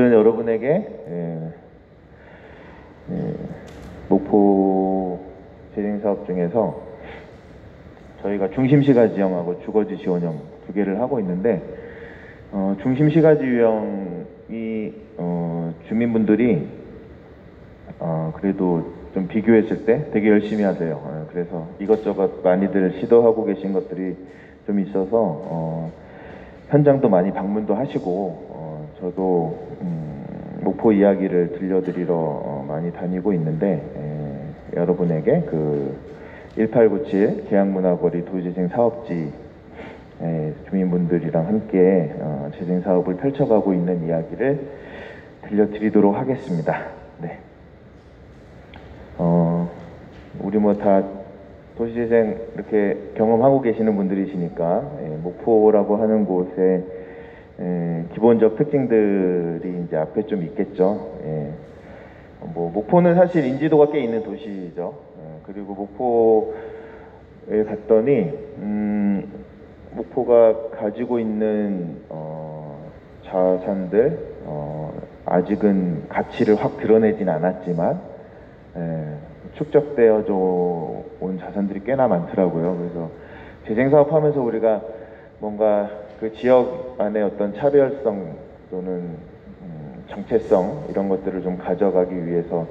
오늘은 여러분에게 목포 재생사업 중에서 저희가 중심시가지 유형하고 주거지 지원형 두 개를 하고 있는데, 중심시가지 유형이 주민분들이 그래도 좀 비교했을 때 되게 열심히 하세요. 그래서 이것저것 많이들 시도하고 계신 것들이 좀 있어서 현장도 많이 방문도 하시고, 저도 목포 이야기를 들려드리러 많이 다니고 있는데, 여러분에게 그 1897 계양문화거리 도시재생 사업지 주민분들이랑 함께 재생 사업을 펼쳐가고 있는 이야기를 들려드리도록 하겠습니다. 네. 우리 뭐 다 도시재생 이렇게 경험하고 계시는 분들이시니까, 목포라고 하는 곳에 기본적 특징들이 이제 앞에 좀 있겠죠. 뭐 목포는 사실 인지도가 꽤 있는 도시죠. 그리고 목포에 갔더니 목포가 가지고 있는 자산들, 아직은 가치를 확 드러내진 않았지만 축적되어져 온 자산들이 꽤나 많더라고요. 그래서 재생사업하면서 우리가 뭔가 그 지역 안에 어떤 차별성 또는 정체성 이런 것들을 좀 가져가기 위해서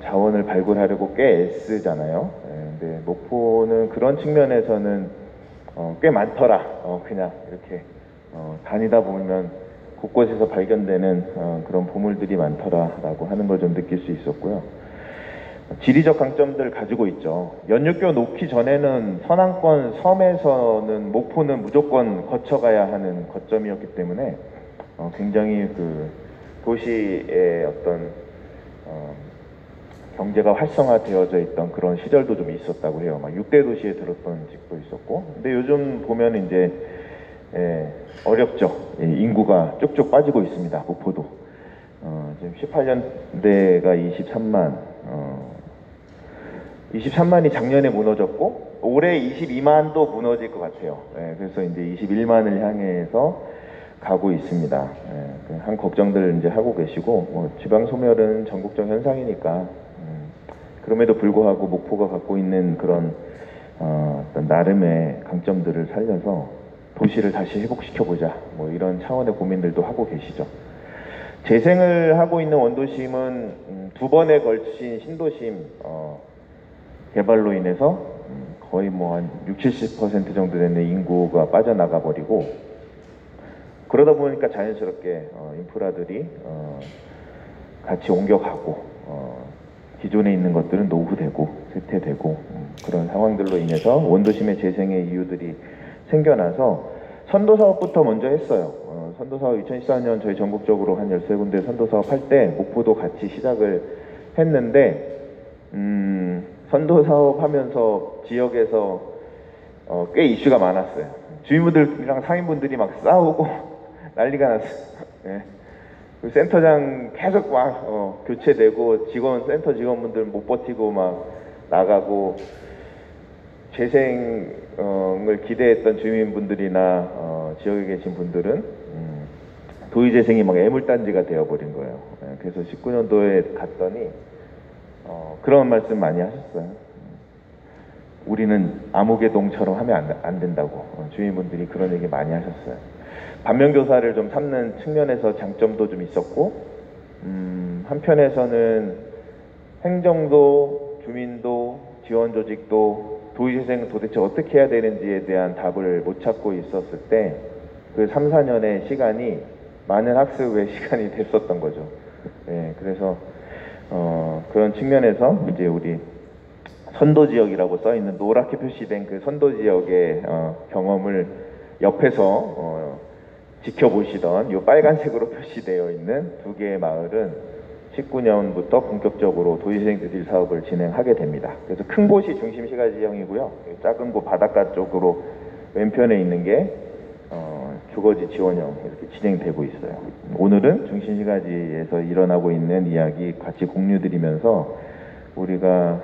자원을 발굴하려고 꽤 애쓰잖아요. 근데 목포는 그런 측면에서는 꽤 많더라. 그냥 이렇게 다니다 보면 곳곳에서 발견되는 그런 보물들이 많더라라고 하는 걸 좀 느낄 수 있었고요. 지리적 강점들 가지고 있죠. 연육교 놓기 전에는 서남권 섬에서는 목포는 무조건 거쳐가야 하는 거점이었기 때문에 굉장히 그 도시의 어떤 경제가 활성화되어져 있던 그런 시절도 좀 있었다고 해요. 막 6대 도시에 들었던 집도 있었고. 근데 요즘 보면 이제 어렵죠. 인구가 쭉쭉 빠지고 있습니다. 목포도. 지금 18년대가 23만이 작년에 무너졌고, 올해 22만도 무너질 것 같아요. 그래서 이제 21만을 향해서 가고 있습니다. 한 걱정들 이제 하고 계시고, 뭐 지방 소멸은 전국적 현상이니까, 그럼에도 불구하고 목포가 갖고 있는 그런 어떤 나름의 강점들을 살려서 도시를 다시 회복시켜보자, 뭐 이런 차원의 고민들도 하고 계시죠. 재생을 하고 있는 원도심은 두 번에 걸친 신도심 개발로 인해서 거의 뭐 한 60~70% 정도 되는 인구가 빠져나가 버리고, 그러다 보니까 자연스럽게 인프라들이 같이 옮겨가고, 기존에 있는 것들은 노후되고 쇠퇴되고, 그런 상황들로 인해서 원도심의 재생의 이유들이 생겨나서 선도사업부터 먼저 했어요. 선도사업 2014년 저희 전국적으로 한 13군데 선도사업 할 때 목포도 같이 시작을 했는데, 선도사업 하면서 지역에서 꽤 이슈가 많았어요. 주민분들이랑 상인분들이 막 싸우고 난리가 났어요. 그 센터장 계속 막 교체되고, 센터 직원분들 못 버티고 막 나가고, 재생을 기대했던 주민분들이나 지역에 계신 분들은 도의재생이 막 애물단지가 되어버린 거예요. 그래서 19년도에 갔더니 그런 말씀 많이 하셨어요. 우리는 암흑의동처럼 하면 안 된다고 주민분들이 그런 얘기 많이 하셨어요. 반면교사를 좀 삼는 측면에서 장점도 좀 있었고, 한편에서는 행정도 주민도 지원조직도 도의재생을 도대체 어떻게 해야 되는지에 대한 답을 못 찾고 있었을 때, 그 3~4년의 시간이 많은 학습의 시간이 됐었던 거죠. 그래서 그런 측면에서 이제 우리 선도지역이라고 써있는 노랗게 표시된 그 선도지역의 경험을 옆에서 지켜보시던 이 빨간색으로 표시되어 있는 두 개의 마을은 19년부터 본격적으로 도시재생 사업을 진행하게 됩니다. 그래서 큰 곳이 중심시가지형이고요. 작은 곳 바닷가 쪽으로 왼편에 있는 게 주거지 지원형 이렇게 진행되고 있어요. 오늘은 중심시가지에서 일어나고 있는 이야기 같이 공유드리면서, 우리가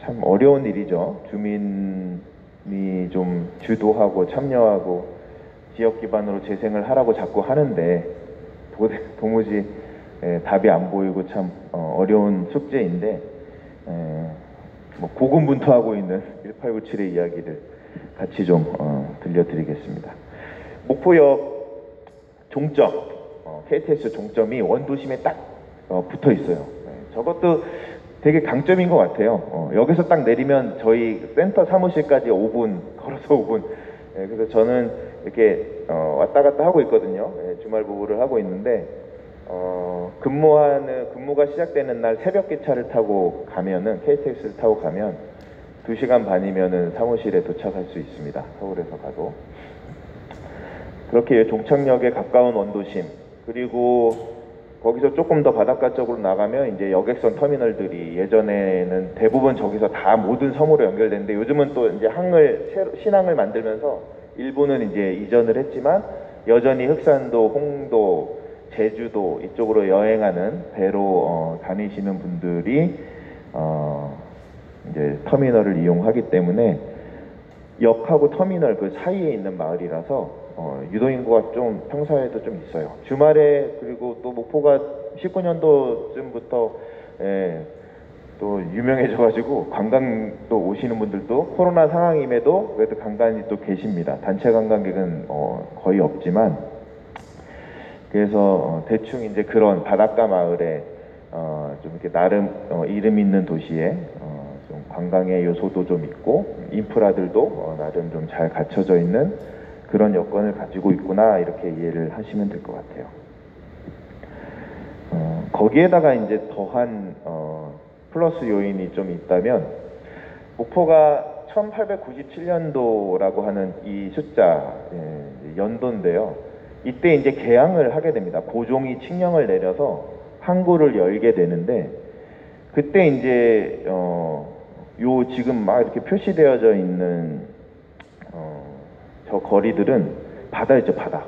참 어려운 일이죠. 주민이 좀 주도하고 참여하고 지역 기반으로 재생을 하라고 자꾸 하는데, 도무지 답이 안 보이고 참 어려운 숙제인데 뭐 고군분투하고 있는 1897의 이야기를 같이 좀 들려드리겠습니다. 목포역 종점, KTX 종점이 원도심에 딱 붙어 있어요. 저것도 되게 강점인 것 같아요. 여기서 딱 내리면 저희 센터 사무실까지 5분, 걸어서 5분. 그래서 저는 이렇게 왔다 갔다 하고 있거든요. 주말 부부를 하고 있는데 근무가 시작되는 날 새벽 기차를 타고 가면은 KTX를 타고 가면 2시간 반이면은 사무실에 도착할 수 있습니다. 서울에서 가도. 그렇게 종착역에 가까운 원도심, 그리고 거기서 조금 더 바닷가 쪽으로 나가면 이제 여객선 터미널들이 예전에는 대부분 저기서 다 모든 섬으로 연결되는데 요즘은 또 이제 신항을 만들면서 일부는 이제 이전을 했지만 여전히 흑산도, 홍도, 제주도 이쪽으로 여행하는 배로 다니시는 분들이 이제 터미널을 이용하기 때문에 역하고 터미널 그 사이에 있는 마을이라서 유동인구가 좀 평소에도 좀 있어요. 주말에, 그리고 또 목포가 19년도쯤부터 또 유명해져가지고 관광 또 오시는 분들도 코로나 상황임에도 그래도 간간히 또 계십니다. 단체 관광객은 거의 없지만, 그래서 대충 이제 그런 바닷가 마을에 좀 이렇게 나름 이름 있는 도시에 좀 관광의 요소도 좀 있고 인프라들도 나름 좀 잘 갖춰져 있는 그런 여건을 가지고 있구나, 이렇게 이해를 하시면 될 것 같아요. 거기에다가 이제 더한 플러스 요인이 좀 있다면, 목포가 1897년도라고 하는 이 숫자, 연도인데요. 이때 이제 개항을 하게 됩니다. 고종이 칙령을 내려서 항구를 열게 되는데, 그때 이제 요 지금 막 이렇게 표시되어져 있는 저 거리들은 바다였죠, 바다.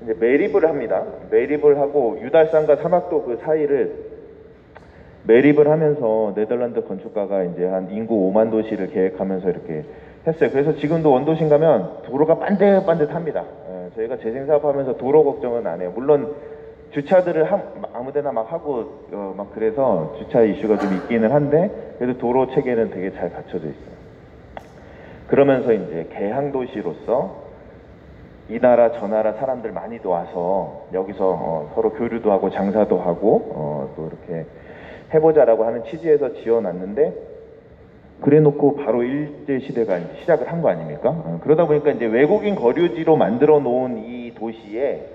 이제 매립을 합니다. 매립을 하고 유달산과 사막도 그 사이를 매립을 하면서 네덜란드 건축가가 이제 한 인구 5만 도시를 계획하면서 이렇게 했어요. 그래서 지금도 원도심 가면 도로가 반듯반듯합니다. 저희가 재생사업하면서 도로 걱정은 안 해요. 물론 주차들을 아무데나 막 하고 막 그래서 주차 이슈가 좀 있기는 한데, 그래도 도로 체계는 되게 잘 갖춰져 있어요. 그러면서 이제 개항도시로서 이 나라 저 나라 사람들 많이 와서 여기서 서로 교류도 하고 장사도 하고 또 이렇게 해보자라고 하는 취지에서 지어놨는데, 그래놓고 바로 일제시대가 시작을 한 거 아닙니까? 그러다 보니까 이제 외국인 거류지로 만들어 놓은 이 도시의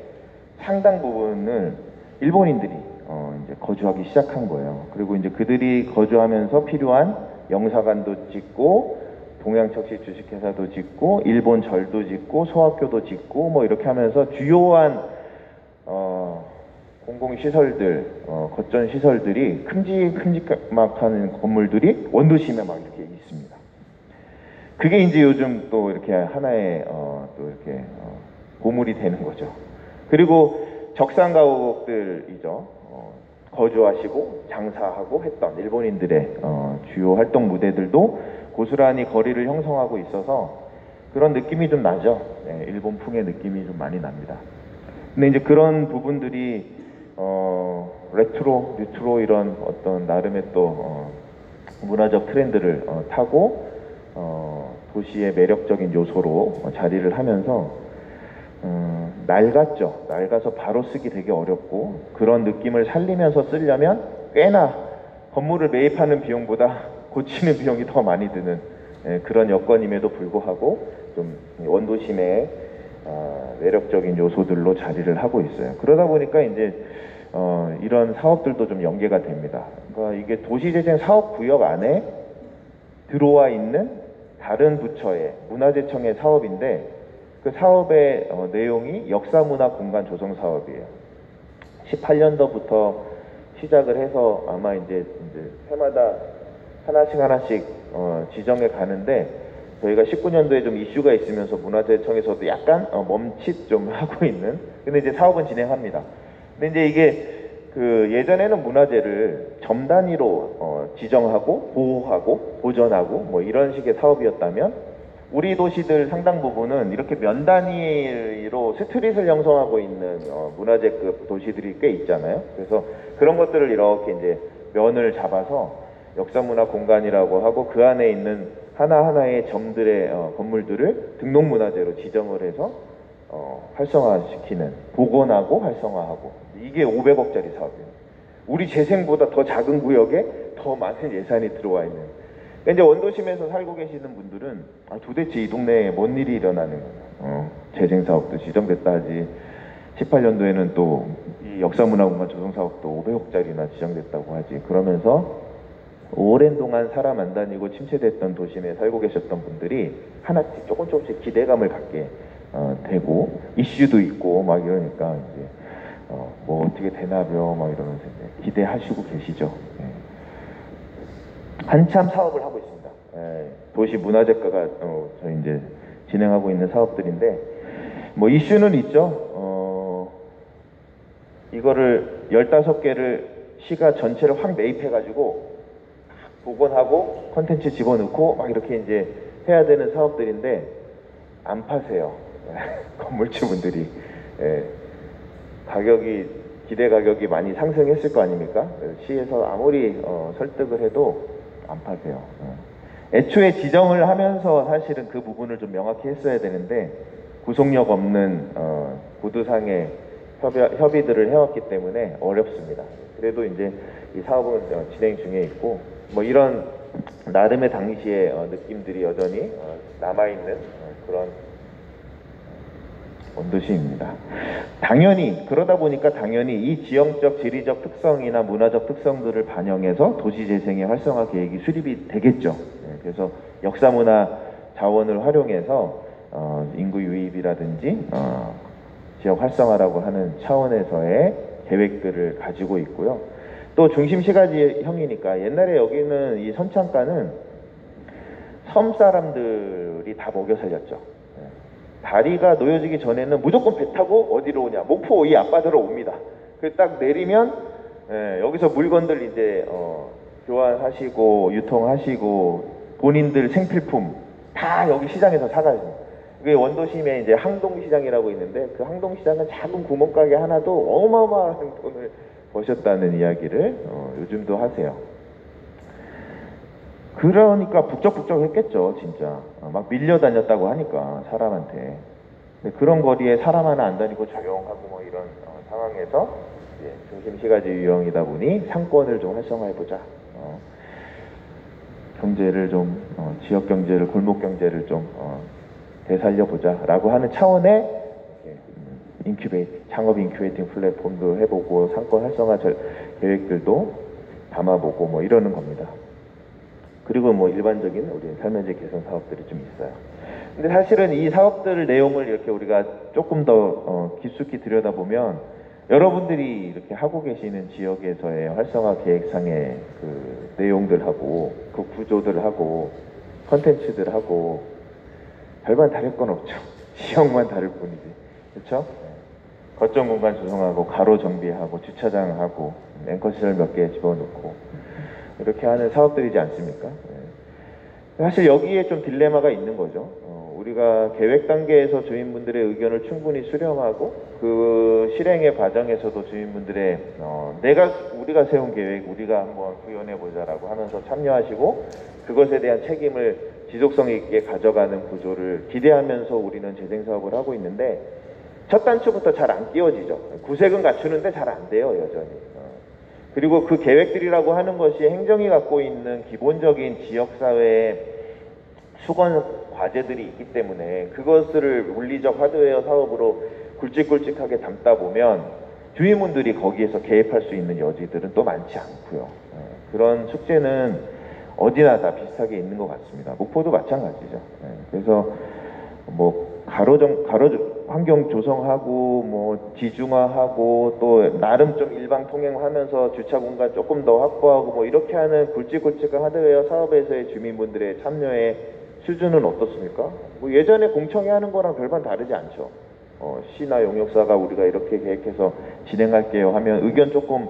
상당 부분을 일본인들이 이제 거주하기 시작한 거예요. 그리고 이제 그들이 거주하면서 필요한 영사관도 짓고, 동양척시 주식회사도 짓고, 일본 절도 짓고, 소학교도 짓고, 뭐 이렇게 하면서 주요한 공공시설들, 거점시설들이 큼직큼직한 건물들이 원도심에 막 이렇게 있습니다. 그게 이제 요즘 또 이렇게 하나의 또 이렇게 보물이 되는 거죠. 그리고 적산가옥들이죠. 거주하시고 장사하고 했던 일본인들의 주요 활동 무대들도 고스란히 거리를 형성하고 있어서 그런 느낌이 좀 나죠. 네, 일본풍의 느낌이 좀 많이 납니다. 근데 이제 그런 부분들이 레트로, 뉴트로 이런 어떤 나름의 또 문화적 트렌드를 타고 도시의 매력적인 요소로 자리를 하면서 낡았죠. 낡아서 바로 쓰기 되게 어렵고, 그런 느낌을 살리면서 쓰려면 꽤나 건물을 매입하는 비용보다 고치는 비용이 더 많이 드는 그런 여건임에도 불구하고 좀 원도심의 매력적인 요소들로 자리를 하고 있어요. 그러다 보니까 이제 이런 사업들도 좀 연계가 됩니다. 그러니까 이게 도시재생 사업구역 안에 들어와 있는 다른 부처의 문화재청의 사업인데, 그 사업의 내용이 역사문화 공간 조성 사업이에요. 18년도부터 시작을 해서 아마 이제 해마다 하나씩 지정해 가는데, 저희가 19년도에 좀 이슈가 있으면서 문화재청에서도 약간 멈칫 좀 하고 있는, 근데 이제 사업은 진행합니다. 근데 이제 이게 그 예전에는 문화재를 점 단위로 지정하고 보호하고 보존하고 뭐 이런 식의 사업이었다면, 우리 도시들 상당 부분은 이렇게 면 단위로 스트릿을 형성하고 있는 문화재급 도시들이 꽤 있잖아요. 그래서 그런 것들을 이렇게 이제 면을 잡아서 역사문화 공간이라고 하고 그 안에 있는 하나하나의 점들의 건물들을 등록문화재로 지정을 해서 활성화시키는, 복원하고 활성화하고, 이게 500억짜리 사업이에요. 우리 재생보다 더 작은 구역에 더 많은 예산이 들어와 있는. 그러니까 이제 원도심에서 살고 계시는 분들은 도대체 이 동네에 뭔 일이 일어나는 거야. 재생사업도 지정됐다 하지. 18년도에는 또 이 역사문화공간 조성사업도 500억짜리나 지정됐다고 하지. 그러면서 오랜 동안 사람 안 다니고 침체됐던 도심에 살고 계셨던 분들이 하나씩 조금씩 기대감을 갖게 되고, 이슈도 있고 막 이러니까 이제 뭐 어떻게 되나벼 막 이러면서 이제 기대하시고 계시죠. 예. 한참 사업을 하고 있습니다. 예. 도시문화재과가 저희 이제 진행하고 있는 사업들인데, 뭐 이슈는 있죠. 이거를 15개를 시가 전체를 확 매입해가지고 복원하고 컨텐츠 집어넣고 막 이렇게 이제 해야 되는 사업들인데 안 파세요. 건물주분들이. 예. 가격이, 기대 가격이 많이 상승했을 거 아닙니까? 시에서 아무리 설득을 해도 안 파세요. 애초에 지정을 하면서 사실은 그 부분을 좀 명확히 했어야 되는데 구속력 없는 구두상의 협의들을 해왔기 때문에 어렵습니다. 그래도 이제 이 사업은 진행 중에 있고, 뭐 이런 나름의 당시의 느낌들이 여전히 남아있는 그런 원도시입니다. 당연히 그러다 보니까 당연히 이 지형적, 지리적 특성이나 문화적 특성들을 반영해서 도시재생의 활성화 계획이 수립이 되겠죠. 그래서 역사문화 자원을 활용해서 인구 유입이라든지 지역 활성화라고 하는 차원에서의 계획들을 가지고 있고요. 또 중심 시가지형이니까 옛날에 여기는 이 선창가는 섬 사람들이 다 먹여 살렸죠. 다리가 놓여지기 전에는 무조건 배 타고 어디로 오냐, 목포 이 앞바다로 옵니다. 그 딱 내리면 여기서 물건들 이제 교환하시고 유통하시고 본인들 생필품 다 여기 시장에서 사가요. 그게 원도심에 이제 항동시장이라고 있는데 그 항동시장은 작은 구멍가게 하나도 어마어마한 돈을 버셨다는 이야기를 요즘도 하세요. 그러니까 북적북적했겠죠, 진짜. 막 밀려다녔다고 하니까 사람한테. 그런 거리에 사람 하나 안 다니고 조용하고 뭐 이런 상황에서 중심시가지 유형이다 보니 상권을 좀 활성화해보자. 경제를 좀 지역 경제를, 골목 경제를 좀 되살려보자라고 하는 차원의 창업 인큐베이팅 플랫폼도 해보고 상권 활성화 계획들도 담아보고 뭐 이러는 겁니다. 그리고 뭐 일반적인 우리 삶의 질 개선 사업들이 좀 있어요. 근데 사실은 이 사업들 내용을 이렇게 우리가 조금 더 깊숙이 들여다보면 여러분들이 이렇게 하고 계시는 지역에서의 활성화 계획상의 그 내용들하고 그 구조들하고 컨텐츠들하고 별반 다를 건 없죠. 지역만 다를 뿐이지. 그렇죠? 거점 공간 조성하고 가로 정비하고 주차장하고 앵커 시설 몇 개 집어넣고 이렇게 하는 사업들이지 않습니까? 사실 여기에 좀 딜레마가 있는 거죠. 우리가 계획 단계에서 주민분들의 의견을 충분히 수렴하고 그 실행의 과정에서도 주민분들의 우리가 세운 계획 우리가 한번 구현해보자라고 하면서 참여하시고 그것에 대한 책임을 지속성 있게 가져가는 구조를 기대하면서 우리는 재생사업을 하고 있는데 첫 단추부터 잘 안 끼워지죠. 구색은 갖추는데 잘 안 돼요, 여전히. 그리고 그 계획들이라고 하는 것이 행정이 갖고 있는 기본적인 지역사회의 수건 과제들이 있기 때문에 그것을 물리적 하드웨어 사업으로 굵직굵직하게 담다 보면 주민분들이 거기에서 개입할 수 있는 여지들은 또 많지 않고요. 그런 숙제는 어디나 다 비슷하게 있는 것 같습니다. 목포도 마찬가지죠. 그래서 뭐 환경 조성하고 뭐 지중화하고 또 나름 좀 일방 통행하면서 주차 공간 조금 더 확보하고 뭐 이렇게 하는 굵직굵직한 하드웨어 사업에서의 주민분들의 참여의 수준은 어떻습니까? 뭐 예전에 공청회 하는 거랑 별반 다르지 않죠. 시나 용역사가 우리가 이렇게 계획해서 진행할게요 하면 의견 조금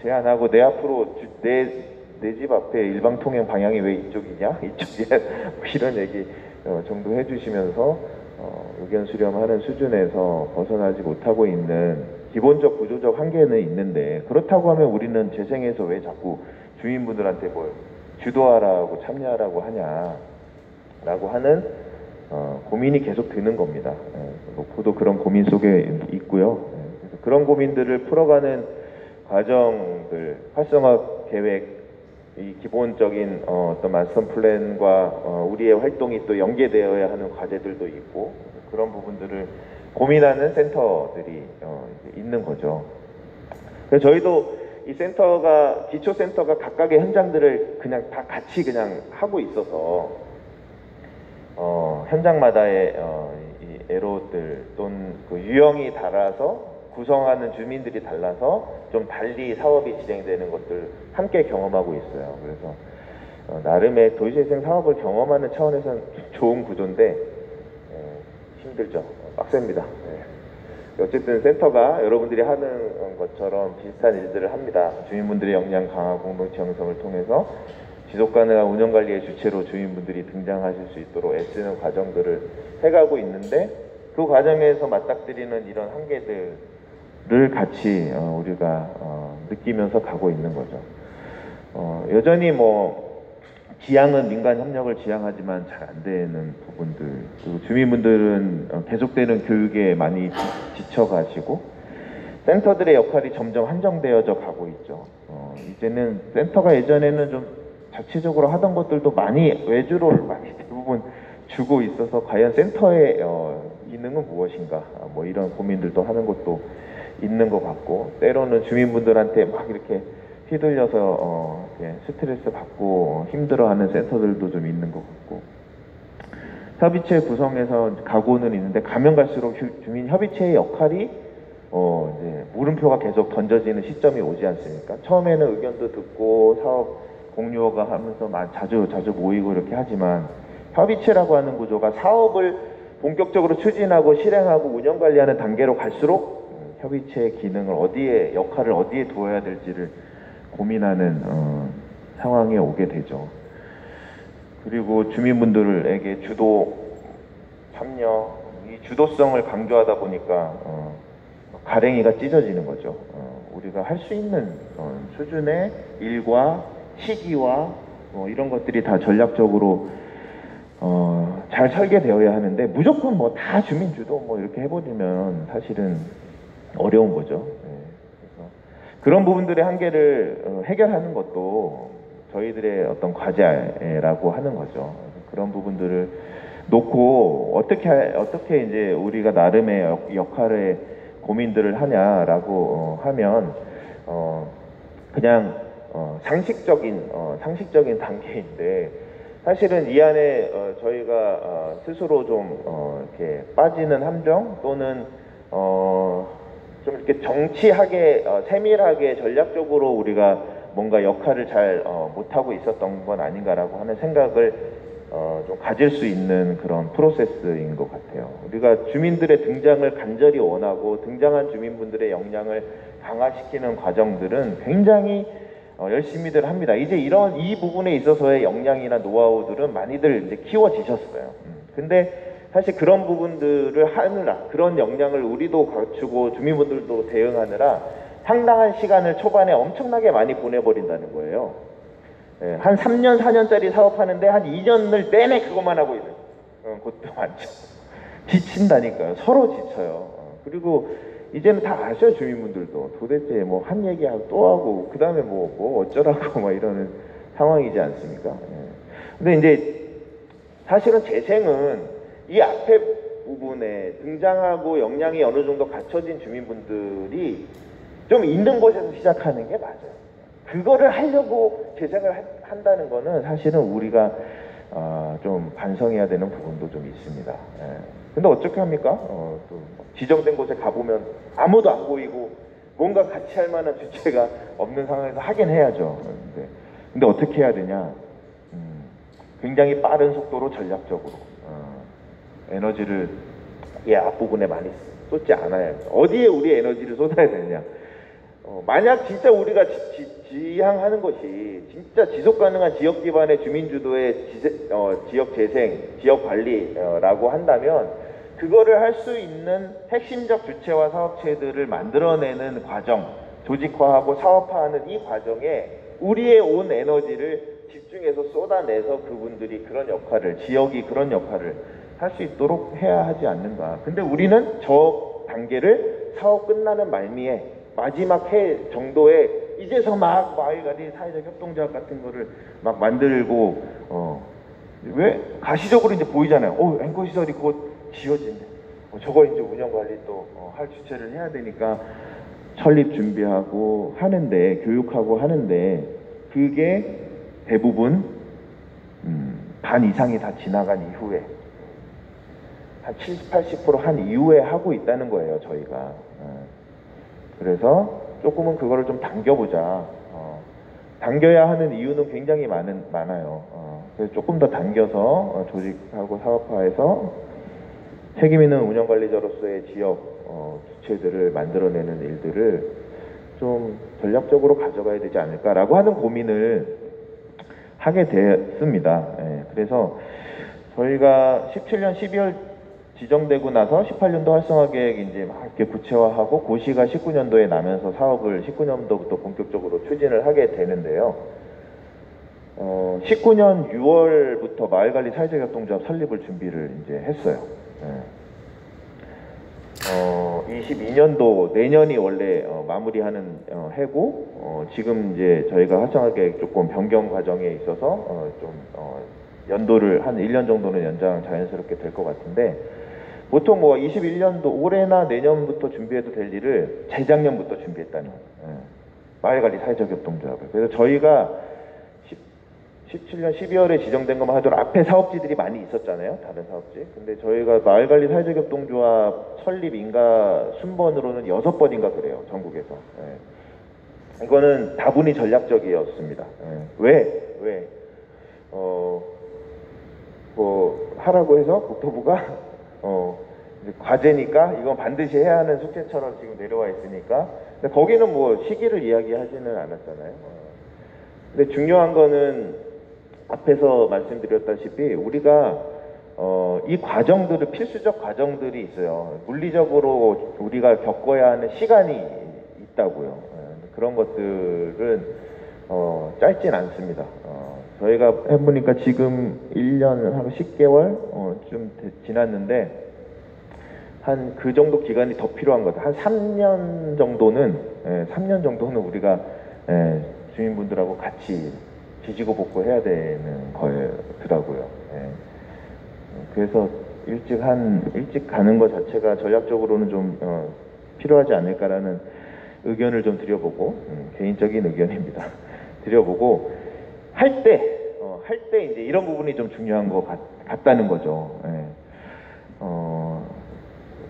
제안하고 내 앞으로 내 집 앞에 일방 통행 방향이 왜 이쪽이냐? 이쪽이야? 뭐 이런 얘기 정도 해주시면서 의견 수렴하는 수준에서 벗어나지 못하고 있는 기본적 구조적 한계는 있는데, 그렇다고 하면 우리는 재생에서 왜 자꾸 주민분들한테 뭘 주도하라고 참여하라고 하냐라고 하는 고민이 계속 드는 겁니다. 목포도 그런 고민 속에 있고요. 그래서 그런 고민들을 풀어가는 과정들, 활성화 계획, 이 기본적인 어떤 마스터 플랜과 우리의 활동이 또 연계되어야 하는 과제들도 있고, 그런 부분들을 고민하는 센터들이 있는 거죠. 그래서 저희도 이 센터가, 기초 센터가 각각의 현장들을 그냥 다 같이 그냥 하고 있어서 현장마다의 이 애로들 또는 그 유형이 달라서 구성하는 주민들이 달라서 좀 달리 사업이 진행되는 것들 함께 경험하고 있어요. 그래서 나름의 도시재생 사업을 경험하는 차원에서는 좋은 구조인데 힘들죠. 빡셉니다. 어쨌든 센터가 여러분들이 하는 것처럼 비슷한 일들을 합니다. 주민분들의 역량 강화 공동체 형성을 통해서 지속가능한 운영관리의 주체로 주민분들이 등장하실 수 있도록 애쓰는 과정들을 해가고 있는데, 그 과정에서 맞닥뜨리는 이런 한계들을 같이 우리가 느끼면서 가고 있는 거죠. 여전히 뭐 지향은 민간 협력을 지향하지만 잘 안 되는 부분들, 그리고 주민분들은 계속되는 교육에 많이 지쳐가시고 센터들의 역할이 점점 한정되어져 가고 있죠. 이제는 센터가 예전에는 좀 자체적으로 하던 것들도 많이 외주를 많이 대부분 주고 있어서 과연 센터의 기능은 무엇인가, 뭐 이런 고민들도 하는 것도 있는 것 같고, 때로는 주민분들한테 막 이렇게 휘둘려서 스트레스 받고 힘들어하는 센터들도 좀 있는 것 같고, 협의체 구성에서 가고는 있는데 가면 갈수록 주민 협의체의 역할이 이제 물음표가 계속 던져지는 시점이 오지 않습니까? 처음에는 의견도 듣고 사업 공유가 하면서 자주 모이고 이렇게 하지만, 협의체라고 하는 구조가 사업을 본격적으로 추진하고 실행하고 운영 관리하는 단계로 갈수록 협의체의 기능을 어디에, 역할을 어디에 두어야 될지를 고민하는 상황에 오게 되죠. 그리고 주민분들에게 주도, 참여, 이 주도성을 강조하다 보니까 가랭이가 찢어지는 거죠. 우리가 할 수 있는 수준의 일과 시기와 이런 것들이 다 전략적으로 잘 설계되어야 하는데, 무조건 뭐 다 주민 주도 뭐 이렇게 해버리면 사실은 어려운 거죠. 그래서 그런 부분들의 한계를 해결하는 것도 저희들의 어떤 과제라고 하는 거죠. 그런 부분들을 놓고 어떻게 이제 우리가 나름의 역할의 고민들을 하냐라고 하면 그냥 상식적인 단계인데, 사실은 이 안에 저희가 스스로 좀 이렇게 빠지는 함정, 또는 좀 이렇게 정치하게 세밀하게 전략적으로 우리가 뭔가 역할을 잘 못하고 있었던 건 아닌가라고 하는 생각을 좀 가질 수 있는 그런 프로세스인 것 같아요. 우리가 주민들의 등장을 간절히 원하고 등장한 주민분들의 역량을 강화시키는 과정들은 굉장히 열심히들 합니다. 이제 이 부분에 있어서의 역량이나 노하우들은 많이들 이제 키워지셨어요. 근데 사실 그런 부분들을 하느라, 그런 역량을 우리도 갖추고 주민분들도 대응하느라 상당한 시간을 초반에 엄청나게 많이 보내버린다는 거예요. 한 3년, 4년짜리 사업하는데 한 2년을 내내 그것만 하고 있는 곳도 많죠. 지친다니까요. 서로 지쳐요. 그리고 이제는 다 아셔요. 주민분들도 도대체 뭐 한 얘기하고 또 하고 그 다음에 뭐 어쩌라고 막 이러는 상황이지 않습니까? 근데 이제 사실은 재생은 이 앞에 부분에 등장하고 역량이 어느 정도 갖춰진 주민분들이 좀 있는 곳에서 시작하는 게 맞아요. 그거를 하려고 재생을 한다는 거는 사실은 우리가 좀 반성해야 되는 부분도 좀 있습니다. 근데 어떻게 합니까? 또 지정된 곳에 가보면 아무도 안 보이고 뭔가 같이 할 만한 주체가 없는 상황에서 하긴 해야죠. 근데 어떻게 해야 되냐? 굉장히 빠른 속도로 전략적으로 에너지를 이 앞부분에 많이 쏟지 않아야 해요. 어디에 우리 에너지를 쏟아야 되느냐? 만약 진짜 우리가 지향하는 것이 진짜 지속 가능한 지역 기반의 주민 주도의 지역 재생, 지역 관리라고 한다면 그거를 할 수 있는 핵심적 주체와 사업체들을 만들어내는 과정, 조직화하고 사업화하는 이 과정에 우리의 온 에너지를 집중해서 쏟아내서 그분들이 그런 역할을, 지역이 그런 역할을 할 수 있도록 해야 하지 않는가. 근데 우리는 저 단계를 사업 끝나는 말미에 마지막 해 정도에 이제서 막 마을관리 사회적 협동조합 같은 거를 막 만들고 왜 가시적으로 이제 보이잖아요. 앵커 시설이 곧 지어진대. 저거 이제 운영 관리 또 할 주체를 해야 되니까 설립 준비하고 하는데, 교육하고 하는데, 그게 대부분 반 이상이 다 지나간 이후에 한 70, 80%한 이후에 하고 있다는 거예요, 저희가. 그래서 조금은 그거를 좀 당겨보자. 당겨야 하는 이유는 굉장히 많아요. 그래서 조금 더 당겨서 조직하고 사업화해서 책임 있는 운영관리자로서의 지역 주체들을 만들어내는 일들을 좀 전략적으로 가져가야 되지 않을까라고 하는 고민을 하게 됐습니다. 그래서 저희가 17년 12월 지정되고 나서 18년도 활성화 계획 이제 막 이렇게 구체화하고 고시가 19년도에 나면서 사업을 19년도부터 본격적으로 추진을 하게 되는데요. 19년 6월부터 마을관리 사회적 협동조합 설립을 준비를 이제 했어요. 22년도 내년이 원래 마무리하는 해고 지금 이제 저희가 활성화 계획 조금 변경 과정에 있어서 좀 연도를 한 1년 정도는 연장 자연스럽게 될 것 같은데, 보통 뭐 21년도 올해나 내년부터 준비해도 될 일을 재작년부터 준비했다는 마을관리 사회적 협동조합을. 그래서 저희가 17년 12월에 지정된 것만 하더라도 앞에 사업지들이 많이 있었잖아요, 다른 사업지. 근데 저희가 마을관리 사회적 협동조합 설립 인가 순번으로는 6번인가 그래요, 전국에서. 이거는 다분히 전략적이었습니다. 왜? 뭐 하라고 해서 국토부가 과제니까 이건 반드시 해야 하는 숙제처럼 지금 내려와 있으니까. 근데 거기는 뭐 시기를 이야기하지는 않았잖아요. 근데 중요한 거는 앞에서 말씀드렸다시피 우리가 이 과정들을, 필수적 과정들이 있어요. 물리적으로 우리가 겪어야 하는 시간이 있다고요. 그런 것들은 짧진 않습니다. 저희가 해보니까 지금 1년 하고 10개월 좀 지났는데 한 그 정도 기간이 더 필요한 것 같아요. 한 3년 정도는 우리가 주민분들하고 같이 지지고 볶고 해야 되는 거더라고요. 그래서 일찍 가는 것 자체가 전략적으로는 좀 필요하지 않을까라는 의견을 좀 드려보고, 개인적인 의견입니다. 드려보고 할 때 이제 이런 부분이 좀 중요한 것 같다는 거죠.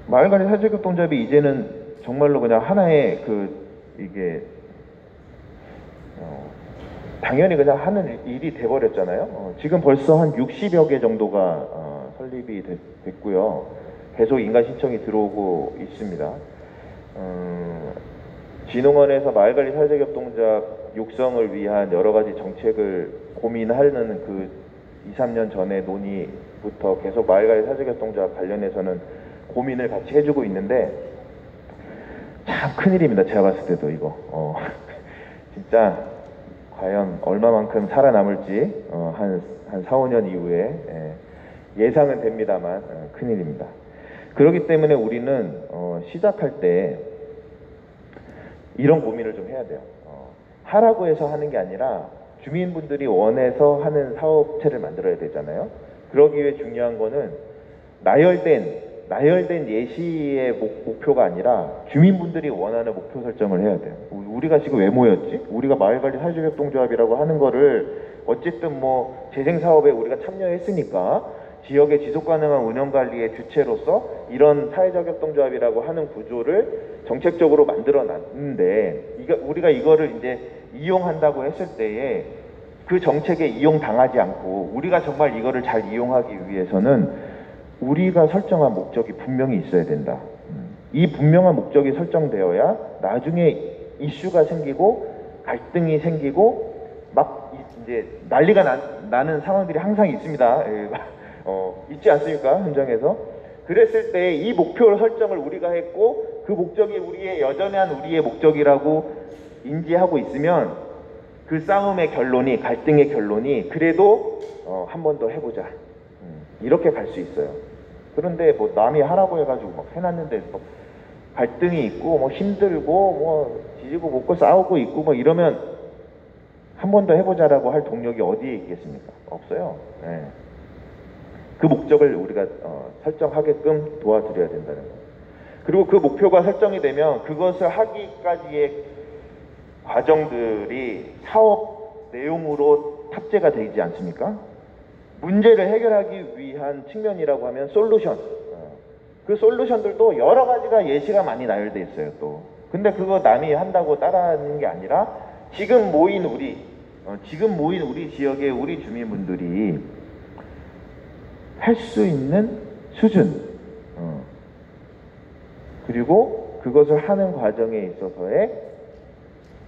마을관리 사회적 협동조합이 이제는 정말로 그냥 하나의 이게 당연히 그냥 하는 일이 돼버렸잖아요. 지금 벌써 한 60여 개 정도가 설립이 됐고요. 계속 인가 신청이 들어오고 있습니다. 진흥원에서 마을관리 사회적 협동조합 육성을 위한 여러 가지 정책을 고민하는 그 2, 3년 전에 논의부터 계속 마을관리 사회적 협동조합 관련해서는 고민을 같이 해주고 있는데, 참 큰일입니다. 제가 봤을 때도 이거 진짜 과연 얼마만큼 살아남을지 한 4, 5년 이후에 예상은 됩니다만 큰일입니다. 그렇기 때문에 우리는 시작할 때 이런 고민을 좀 해야 돼요. 하라고 해서 하는 게 아니라 주민분들이 원해서 하는 사업체를 만들어야 되잖아요. 그러기 위해 중요한 거는 나열된 예시의 목표가 아니라 주민분들이 원하는 목표 설정을 해야 돼요. 우리가 지금 왜 모였지? 우리가 마을관리 사회적 협동조합이라고 하는 거를 어쨌든 뭐 재생사업에 우리가 참여했으니까 지역의 지속가능한 운영관리의 주체로서 이런 사회적 협동조합이라고 하는 구조를 정책적으로 만들어 놨는데, 우리가 이거를 이제 이용한다고 했을 때에 그 정책에 이용당하지 않고 우리가 정말 이거를 잘 이용하기 위해서는 우리가 설정한 목적이 분명히 있어야 된다. 이 분명한 목적이 설정되어야 나중에 이슈가 생기고 갈등이 생기고 막 이제 난리가 나는 상황들이 항상 있습니다. 있지 않습니까? 현장에서. 그랬을 때 이 목표 설정을 우리가 했고 그 목적이 우리의 여전한 우리의 목적이라고 인지하고 있으면 그 싸움의 결론이, 갈등의 결론이 그래도 한 번 더 해보자, 이렇게 갈 수 있어요. 그런데 뭐 남이 하라고 해가지고 막 해놨는데 뭐 갈등이 있고 뭐 힘들고 뭐 지지고 볶고 싸우고 있고 뭐 이러면 한 번 더 해보자라고 할 동력이 어디에 있겠습니까? 없어요. 네. 그 목적을 우리가 설정하게끔 도와드려야 된다는 거예요. 그리고 그 목표가 설정이 되면 그것을 하기까지의 과정들이 사업 내용으로 탑재가 되지 않습니까? 문제를 해결하기 위한 측면이라고 하면 솔루션. 그 솔루션들도 여러 가지가 예시가 많이 나열돼 있어요, 또. 근데 그거 남이 한다고 따라하는 게 아니라 지금 모인 우리 지역의 우리 주민분들이 할 수 있는 수준, 그리고 그것을 하는 과정에 있어서의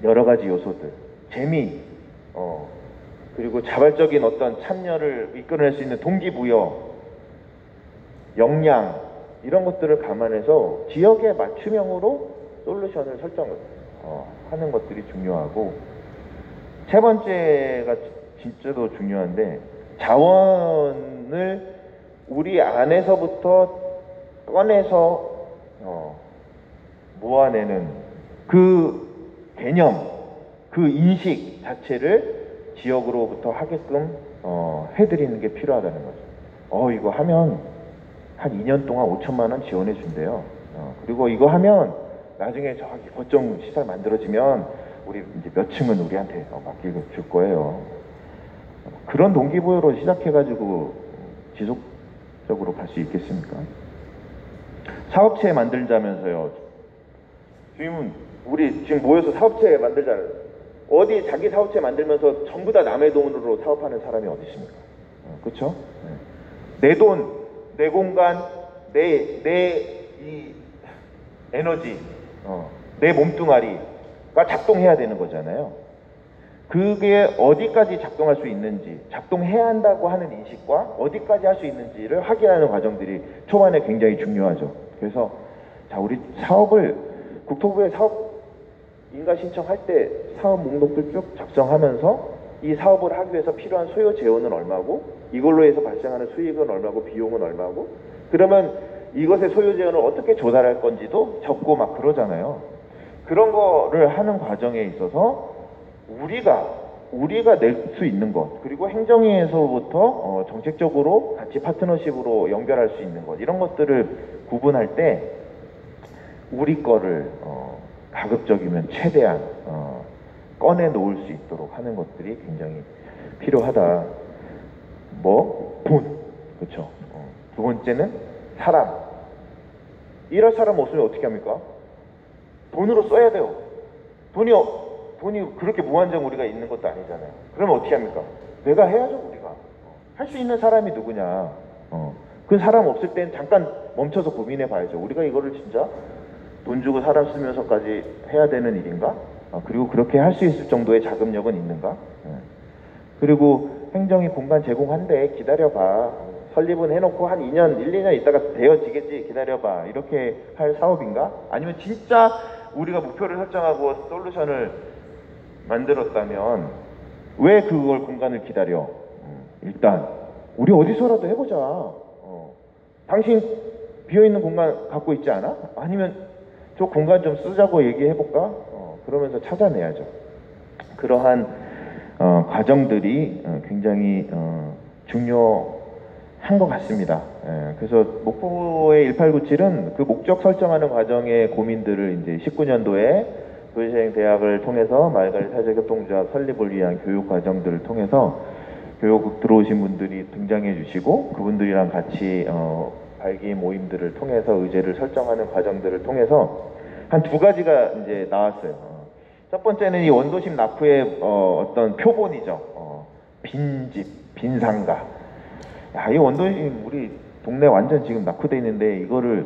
여러 가지 요소들, 재미, 그리고 자발적인 어떤 참여를 이끌어낼 수 있는 동기부여, 역량, 이런 것들을 감안해서 지역에 맞춤형으로 솔루션을 설정을 하는 것들이 중요하고, 세 번째가 진짜도 중요한데, 자원을 우리 안에서부터 꺼내서 모아내는 그 개념, 그 인식 자체를 지역으로부터 하게끔 해드리는 게 필요하다는 거죠. 이거 하면 한 2년 동안 5천만 원 지원해 준대요. 그리고 이거 하면 나중에 저기 거점 시설 만들어지면 우리 이제 몇 층은 우리한테 맡기고 줄 거예요. 그런 동기부여로 시작해가지고 지속적으로 갈 수 있겠습니까? 사업체 만들자면서요. 주임은 우리 지금 모여서 사업체 만들잖아요. 어디 자기 사업체 만들면서 전부 다 남의 돈으로 사업하는 사람이 어디 있습니까? 그렇죠? 내 돈, 내 공간, 내 이 에너지, 내 몸뚱아리가 작동해야 되는 거잖아요. 그게 어디까지 작동할 수 있는지, 작동해야 한다고 하는 인식과 어디까지 할 수 있는지를 확인하는 과정들이 초반에 굉장히 중요하죠. 그래서 자, 우리 사업을 국토부에 사업 인가 신청할 때 사업 목록들 쭉 작성하면서 이 사업을 하기 위해서 필요한 소요 재원은 얼마고, 이걸로 해서 발생하는 수익은 얼마고, 비용은 얼마고, 그러면 이것의 소요 재원을 어떻게 조달할 건지도 적고 막 그러잖아요. 그런 거를 하는 과정에 있어서 우리가 낼 수 있는 것, 그리고 행정위에서부터 정책적으로 같이 파트너십으로 연결할 수 있는 것, 이런 것들을 구분할 때 우리 거를 가급적이면 최대한 꺼내 놓을 수 있도록 하는 것들이 굉장히 필요하다. 돈, 그렇죠. 두 번째는 사람. 일할 사람 없으면 어떻게 합니까? 돈으로 써야 돼요. 돈이 그렇게 무한정 우리가 있는 것도 아니잖아요. 그러면 어떻게 합니까? 내가 해야죠. 우리가 할 수 있는 사람이 누구냐. 그 사람 없을 땐 잠깐 멈춰서 고민해 봐야죠. 우리가 이거를 진짜 돈 주고 사람 쓰면서까지 해야 되는 일인가? 그리고 그렇게 할 수 있을 정도의 자금력은 있는가? 그리고 행정이 공간 제공한대, 기다려봐. 설립은 해놓고 한 2년, 1, 2년 있다가 되어지겠지, 기다려봐. 이렇게 할 사업인가? 아니면 진짜 우리가 목표를 설정하고 솔루션을 만들었다면 왜 그걸 공간을 기다려? 일단 우리 어디서라도 해보자. 당신 비어있는 공간 갖고 있지 않아? 아니면 저 공간 좀 쓰자고 얘기해볼까? 그러면서 찾아내야죠. 그러한 과정들이 굉장히 중요한 것 같습니다. 그래서 목포의 1897은 그 목적 설정하는 과정의 고민들을 이제 19년도에 도시행대학을 통해서 말가리 사회교통조합 설립을 위한 교육 과정들을 통해서 교육 들어오신 분들이 등장해 주시고 그분들이랑 같이 발기 모임들을 통해서 의제를 설정하는 과정들을 통해서 한 두 가지가 이제 나왔어요. 첫 번째는 이 원도심 낙후의 어떤 표본이죠. 빈집, 빈상가. 야, 이 원도심 우리 동네 완전 지금 낙후돼 있는데 이거를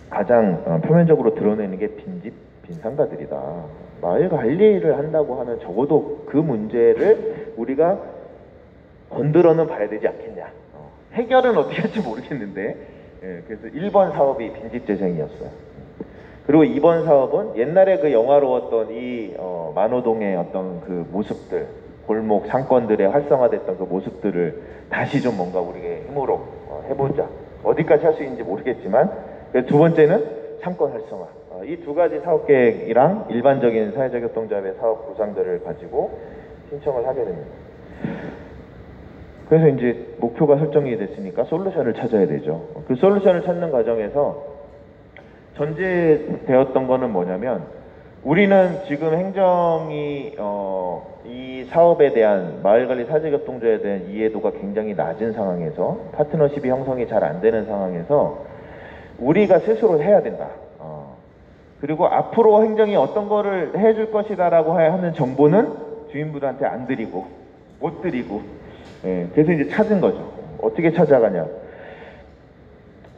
가장 표면적으로 드러내는 게 빈집, 빈상가들이다. 마을 관리를 한다고 하면 적어도 그 문제를 우리가 건드려는 봐야 되지 않겠냐. 해결은 어떻게 할지 모르겠는데, 예, 그래서 1번 사업이 빈집재생이었어요. 그리고 2번 사업은 옛날에 그 영화로웠던 이 만호동의 어떤 그 모습들, 골목 상권들의 활성화됐던 그 모습들을 다시 좀 뭔가 우리의 힘으로 해보자. 어디까지 할 수 있는지 모르겠지만, 두 번째는 상권 활성화. 이 두 가지 사업 계획이랑 일반적인 사회적 협동조합의 사업 구상들을 가지고 신청을 하게 됩니다. 그래서 이제 목표가 설정이 됐으니까 솔루션을 찾아야 되죠. 그 솔루션을 찾는 과정에서 전제되었던 거는 뭐냐면, 우리는 지금 행정이 이 사업에 대한 마을관리 사회적협동조합에 대한 이해도가 굉장히 낮은 상황에서, 파트너십이 형성이 잘 안 되는 상황에서 우리가 스스로 해야 된다. 그리고 앞으로 행정이 어떤 거를 해줄 것이다라고 하는 정보는 주인분들한테 안 드리고 못 드리고, 예, 그래서 이제 찾은 거죠. 어떻게 찾아가냐?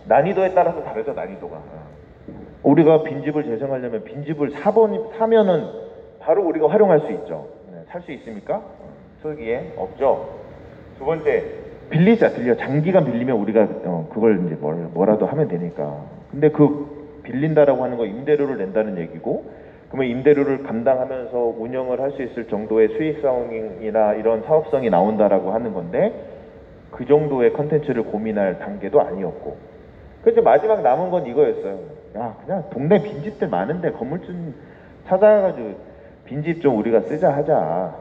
난이도에 따라서 다르죠. 난이도가. 우리가 빈집을 재생하려면 빈집을 사면은 바로 우리가 활용할 수 있죠. 살 수 있습니까? 초기에 없죠. 두 번째, 빌리자. 장기간 빌리면 우리가 그걸 이제 뭐라도 하면 되니까. 근데 그 빌린다라고 하는 거 임대료를 낸다는 얘기고, 그러면 임대료를 감당하면서 운영을 할 수 있을 정도의 수익성이나 이런 사업성이 나온다라고 하는 건데, 그 정도의 컨텐츠를 고민할 단계도 아니었고, 그래서 마지막 남은 건 이거였어요. 야, 그냥 동네 빈집들 많은데 건물 좀 찾아가지고 빈집 좀 우리가 쓰자 하자.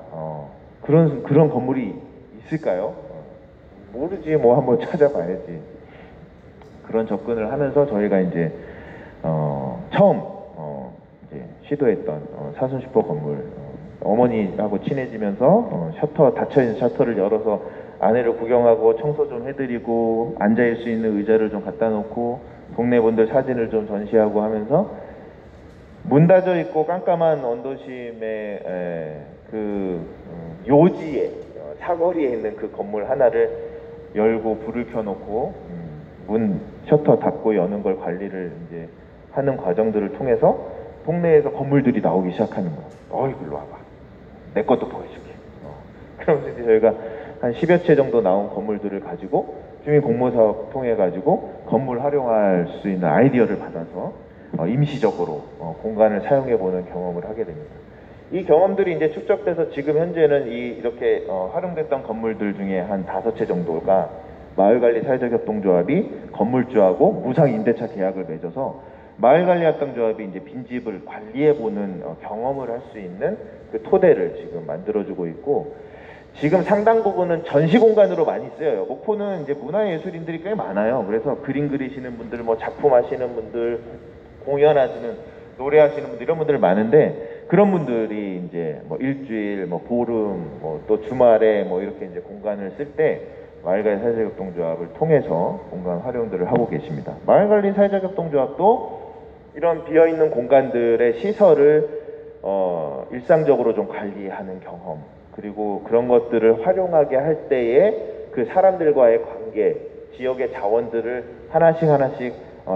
그런 건물이 있을까요? 모르지. 뭐 한번 찾아봐야지. 그런 접근을 하면서 저희가 이제 처음 이제 시도했던 사순 슈퍼 건물, 어머니하고 친해지면서 닫혀있는 셔터를 열어서 아내를 구경하고 청소 좀 해드리고 앉아있을 수 있는 의자를 좀 갖다 놓고 동네 분들 사진을 좀 전시하고 하면서, 문 닫혀 있고 깜깜한 원도심의 그 요지에 사거리에 있는 그 건물 하나를 열고 불을 켜놓고 문 셔터 닫고 여는 걸 관리를 이제 하는 과정들을 통해서 동네에서 건물들이 나오기 시작하는 거야. 일로 와봐. 내 것도 보여줄게. 그러면서 이제 저희가 한 10여 채 정도 나온 건물들을 가지고 주민 공모 사업 통해 가지고 건물 활용할 수 있는 아이디어를 받아서 임시적으로 공간을 사용해 보는 경험을 하게 됩니다. 이 경험들이 이제 축적돼서 지금 현재는 이렇게 활용됐던 건물들 중에 한 5채 정도가 마을관리 사회적협동조합이 건물주하고 무상 임대차 계약을 맺어서 마을관리협동조합이 이제 빈집을 관리해보는 경험을 할 수 있는 그 토대를 지금 만들어주고 있고, 지금 상당 부분은 전시 공간으로 많이 쓰여요. 목포는 이제 문화예술인들이 꽤 많아요. 그래서 그림 그리시는 분들, 뭐 작품 하시는 분들, 공연하시는, 노래하시는 분들, 이런 분들 많은데, 그런 분들이 이제 뭐 일주일, 뭐 보름, 뭐 또 주말에 뭐 이렇게 이제 공간을 쓸 때 마을관리 사회적협동조합을 통해서 공간 활용들을 하고 계십니다. 마을관리 사회적협동조합도 이런 비어있는 공간들의 시설을 일상적으로 좀 관리하는 경험, 그리고 그런 것들을 활용하게 할 때에 그 사람들과의 관계, 지역의 자원들을 하나씩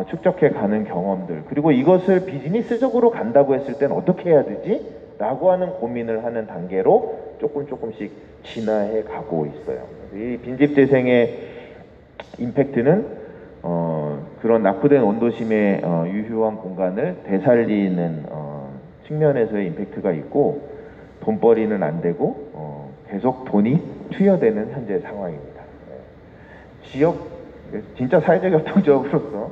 축적해 가는 경험들, 그리고 이것을 비즈니스적으로 간다고 했을 땐 어떻게 해야 되지? 라고 하는 고민을 하는 단계로 조금씩 진화해 가고 있어요. 이 빈집재생의 임팩트는 그런 낙후된 원도심의 유휴한 공간을 되살리는 측면에서의 임팩트가 있고, 돈벌이는 안 되고 계속 돈이 투여되는 현재 상황입니다. 지역 진짜 사회적 협동조합으로서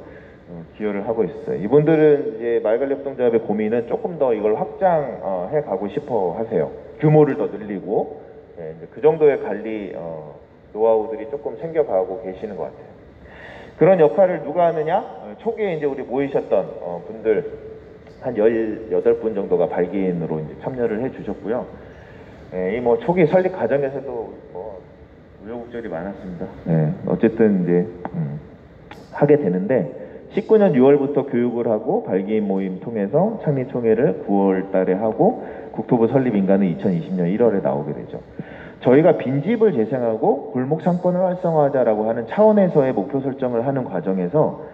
기여를 하고 있어요. 이분들은 이제 마을관리 협동조합의 고민은 조금 더 이걸 확장해 가고 싶어 하세요. 규모를 더 늘리고, 그 정도의 관리 노하우들이 조금 생겨가고 계시는 것 같아요. 그런 역할을 누가 하느냐? 초기에 이제 우리 모이셨던 분들 한 18분 정도가 발기인으로 이제 참여를 해 주셨고요. 이 뭐 초기 설립 과정에서도 뭐 우여곡절이 많았습니다. 어쨌든 이제 하게 되는데, 19년 6월부터 교육을 하고 발기인 모임 통해서 창립총회를 9월 달에 하고 국토부 설립 인가는 2020년 1월에 나오게 되죠. 저희가 빈집을 재생하고 골목 상권을 활성화하자라고 하는 차원에서의 목표 설정을 하는 과정에서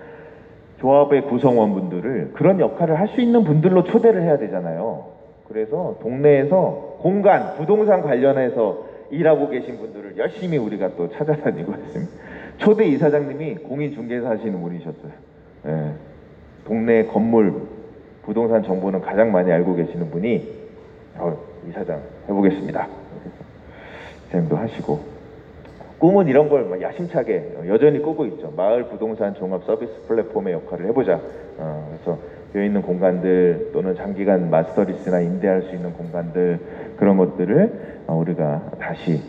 조합의 구성원분들을 그런 역할을 할 수 있는 분들로 초대를 해야 되잖아요. 그래서 동네에서 공간, 부동산 관련해서 일하고 계신 분들을 열심히 우리가 또 찾아다니고 있습니다. 초대 이사장님이 공인중개사 하시는 분이셨어요. 예. 동네 건물, 부동산 정보는 가장 많이 알고 계시는 분이 이사장 해보겠습니다. 쌤도 하시고 꿈은 이런 걸 야심차게 여전히 꾸고 있죠. 마을 부동산 종합 서비스 플랫폼의 역할을 해보자. 그래서 비어있는 공간들 또는 장기간 마스터리스나 임대할 수 있는 공간들 그런 것들을 우리가 다시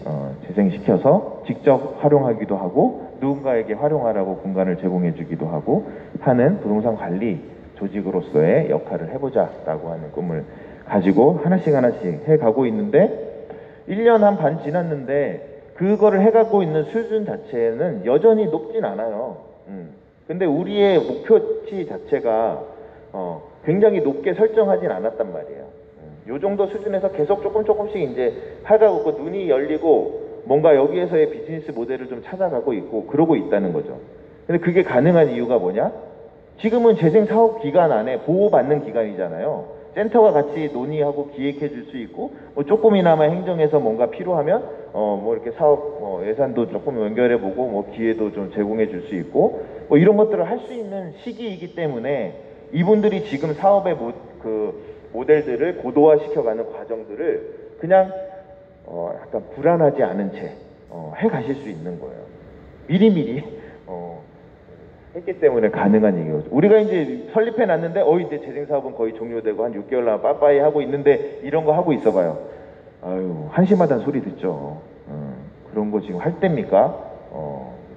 재생시켜서 직접 활용하기도 하고 누군가에게 활용하라고 공간을 제공해주기도 하고 하는 부동산 관리 조직으로서의 역할을 해보자라고 하는 꿈을 가지고 하나씩 해가고 있는데 1년 한 반 지났는데 그거를 해가고 있는 수준 자체는 여전히 높진 않아요. 근데 우리의 목표치 자체가 굉장히 높게 설정하진 않았단 말이에요. 요 정도 수준에서 계속 조금씩 이제 하다 보고 눈이 열리고 뭔가 여기에서의 비즈니스 모델을 좀 찾아가고 있고 그러고 있다는 거죠. 근데 그게 가능한 이유가 뭐냐? 지금은 재생 사업 기간 안에 보호받는 기간이잖아요. 센터가 같이 논의하고 기획해 줄 수 있고 뭐 조금이나마 행정에서 뭔가 필요하면 뭐 이렇게 사업 예산도 조금 연결해 보고 뭐 기회도 좀 제공해 줄 수 있고 뭐 이런 것들을 할 수 있는 시기이기 때문에 이분들이 지금 사업의 모델들을 고도화 시켜가는 과정들을 그냥 약간 불안하지 않은 채 해 가실 수 있는 거예요. 미리미리 했기 때문에 가능한 얘기죠. 우리가 이제 설립해 놨는데 이제 재생 사업은 거의 종료되고 한 6개월 남아 빠빠이 하고 있는데 이런 거 하고 있어 봐요. 아유, 한심하다는 소리 듣죠. 그런 거 지금 할 때입니까?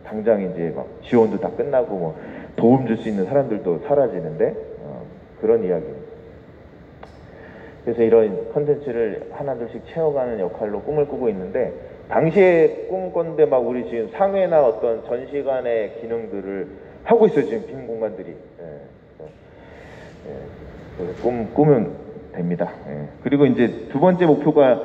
당장 이제 막 지원도 다 끝나고 뭐 도움 줄 수 있는 사람들도 사라지는데 그런 이야기입니다. 그래서 이런 컨텐츠를 하나둘씩 채워가는 역할로 꿈을 꾸고 있는데 당시에 꿈꿨는데 막 우리 지금 상회나 어떤 전시관의 기능들을 하고 있어요. 지금 빈 공간들이. 꾸면 됩니다. 그리고 이제 두 번째 목표가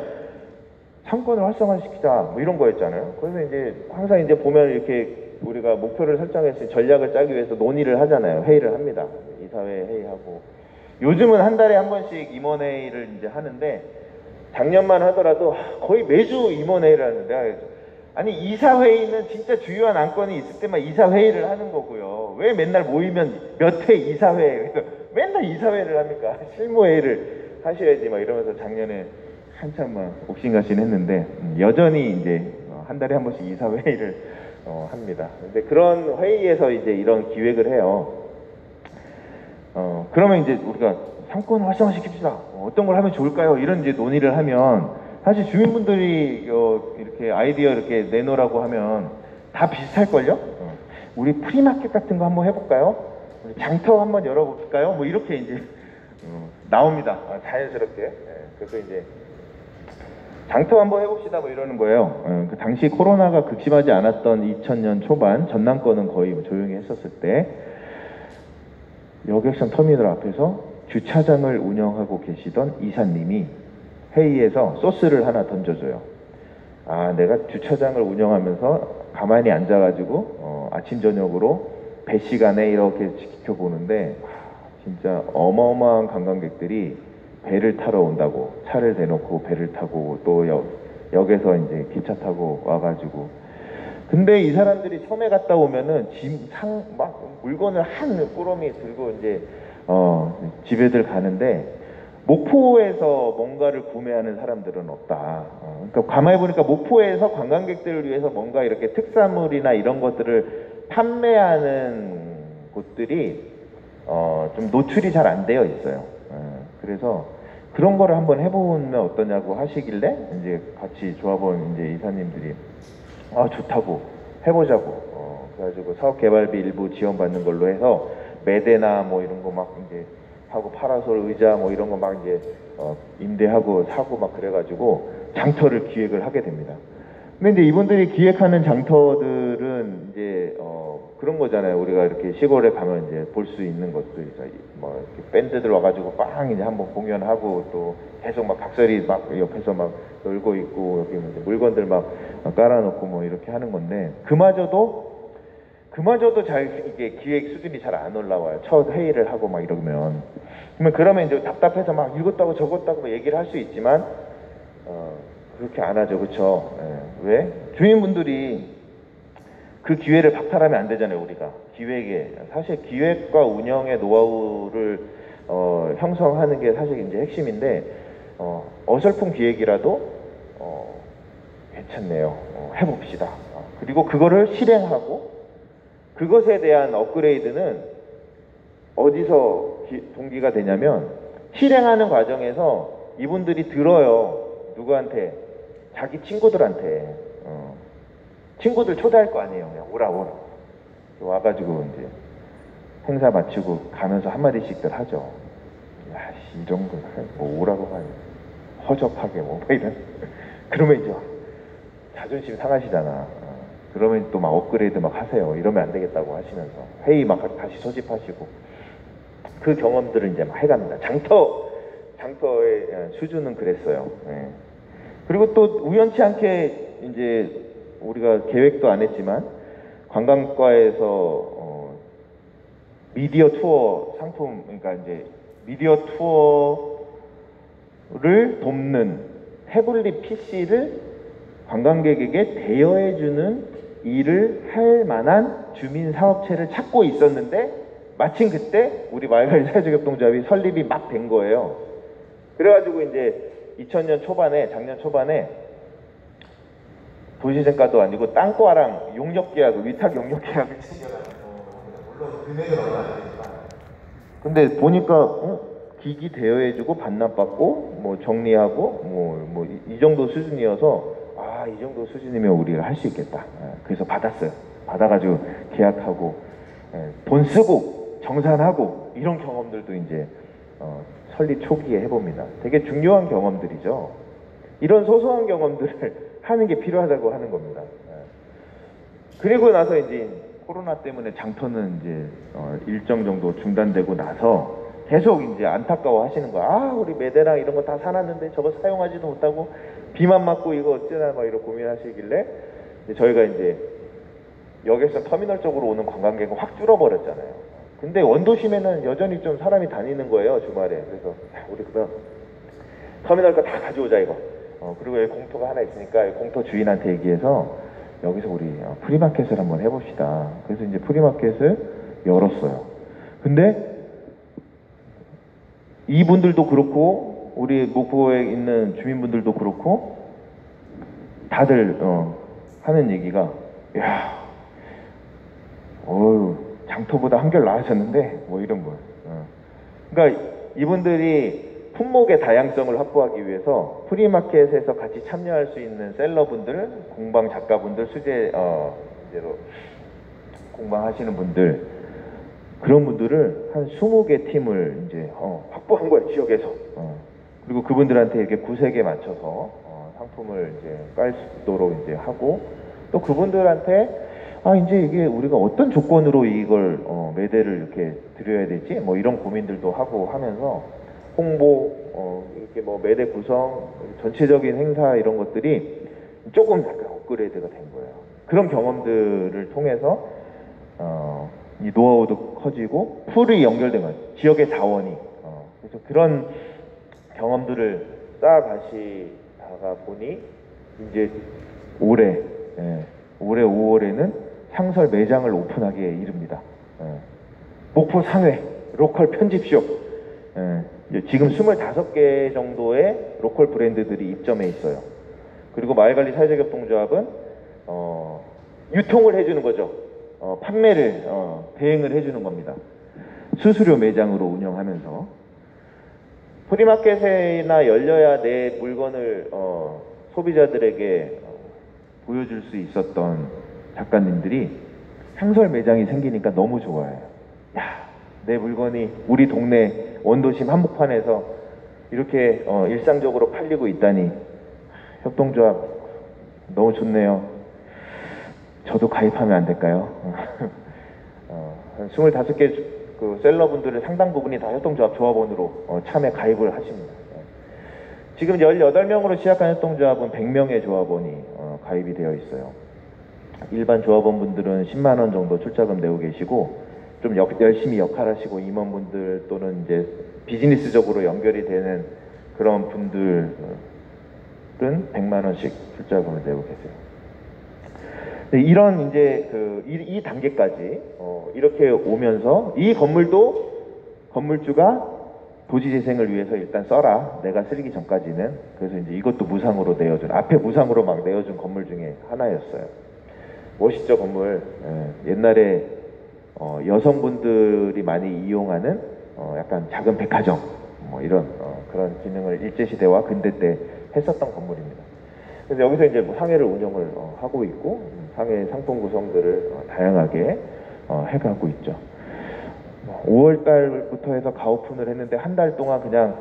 상권을 활성화시키자 뭐 이런 거였잖아요. 그래서 이제 항상 이제 보면 이렇게 우리가 목표를 설정해서 전략을 짜기 위해서 논의를 하잖아요. 회의를 합니다. 이사회 회의하고 요즘은 한 달에 한 번씩 임원회의를 이제 하는데 작년만 하더라도 거의 매주 임원회의를 하는데 아니 이사회의는 진짜 중요한 안건이 있을 때만 이사회의를 하는 거고요. 왜 맨날 모이면 몇 회 이사회 맨날 이사회를 합니까? 실무회의를 하셔야지 막 이러면서 작년에 한참 막 옥신각신 했는데 여전히 이제 한 달에 한 번씩 이사회의를 합니다. 근데 그런 회의에서 이제 이런 기획을 해요. 그러면 이제 우리가 상권을 활성화시킵시다. 어떤 걸 하면 좋을까요? 이런 이제 논의를 하면 사실 주민분들이 이렇게 아이디어 이렇게 내놓으라고 하면 다 비슷할걸요? 우리 프리마켓 같은 거 한번 해볼까요? 우리 장터 한번 열어볼까요? 뭐 이렇게 이제 나옵니다. 자연스럽게. 그래서 이제 장터 한번 해봅시다 뭐 이러는 거예요. 그 당시 코로나가 극심하지 않았던 2000년 초반 전남권은 거의 조용히 했었을 때 여객선 터미널 앞에서 주차장을 운영하고 계시던 이사님이 회의에서 소스를 하나 던져줘요. 내가 주차장을 운영하면서 가만히 앉아가지고 아침 저녁으로 배 시간에 이렇게 지켜보는데 진짜 어마어마한 관광객들이 배를 타러 온다고 차를 대놓고 배를 타고 또 역에서 이제 기차 타고 와가지고 근데 이 사람들이 섬에 갔다 오면은 막 물건을 한 꾸러미 들고 이제 집에들 가는데 목포에서 뭔가를 구매하는 사람들은 없다. 그러니까 가만히 보니까 목포에서 관광객들을 위해서 뭔가 이렇게 특산물이나 이런 것들을 판매하는 곳들이 좀 노출이 잘 안 되어 있어요. 그래서 그런 거를 한번 해보면 어떠냐고 하시길래 이제 같이 조합원 이제 이사님들이 좋다고 해보자고 그래가지고 사업개발비 일부 지원받는 걸로 해서 매대나 뭐 이런 거 막 이제 하고 파라솔 의자 뭐 이런 거 막 이제 임대하고 사고 막 그래가지고 장터를 기획을 하게 됩니다. 근데 이제 이분들이 기획하는 장터들은 이제 그런 거잖아요. 우리가 이렇게 시골에 가면 이제 볼 수 있는 것들 뭐 이렇게 밴드들 와가지고 빵 이제 한번 공연하고 또 계속 막 각설이 막 옆에서 막 놀고 있고 여기 이제 물건들 막 깔아놓고 뭐 이렇게 하는 건데 그마저도 그마저도 잘 이게 기획 수준이 잘 안 올라와요. 첫 회의를 하고 막 이러면. 그러면 이제 답답해서 막 읽었다고 적었다고 막 얘기를 할 수 있지만 그렇게 안 하죠, 그렇죠? 왜? 주민분들이 그 기회를 박탈하면 안 되잖아요, 우리가. 기획에 사실 기획과 운영의 노하우를 형성하는 게 사실 이제 핵심인데 어설픈 기획이라도 괜찮네요. 해봅시다. 그리고 그거를 실행하고 그것에 대한 업그레이드는 어디서 동기가 되냐면 실행하는 과정에서 이분들이 들어요. 누구한테? 자기 친구들한테. 친구들 초대할 거 아니에요. 그냥 오라 와가지고 이제 행사 마치고 가면서 한마디씩들 하죠. 야씨 이 정도 뭐 오라고 하니 허접하게 뭐 이런. 그러면 이제 자존심 상하시잖아. 그러면 또 막 업그레이드 막 하세요. 이러면 안 되겠다고 하시면서 회의 막 다시 소집하시고 그 경험들을 이제 막 해갑니다. 장터의 수준은 그랬어요. 예. 그리고 또 우연치 않게 이제 우리가 계획도 안 했지만 관광과에서 미디어 투어 상품, 그러니까 이제 미디어 투어를 돕는 태블릿 PC를 관광객에게 대여해주는 일을 할 만한 주민 사업체를 찾고 있었는데 마침 그때 우리 말갈이 사회적협동조합이 설립이 막 된 거예요. 그래가지고 이제 2000년 초반에, 작년 초반에 도시생과도 아니고 땅과랑 용역 계약, 위탁 용역 계약을 체결하고, 물론 금액은 얼마 안 되지만, 근데 보니까 기기 대여해주고 반납받고 뭐 정리하고 이 정도 수준이어서 이 정도 수준이면 우리가 할 수 있겠다. 그래서 받았어요. 받아가지고 계약하고 돈 쓰고 정산하고 이런 경험들도 이제 설립 초기에 해봅니다. 되게 중요한 경험들이죠. 이런 소소한 경험들을 하는 게 필요하다고 하는 겁니다. 그리고 나서 이제 코로나 때문에 장터는 이제 일정 정도 중단되고 나서 계속 이제 안타까워 하시는 거야. 우리 매대랑 이런 거 다 사놨는데 저거 사용하지도 못하고 비만 맞고 이거 어쩌나 막 이런 고민하시길래 저희가 이제 역에서 터미널 쪽으로 오는 관광객은 확 줄어버렸잖아요. 근데 원도심에는 여전히 좀 사람이 다니는 거예요, 주말에. 그래서 우리 그럼 터미널 거 다 가져오자 이거. 그리고 여기 공터가 하나 있으니까 공터 주인한테 얘기해서 여기서 우리 프리마켓을 한번 해봅시다. 그래서 이제 프리마켓을 열었어요. 근데 이분들도 그렇고 우리 목포에 있는 주민분들도 그렇고 다들 하는 얘기가 야, 장터보다 한결 나아졌는데 뭐 이런 거. 그러니까 이분들이 품목의 다양성을 확보하기 위해서 프리마켓에서 같이 참여할 수 있는 셀러분들, 공방 작가분들, 수제로 공방하시는 분들, 그런 분들을 한 20개 팀을 이제 확보한 거예요, 지역에서. 그리고 그분들한테 이렇게 구색에 맞춰서 상품을 이제 깔 수 있도록 이제 하고, 또 그분들한테 이제 이게 우리가 어떤 조건으로 이걸 매대를 이렇게 드려야 될지 뭐 이런 고민들도 하고 하면서 홍보, 이렇게 뭐 매대 구성, 전체적인 행사 이런 것들이 조금 약간 업그레이드가 된 거예요. 그런 경험들을 통해서 이 노하우도 커지고 풀이 연결된 거예요. 지역의 자원이. 그래서 그런 경험들을 쌓아가시다가 보니 이제 올해 5월에는 상설 매장을 오픈하기에 이릅니다. 목포 상회 로컬 편집숍. 지금 25개 정도의 로컬 브랜드들이 입점해 있어요. 그리고 마을관리 사회적협동조합은 유통을 해주는 거죠. 판매를 대행을 해주는 겁니다. 수수료 매장으로 운영하면서 프리마켓이나 열려야 내 물건을 소비자들에게 보여줄 수 있었던 작가님들이 상설 매장이 생기니까 너무 좋아해요. 야, 내 물건이 우리 동네 원도심 한복판에서 이렇게 일상적으로 팔리고 있다니 협동조합 너무 좋네요. 저도 가입하면 안 될까요? 한 25개 그 셀러분들의 상당 부분이 다 협동조합 조합원으로 참여 가입을 하십니다. 지금 18명으로 시작한 협동조합은 100명의 조합원이 가입이 되어 있어요. 일반 조합원분들은 10만 원 정도 출자금 내고 계시고 좀 열심히 역할하시고 임원분들 또는 이제 비즈니스적으로 연결이 되는 그런 분들은 100만 원씩 출자금을 내고 계세요. 이런 이제 이 단계까지 이렇게 오면서 이 건물도 건물주가 도시재생을 위해서 일단 써라. 내가 쓰기 전까지는. 그래서 이제 이것도 무상으로 내어준, 앞에 무상으로 막 내어준 건물 중에 하나였어요. 멋있죠, 건물. 옛날에 여성분들이 많이 이용하는 약간 작은 백화점 뭐 이런 그런 기능을 일제시대와 근대 때 했었던 건물입니다. 그래서 여기서 이제 뭐 상해를 운영을 하고 있고 상해 상품 구성들을 다양하게 해가고 있죠. 5월 달부터 해서 가오픈을 했는데 한 달 동안 그냥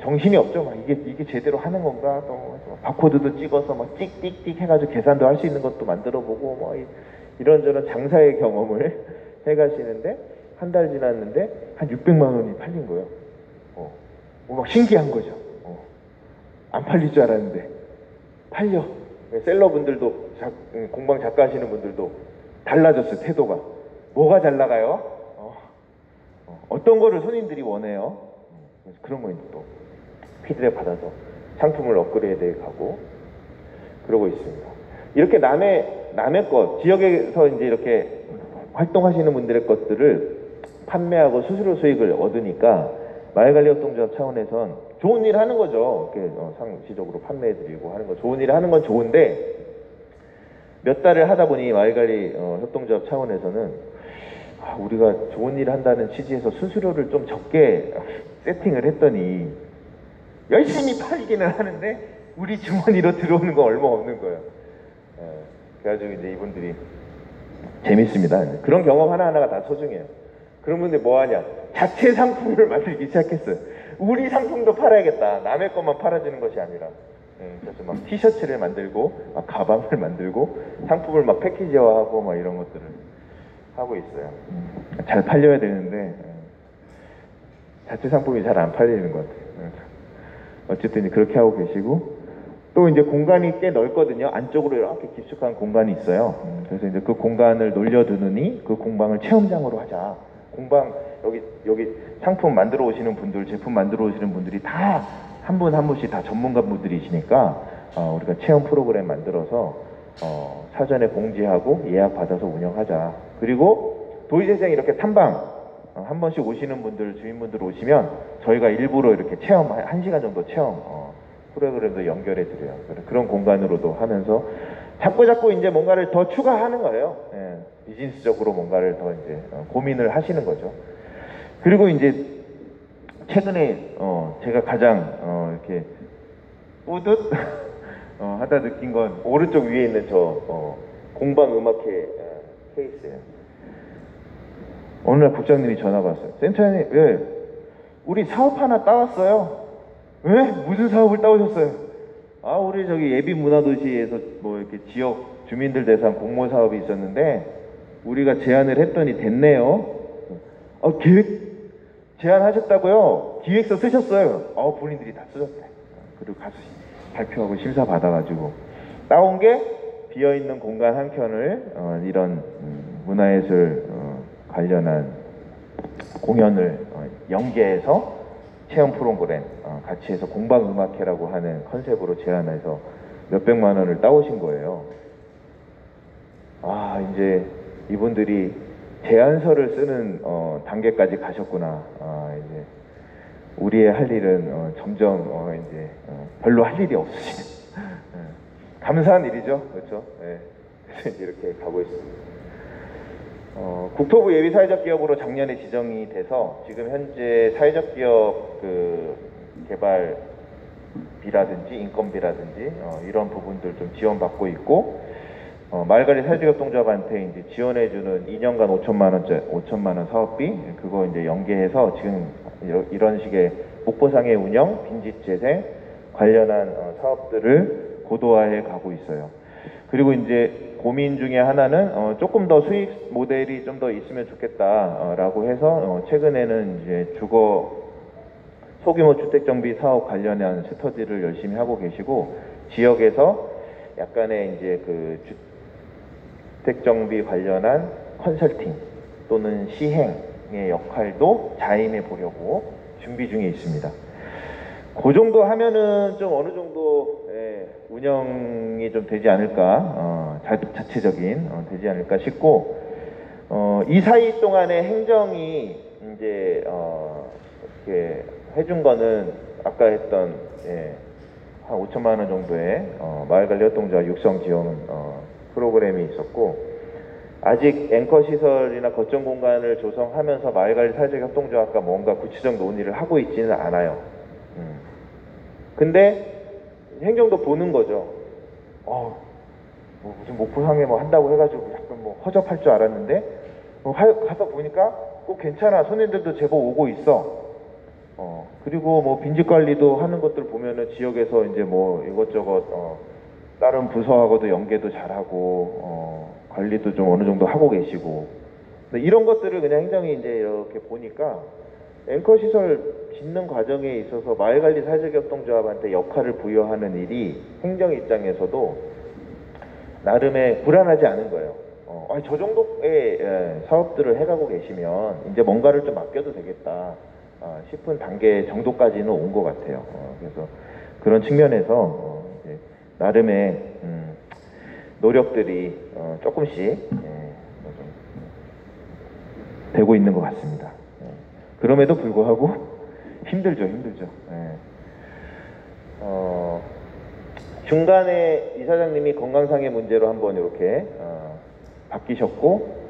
정신이 없죠. 막 이게 제대로 하는 건가? 또 바코드도 찍어서 막 찍찍찍 해가지고 계산도 할 수 있는 것도 만들어보고 뭐 이런저런 장사의 경험을 해가시는데 한 달 지났는데 한 600만 원이 팔린 거예요. 막 신기한 거죠. 안 팔릴 줄 알았는데 팔려. 셀러분들도 공방 작가 하시는 분들도 달라졌어요. 태도가. 뭐가 잘 나가요? 어떤 거를 손님들이 원해요. 그래서 그런 거 이제 또 피드백 받아서 상품을 업그레이드해 가고 그러고 있습니다. 이렇게 남의 것, 지역에서 이제 이렇게 활동하시는 분들의 것들을 판매하고 수수료 수익을 얻으니까 마을관리협동조합 차원에선 좋은 일 하는 거죠. 이렇게 상시적으로 판매해드리고 하는 거 좋은 일 하는 건 좋은데 몇 달을 하다 보니 마을관리협동조합 차원에서는 우리가 좋은 일 한다는 취지에서 수수료를 좀 적게 세팅을 했더니 열심히 팔기는 하는데 우리 주머니로 들어오는 건 얼마 없는 거예요. 그래가지고 이제 이분들이 재밌습니다. 그런 경험 하나하나가 다 소중해요. 그런 분들 뭐 하냐? 자체 상품을 만들기 시작했어요. 우리 상품도 팔아야겠다. 남의 것만 팔아주는 것이 아니라. 그래서 막 티셔츠를 만들고, 막 가방을 만들고, 상품을 막 패키지화하고 막 이런 것들을 하고 있어요. 잘 팔려야 되는데 자체 상품이 잘 안 팔리는 것 같아요. 어쨌든 그렇게 하고 계시고 또 이제 공간이 꽤 넓거든요. 안쪽으로 이렇게 깊숙한 공간이 있어요. 그래서 이제 그 공간을 놀려두느니 그 공방을 체험장으로 하자. 공방 여기 상품 만들어 오시는 분들, 제품 만들어 오시는 분들이 다 한 분 한 분씩 다 전문가 분들이시니까 우리가 체험 프로그램 만들어서 사전에 공지하고 예약 받아서 운영하자. 그리고 도시재생 이렇게 탐방 한 번씩 오시는 분들, 주인분들 오시면 저희가 일부러 이렇게 체험 1시간 정도 체험 프로그램도 연결해 드려요. 그런 공간으로도 하면서 자꾸 이제 뭔가를 더 추가하는 거예요. 비즈니스적으로 뭔가를 더 이제 고민을 하시는 거죠. 그리고 이제 최근에 제가 가장 이렇게 뿌듯 하다 느낀 건 오른쪽 위에 있는 저 공방 음악회 케이스예요. 어느 날 국장님이 전화가 왔어요. 센터장님, 왜? 우리 사업 하나 따왔어요. 왜? 무슨 사업을 따오셨어요? 우리 저기 예비문화도시에서 뭐 이렇게 지역 주민들 대상 공모 사업이 있었는데 우리가 제안을 했더니 됐네요. 기획 제안하셨다고요? 기획서 쓰셨어요. 본인들이 다 쓰셨대. 그리고 가서 발표하고 심사 받아가지고 따온 게 비어있는 공간 한 켠을 이런 문화예술 관련한 공연을 연계해서 체험 프로그램 같이 해서 공방음악회라고 하는 컨셉으로 제안해서 몇백만 원을 따오신 거예요. 이제 이분들이 제안서를 쓰는 단계까지 가셨구나. 이제 우리의 할 일은 점점 이제 별로 할 일이 없으시네. 감사한 일이죠, 그렇죠? 그래서 이제 이렇게 가고 있습니다. 국토부 예비 사회적 기업으로 작년에 지정이 돼서 지금 현재 사회적 기업 개발비라든지 인건비라든지 이런 부분들 좀 지원받고 있고 마을관리 사회적협동조합한테 이제 지원해주는 2년간 5천만 원 사업비 그거 이제 연계해서 지금 이런 식의 목포상해 운영, 빈집 재생 관련한 사업들을 고도화해 가고 있어요. 그리고 이제 고민 중에 하나는 조금 더 수익 모델이 좀 더 있으면 좋겠다라고 해서 최근에는 이제 소규모 주택 정비 사업 관련한 스터디를 열심히 하고 계시고 지역에서 약간의 이제 주택정비 관련한 컨설팅 또는 시행의 역할도 자임해 보려고 준비 중에 있습니다. 그 정도 하면은 좀 어느 정도 운영이 좀 되지 않을까, 자체적인 되지 않을까 싶고, 이 사이 동안에 행정이 이제 이렇게 해준 거는 아까 했던 한 5천만 원 정도의 마을관리 협동조합 육성 지원 프로그램이 있었고, 아직 앵커 시설이나 거점 공간을 조성하면서 마을관리 사회적 협동조합과 뭔가 구체적 논의를 하고 있지는 않아요. 근데 행정도 보는 거죠. 뭐 무슨 목포상에 뭐 한다고 해가지고 약간 뭐 허접할 줄 알았는데 가서 보니까 꼭 괜찮아. 손님들도 제법 오고 있어. 그리고 뭐 빈집 관리도 하는 것들 보면은 지역에서 이제 뭐 이것저것 다른 부서하고도 연계도 잘하고 관리도 좀 어느 정도 하고 계시고, 근데 이런 것들을 그냥 행정이 이제 이렇게 보니까 앵커 시설 짓는 과정에 있어서 마을관리 사회적 협동조합한테 역할을 부여하는 일이 행정 입장에서도 나름의 불안하지 않은 거예요. 저 정도의 사업들을 해가고 계시면 이제 뭔가를 좀 맡겨도 되겠다 싶은 단계 정도까지는 온 것 같아요. 그래서 그런 측면에서 이제 나름의 노력들이 조금씩 좀 되고 있는 것 같습니다. 그럼에도 불구하고 힘들죠. 중간에 이사장님이 건강상의 문제로 한번 이렇게 바뀌셨고,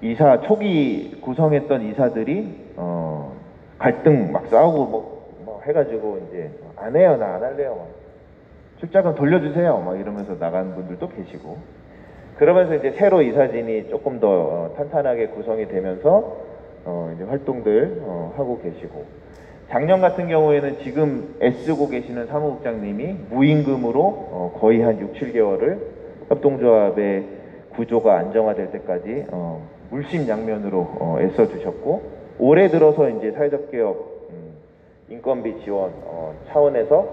이사 초기 구성했던 이사들이 갈등 막 싸우고 뭐 해가지고 이제 안 해요, 나 안 할래요, 출자금 돌려주세요 막 이러면서 나간 분들도 계시고, 그러면서 이제 새로 이사진이 조금 더 탄탄하게 구성이 되면서 이제 활동들 하고 계시고, 작년 같은 경우에는 지금 애쓰고 계시는 사무국장님이 무임금으로 거의 한 6, 7개월을 협동조합의 구조가 안정화될 때까지 물심양면으로 애써 주셨고, 올해 들어서 이제 사회적 개혁 인건비 지원 차원에서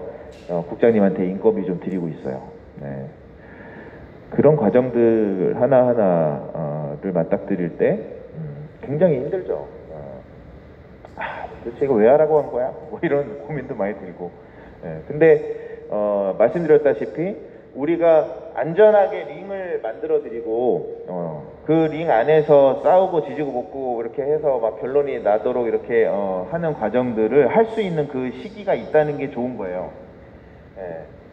국장님한테 인건비 좀 드리고 있어요. 네. 그런 과정들 하나하나를 맞닥뜨릴 때 굉장히 힘들죠. 도대체 이거 왜 하라고 한 거야? 뭐 이런 고민도 많이 들고. 근데 말씀드렸다시피 우리가 안전하게 링을 만들어 드리고 그 링 안에서 싸우고 지지고 볶고 이렇게 해서 막 결론이 나도록 이렇게 하는 과정들을 할 수 있는 그 시기가 있다는 게 좋은 거예요.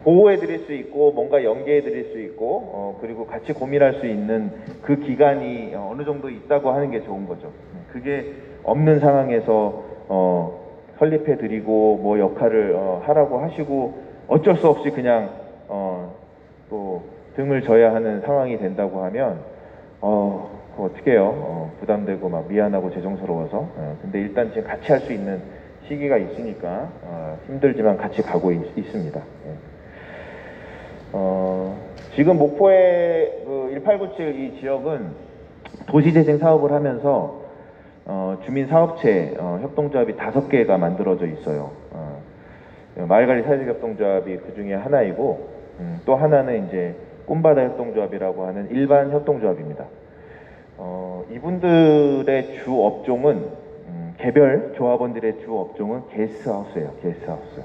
보호해 드릴 수 있고 뭔가 연계해 드릴 수 있고 그리고 같이 고민할 수 있는 그 기간이 어느 정도 있다고 하는 게 좋은 거죠. 그게 없는 상황에서 설립해 드리고 뭐 역할을 하라고 하시고 어쩔 수 없이 그냥 또 등을 져야 하는 상황이 된다고 하면 그거 어떻게 해요? 부담되고 막 미안하고 죄송스러워서. 근데 일단 지금 같이 할 수 있는 시기가 있으니까 힘들지만 같이 가고 있습니다. 지금 목포의 그 1897 이 지역은 도시재생 사업을 하면서 주민사업체 협동조합이 5개가 만들어져 있어요. 마을관리 사회적 협동조합이 그 중에 하나이고, 또 하나는 이제 꿈바다 협동조합이라고 하는 일반 협동조합입니다. 이분들의 주 업종은 개별 조합원들의 주 업종은 게스트하우스예요. 게스트하우스.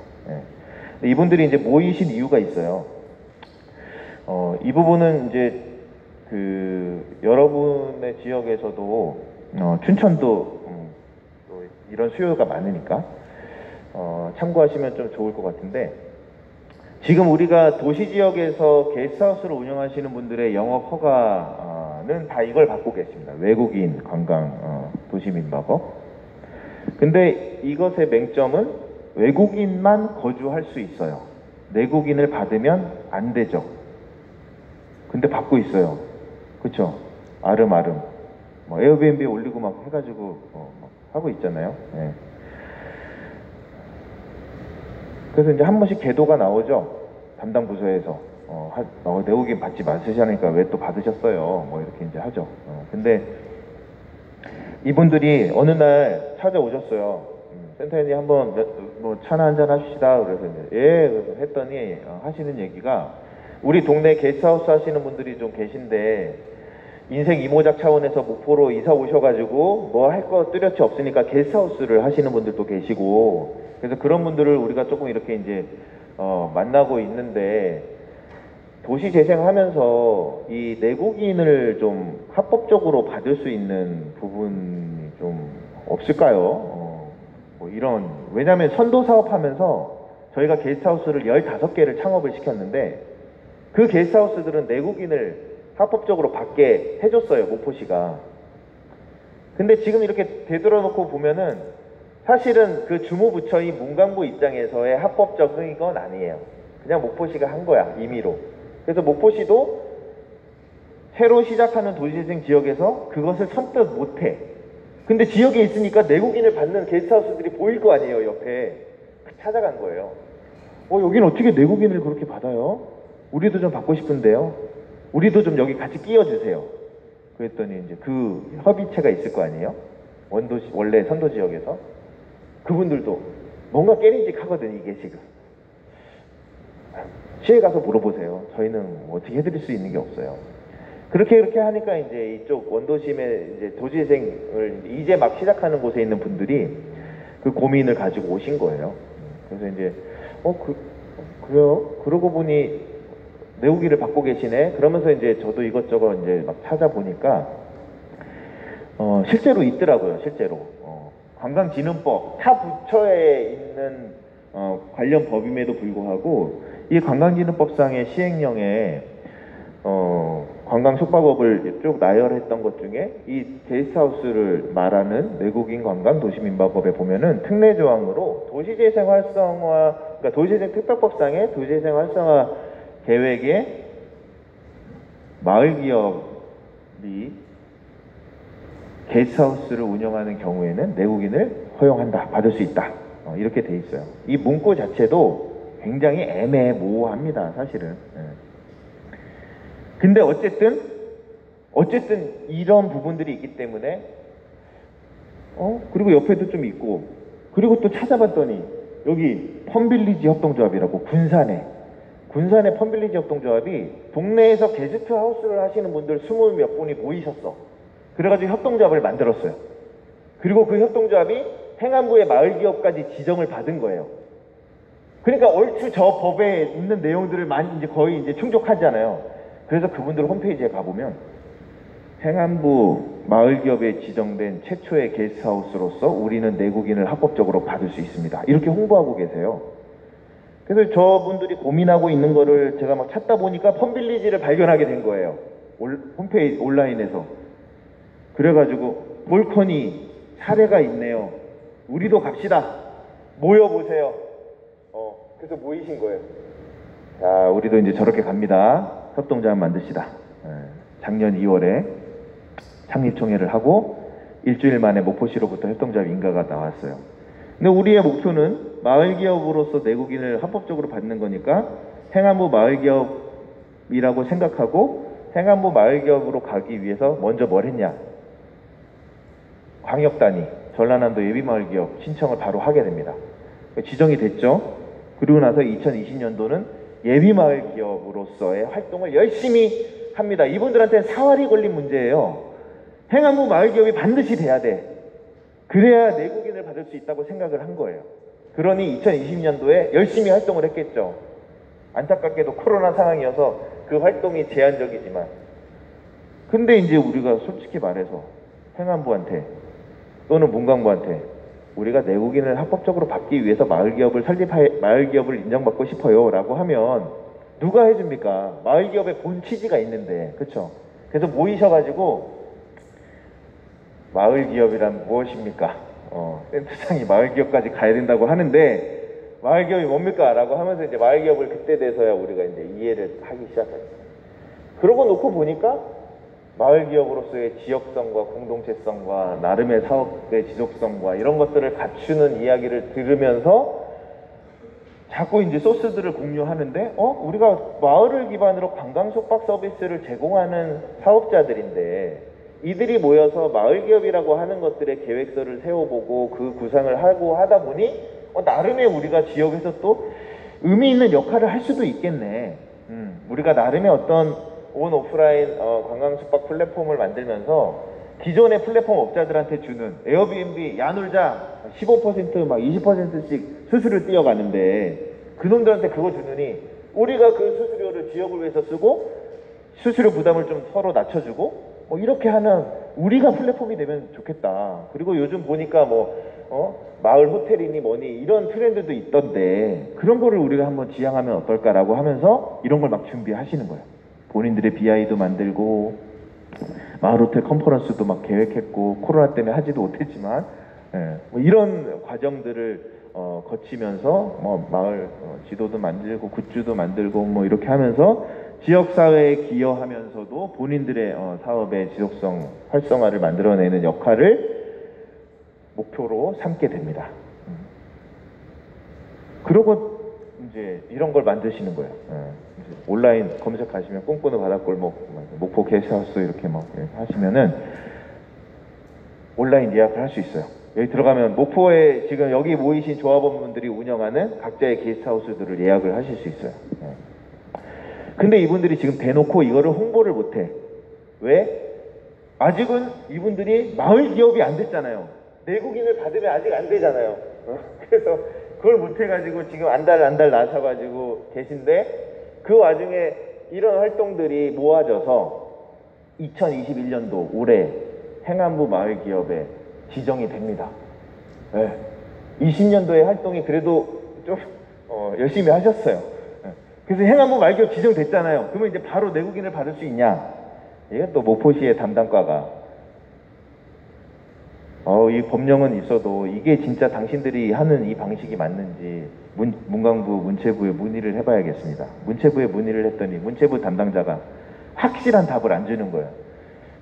이분들이 이제 모이신 이유가 있어요. 이 부분은 이제 그 여러분의 지역에서도 춘천도 또 이런 수요가 많으니까 참고하시면 좀 좋을 것 같은데, 지금 우리가 도시 지역에서 게스트하우스를 운영하시는 분들의 영업 허가는 다 이걸 받고 계십니다. 외국인 관광 도시민박업. 근데 이것의 맹점은 외국인만 거주할 수 있어요. 내국인을 받으면 안 되죠. 근데 받고 있어요. 그쵸? 아름아름 뭐 에어비앤비 올리고 막 해가지고 막 하고 있잖아요. 그래서 이제 한 번씩 계도가 나오죠. 담당 부서에서 내국인 받지 마시자니까 왜 또 받으셨어요? 뭐 이렇게 이제 하죠. 근데 이분들이 어느 날 찾아오셨어요. 센터장님 한번 뭐 차나 한잔 하시다. 그래서 이제 그래서 했더니 하시는 얘기가, 우리 동네 게스트하우스 하시는 분들이 좀 계신데 인생 이모작 차원에서 목포로 이사 오셔가지고 뭐 할 거 뚜렷이 없으니까 게스트하우스를 하시는 분들도 계시고, 그래서 그런 분들을 우리가 조금 이렇게 이제 만나고 있는데, 도시재생하면서 이 내국인을 좀 합법적으로 받을 수 있는 부분이 좀 없을까요? 뭐 이런, 왜냐하면 선도 사업하면서 저희가 게스트하우스를 15개를 창업을 시켰는데, 그 게스트하우스들은 내국인을 합법적으로 받게 해줬어요, 목포시가. 근데 지금 이렇게 되돌아놓고 보면은 사실은 그 주무부처인 문광부 입장에서의 합법적인 건 아니에요. 그냥 목포시가 한 거야, 임의로. 그래서 목포시도 새로 시작하는 도시재생 지역에서 그것을 선뜻 못해. 근데 지역에 있으니까 내국인을 받는 게스트하우스들이 보일 거 아니에요, 옆에. 찾아간 거예요. 여긴 어떻게 내국인을 그렇게 받아요? 우리도 좀 받고 싶은데요. 우리도 좀 여기 같이 끼워주세요. 그랬더니 이제 그 협의체가 있을 거 아니에요? 원래 선도 지역에서. 그분들도 뭔가 깨림직하거든, 이게 지금. 시에 가서 물어보세요. 저희는 뭐 어떻게 해드릴 수 있는 게 없어요. 그렇게 하니까 이제 이쪽 원도심에 이제 도시재생을 이제 막 시작하는 곳에 있는 분들이 그 고민을 가지고 오신 거예요. 그래서 이제 그래요? 그러고 보니 내우기를 받고 계시네. 그러면서 이제 저도 이것저것 이제 막 찾아보니까 실제로 있더라고요. 실제로 관광진흥법 타 부처에 있는 관련 법임에도 불구하고 이 관광진흥법상의 시행령에 관광숙박업을 쭉 나열했던 것 중에 이 게스트하우스를 말하는 내국인 관광 도시민박업에 보면은 특례 조항으로 도시재생 활성화, 그러니까 도시재생 특별법상의 도시재생 활성화 계획에 마을기업이 게스트하우스를 운영하는 경우에는 내국인을 허용한다, 받을 수 있다, 이렇게 돼 있어요. 이 문구 자체도 굉장히 애매모호합니다, 사실은. 근데 어쨌든 이런 부분들이 있기 때문에 그리고 옆에도 좀 있고, 그리고 또 찾아봤더니 여기 펌빌리지 협동조합이라고 군산에 펌빌리지 협동조합이 동네에서 게스트하우스를 하시는 분들 20몇 분이 모이셨어. 그래가지고 협동조합을 만들었어요. 그리고 그 협동조합이 행안부의 마을기업까지 지정을 받은 거예요. 그러니까 얼추 저 법에 있는 내용들을 많이 이제 거의 이제 충족하잖아요. 그래서 그분들 홈페이지에 가보면 행안부 마을기업에 지정된 최초의 게스트하우스로서 우리는 내국인을 합법적으로 받을 수 있습니다, 이렇게 홍보하고 계세요. 그래서 저분들이 고민하고 있는 거를 제가 막 찾다 보니까 펌빌리지를 발견하게 된 거예요. 홈페이지 온라인에서. 그래가지고 몰커니 사례가 있네요. 우리도 갑시다. 모여보세요. 그래서 모이신 거예요. 자, 우리도 이제 저렇게 갑니다. 협동조합 만드시다. 작년 2월에 창립총회를 하고 일주일 만에 목포시로부터 협동조합 인가가 나왔어요. 근데 우리의 목표는 마을기업으로서 내국인을 합법적으로 받는 거니까 행안부 마을기업이라고 생각하고 행안부 마을기업으로 가기 위해서 먼저 뭘 했냐? 광역단위, 전라남도 예비마을기업 신청을 바로 하게 됩니다. 지정이 됐죠. 그리고 나서 2020년도는 예비마을기업으로서의 활동을 열심히 합니다. 이분들한테는 사활이 걸린 문제예요. 행안부 마을기업이 반드시 돼야 돼. 그래야 내국인을 받을 수 있다고 생각을 한 거예요. 그러니 2020년도에 열심히 활동을 했겠죠. 안타깝게도 코로나 상황이어서 그 활동이 제한적이지만, 근데 이제 우리가 솔직히 말해서 행안부한테 또는 문광부한테 우리가 내국인을 합법적으로 받기 위해서 마을기업을 인정받고 싶어요 라고 하면 누가 해줍니까? 마을기업의 본 취지가 있는데, 그쵸? 그래서 모이셔가지고 마을기업이란 무엇입니까? 센터장이 마을기업까지 가야 된다고 하는데 마을기업이 뭡니까? 라고 하면서 이제 마을기업을 그때 돼서야 우리가 이제 이해를 하기 시작했어요. 그러고 놓고 보니까 마을기업으로서의 지역성과 공동체성과 나름의 사업의 지속성과 이런 것들을 갖추는 이야기를 들으면서 자꾸 이제 소스들을 공유하는데 우리가 마을을 기반으로 관광 숙박 서비스를 제공하는 사업자들인데 이들이 모여서 마을기업이라고 하는 것들의 계획서를 세워보고 그 구상을 하고 하다 보니 나름의 우리가 지역에서 또 의미 있는 역할을 할 수도 있겠네. 우리가 나름의 어떤 온 오프라인 관광 숙박 플랫폼을 만들면서 기존의 플랫폼 업자들한테 주는 에어비앤비 야 놀자 15%막 20%씩 수수료 띄어가는데 그놈들한테 그거 주느니 우리가 그 수수료를 지역을 위해서 쓰고 수수료 부담을 좀 서로 낮춰주고 이렇게 하는 우리가 플랫폼이 되면 좋겠다. 그리고 요즘 보니까 마을 호텔이니 뭐니 이런 트렌드도 있던데 그런 거를 우리가 한번 지향하면 어떨까라고 하면서 이런 걸 막 준비하시는 거예요. 본인들의 BI도 만들고 마을 호텔 컨퍼런스도 막 계획했고 코로나 때문에 하지도 못했지만 이런 과정들을 거치면서 마을 지도도 만들고 굿즈도 만들고 이렇게 하면서 지역사회에 기여하면서도 본인들의 사업의 지속성 활성화를 만들어내는 역할을 목표로 삼게 됩니다. 그러고 이제 이런 걸 만드시는 거예요. 이제 온라인 검색하시면 꿈꾸는 바닷골목, 목포 게스트하우스 이렇게 하시면은 온라인 예약을 할 수 있어요. 여기 들어가면 목포에 지금 여기 모이신 조합원분들이 운영하는 각자의 게스트하우스들을 예약을 하실 수 있어요. 근데 이분들이 지금 대놓고 이거를 홍보를 못해. 왜? 아직은 이분들이 마을 기업이 안 됐잖아요. 내국인을 받으면 아직 안 되잖아요. 그래서 그걸 못해가지고 지금 안달 나셔가지고 계신데 그 와중에 이런 활동들이 모아져서 2021년도 올해 행안부 마을 기업에 지정이 됩니다. 20년도에 활동이 그래도 좀 열심히 하셨어요. 그래서 행안부 마을 기업 지정됐잖아요. 그러면 이제 바로 내국인을 받을 수 있냐? 이게 또 목포시의 담당과가 이 법령은 있어도 이게 진짜 당신들이 하는 이 방식이 맞는지 문광부 문체부에 문의를 해봐야겠습니다. 문체부에 문의를 했더니 문체부 담당자가 확실한 답을 안 주는 거예요.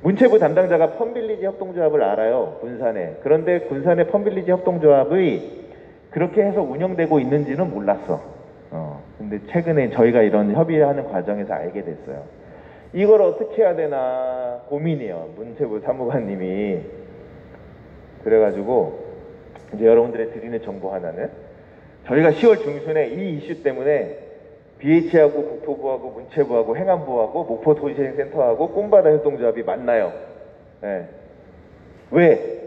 문체부 담당자가 펀빌리지 협동조합을 알아요, 군산에. 그런데 군산의 펀빌리지 협동조합이 그렇게 해서 운영되고 있는지는 몰랐어. 근데 최근에 저희가 이런 협의하는 과정에서 알게 됐어요. 이걸 어떻게 해야 되나 고민이에요, 문체부 사무관님이. 그래가지고 이제 여러분들의 드리는 정보 하나는 저희가 10월 중순에 이 이슈 때문에 BH하고 국토부하고 문체부하고 행안부하고 목포도시재생센터하고 꿈바다 협동조합이 만나요. 왜?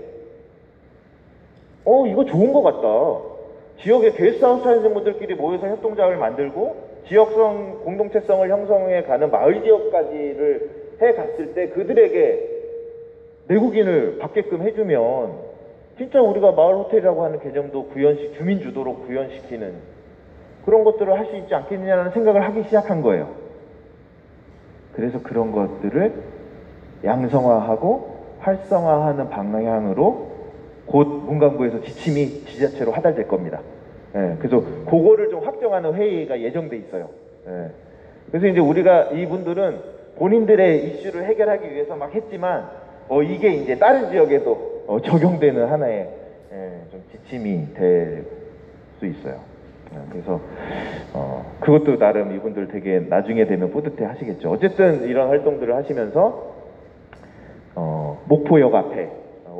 이거 좋은 것 같다. 지역의 게스트하우스 하시는 분들끼리 모여서 협동조합을 만들고 지역성 공동체성을 형성해가는 마을 지역까지를 해갔을 때 그들에게 내국인을 받게끔 해주면 진짜 우리가 마을 호텔이라고 하는 개념도 주민 주도로 구현시키는 그런 것들을 할 수 있지 않겠느냐는 생각을 하기 시작한 거예요. 그래서 그런 것들을 양성화하고 활성화하는 방향으로 곧 문광부에서 지침이 지자체로 하달될 겁니다. 그래서 그거를 좀 확정하는 회의가 예정돼 있어요. 그래서 이제 우리가 이분들은 본인들의 이슈를 해결하기 위해서 막 했지만 이게 이제 다른 지역에도 적용되는 하나의 좀 지침이 될 수 있어요. 그래서 그것도 나름 이분들 되게 나중에 되면 뿌듯해 하시겠죠. 어쨌든 이런 활동들을 하시면서 목포역 앞에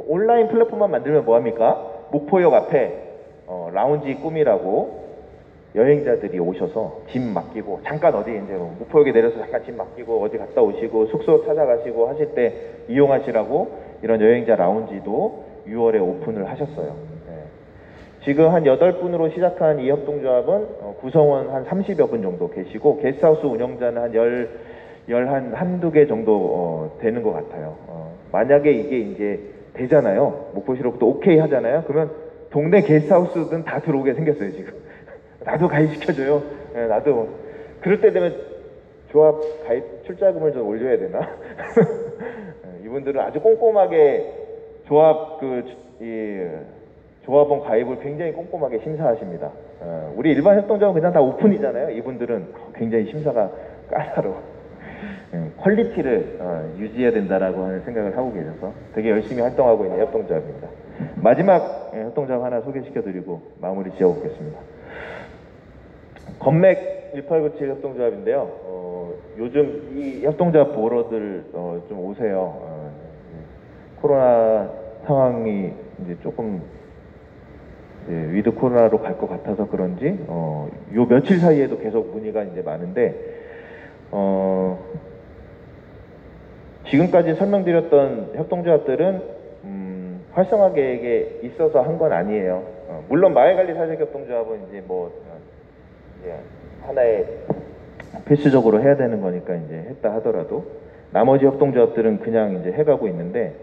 온라인 플랫폼만 만들면 뭐합니까? 목포역 앞에 라운지 꿈이라고 여행자들이 오셔서 짐 맡기고 잠깐 어디 이제 목포역에 내려서 잠깐 짐 맡기고 어디 갔다 오시고 숙소 찾아가시고 하실 때 이용하시라고 이런 여행자 라운지도 6월에 오픈을 하셨어요. 지금 한 8분으로 시작한 이 협동조합은 구성원 한 30여 분 정도 계시고 게스트하우스 운영자는 한두 개 정도 되는 것 같아요. 만약에 이게 이제 되잖아요. 목포시로부터 오케이 하잖아요. 그러면 동네 게스트하우스는 다 들어오게 생겼어요, 지금. 나도 가입시켜줘요. 나도. 그럴 때 되면 조합 가입 출자금을 좀 올려야 되나? 이분들은 아주 꼼꼼하게 조합원 가입을 굉장히 꼼꼼하게 심사하십니다. 우리 일반 협동조합은 그냥 다 오픈이잖아요. 이분들은 굉장히 심사가 까다로워. 퀄리티를 유지해야 된다라고 하는 생각을 하고 계셔서 되게 열심히 활동하고 있는 협동조합입니다. 마지막 협동조합 하나 소개시켜드리고 마무리 지어보겠습니다. 건맥 1897 협동조합인데요. 요즘 이 협동조합 보러들 좀 오세요. 코로나 상황이 이제 조금 위드 코로나로 갈 것 같아서 그런지 요 며칠 사이에도 계속 문의가 이제 많은데 지금까지 설명드렸던 협동조합들은 활성화 계획에 있어서 한 건 아니에요. 물론 마을관리사회협동조합은 이제 이제 하나의 필수적으로 해야 되는 거니까 이제 했다 하더라도 나머지 협동조합들은 그냥 이제 해가고 있는데,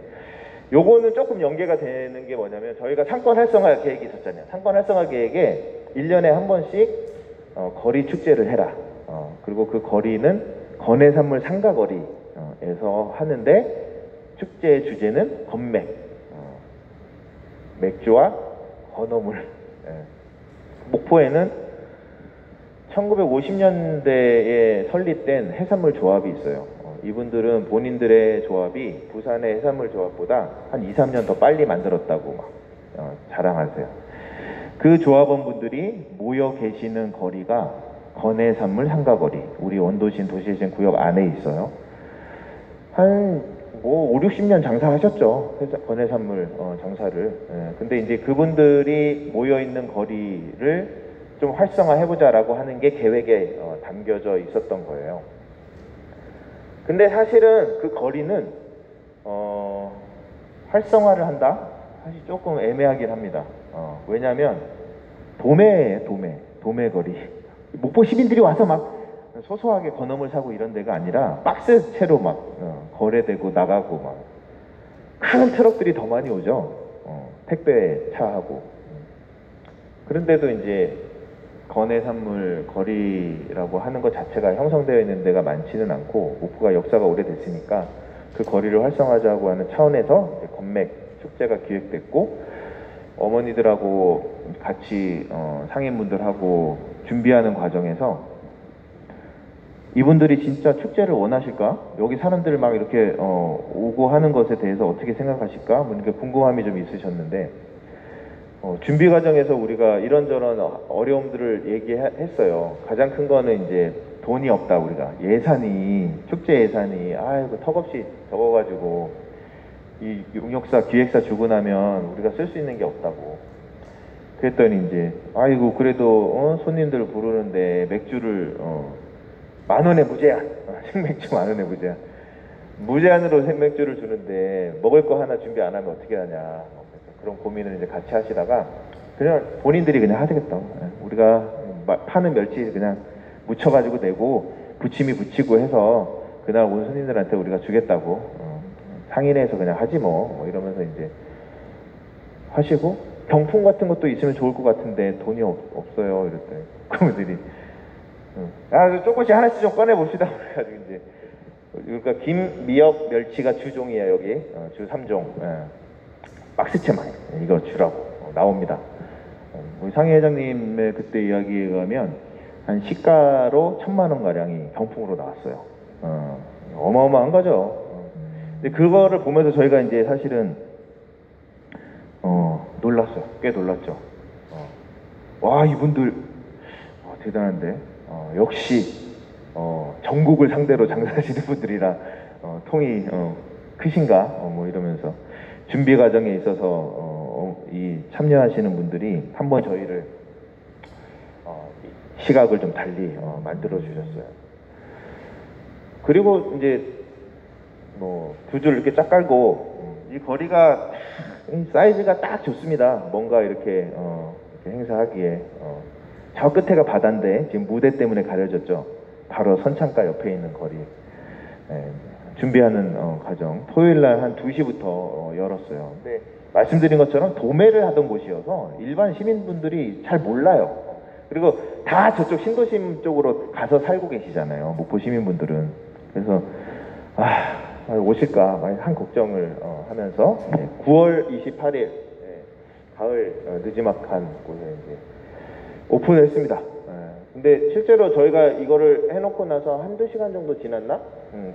요거는 조금 연계가 되는 게 뭐냐면, 저희가 상권 활성화 계획이 있었잖아요. 상권 활성화 계획에 1년에 한 번씩 거리 축제를 해라. 그리고 그 거리는 건해산물 상가거리에서 하는데, 축제의 주제는 건맥, 맥주와 건어물. 목포에는 1950년대에 설립된 해산물 조합이 있어요. 이분들은 본인들의 조합이 부산의 해산물 조합보다 한 2, 3년 더 빨리 만들었다고 자랑하세요. 그 조합원분들이 모여 계시는 거리가 건해산물 상가거리, 우리 원도심 도시재생 구역 안에 있어요. 한 5, 60년 장사하셨죠. 건해산물 장사를. 근데 이제 그분들이 모여있는 거리를 좀 활성화해보자라고 하는 게 계획에 담겨져 있었던 거예요. 근데 사실은 그 거리는 활성화를 한다? 사실 조금 애매하긴 합니다. 왜냐하면 도매예요, 도매거리. 목포 시민들이 와서 막 소소하게 건어물 사고 이런 데가 아니라 박스채로 막 거래되고 나가고, 막 큰 트럭들이 더 많이 오죠. 택배 차하고. 그런데도 이제 건해산물 거리라고 하는 것 자체가 형성되어 있는 데가 많지는 않고, 목포가 역사가 오래됐으니까 그 거리를 활성화하자고 하는 차원에서 이제 건맥 축제가 기획됐고, 어머니들하고 같이 상인분들하고 준비하는 과정에서 이분들이 진짜 축제를 원하실까? 여기 사람들 막 이렇게 오고 하는 것에 대해서 어떻게 생각하실까? 뭐 이렇게 궁금함이 좀 있으셨는데, 준비 과정에서 우리가 이런저런 어려움들을 얘기했어요. 가장 큰 거는 이제 돈이 없다. 우리가 축제 예산이 아이고 턱없이 적어가지고 이 용역사 기획사 주고 나면 우리가 쓸 수 있는 게 없다고. 그랬더니 이제 아이고 그래도 손님들 부르는데 맥주를 10,000원에 무제한, 생맥주 10,000원에 무제한, 무제한으로 생맥주를 주는데 먹을 거 하나 준비 안 하면 어떻게 하냐. 그런 고민을 이제 같이 하시다가 그냥 본인들이 그냥 하시겠다. 우리가 파는 멸치 그냥 묻혀가지고 내고 부침이 붙이고 해서 그날 온 손님들한테 우리가 주겠다고, 상인회에서 그냥 하지 뭐 이러면서 이제 하시고, 병풍 같은 것도 있으면 좋을 것 같은데 돈이 없어요. 이랬더니 그분들이 조금씩 하나씩 좀 꺼내 봅시다. 그래가지고 이제 그러니까 김, 미역, 멸치가 주종이에요. 여기 주 3종. 박스채만 이거 주라고 나옵니다. 우리 상희 회장님의 그때 이야기에 의하면 한 시가로 1,000만 원 가량이 병풍으로 나왔어요. 어마어마한 거죠. 근데 그거를 보면서 저희가 이제 사실은 놀랐어요. 꽤 놀랐죠. 와, 이분들 대단한데, 역시 전국을 상대로 장사하시는 분들이라 통이 크신가 뭐 이러면서 준비 과정에 있어서 이 참여하시는 분들이 한번 저희를 시각을 좀 달리 만들어 주셨어요. 그리고 이제 뭐 두 줄 이렇게 쫙 깔고, 이 거리가 사이즈가 딱 좋습니다. 뭔가 이렇게 행사하기에. 저 끝에가 바다인데 지금 무대 때문에 가려졌죠. 바로 선창가 옆에 있는 거리. 준비하는 과정, 토요일날 한 2시부터 열었어요. 근데 말씀드린 것처럼 도매를 하던 곳이어서 일반 시민분들이 잘 몰라요. 그리고 다 저쪽 신도심 쪽으로 가서 살고 계시잖아요, 목포 시민분들은. 그래서 오실까 한 걱정을 하면서 9월 28일 가을 느지막한 곳에 이제 오픈을 했습니다. 근데 실제로 저희가 이거를 해놓고 나서 한두 시간 정도 지났나?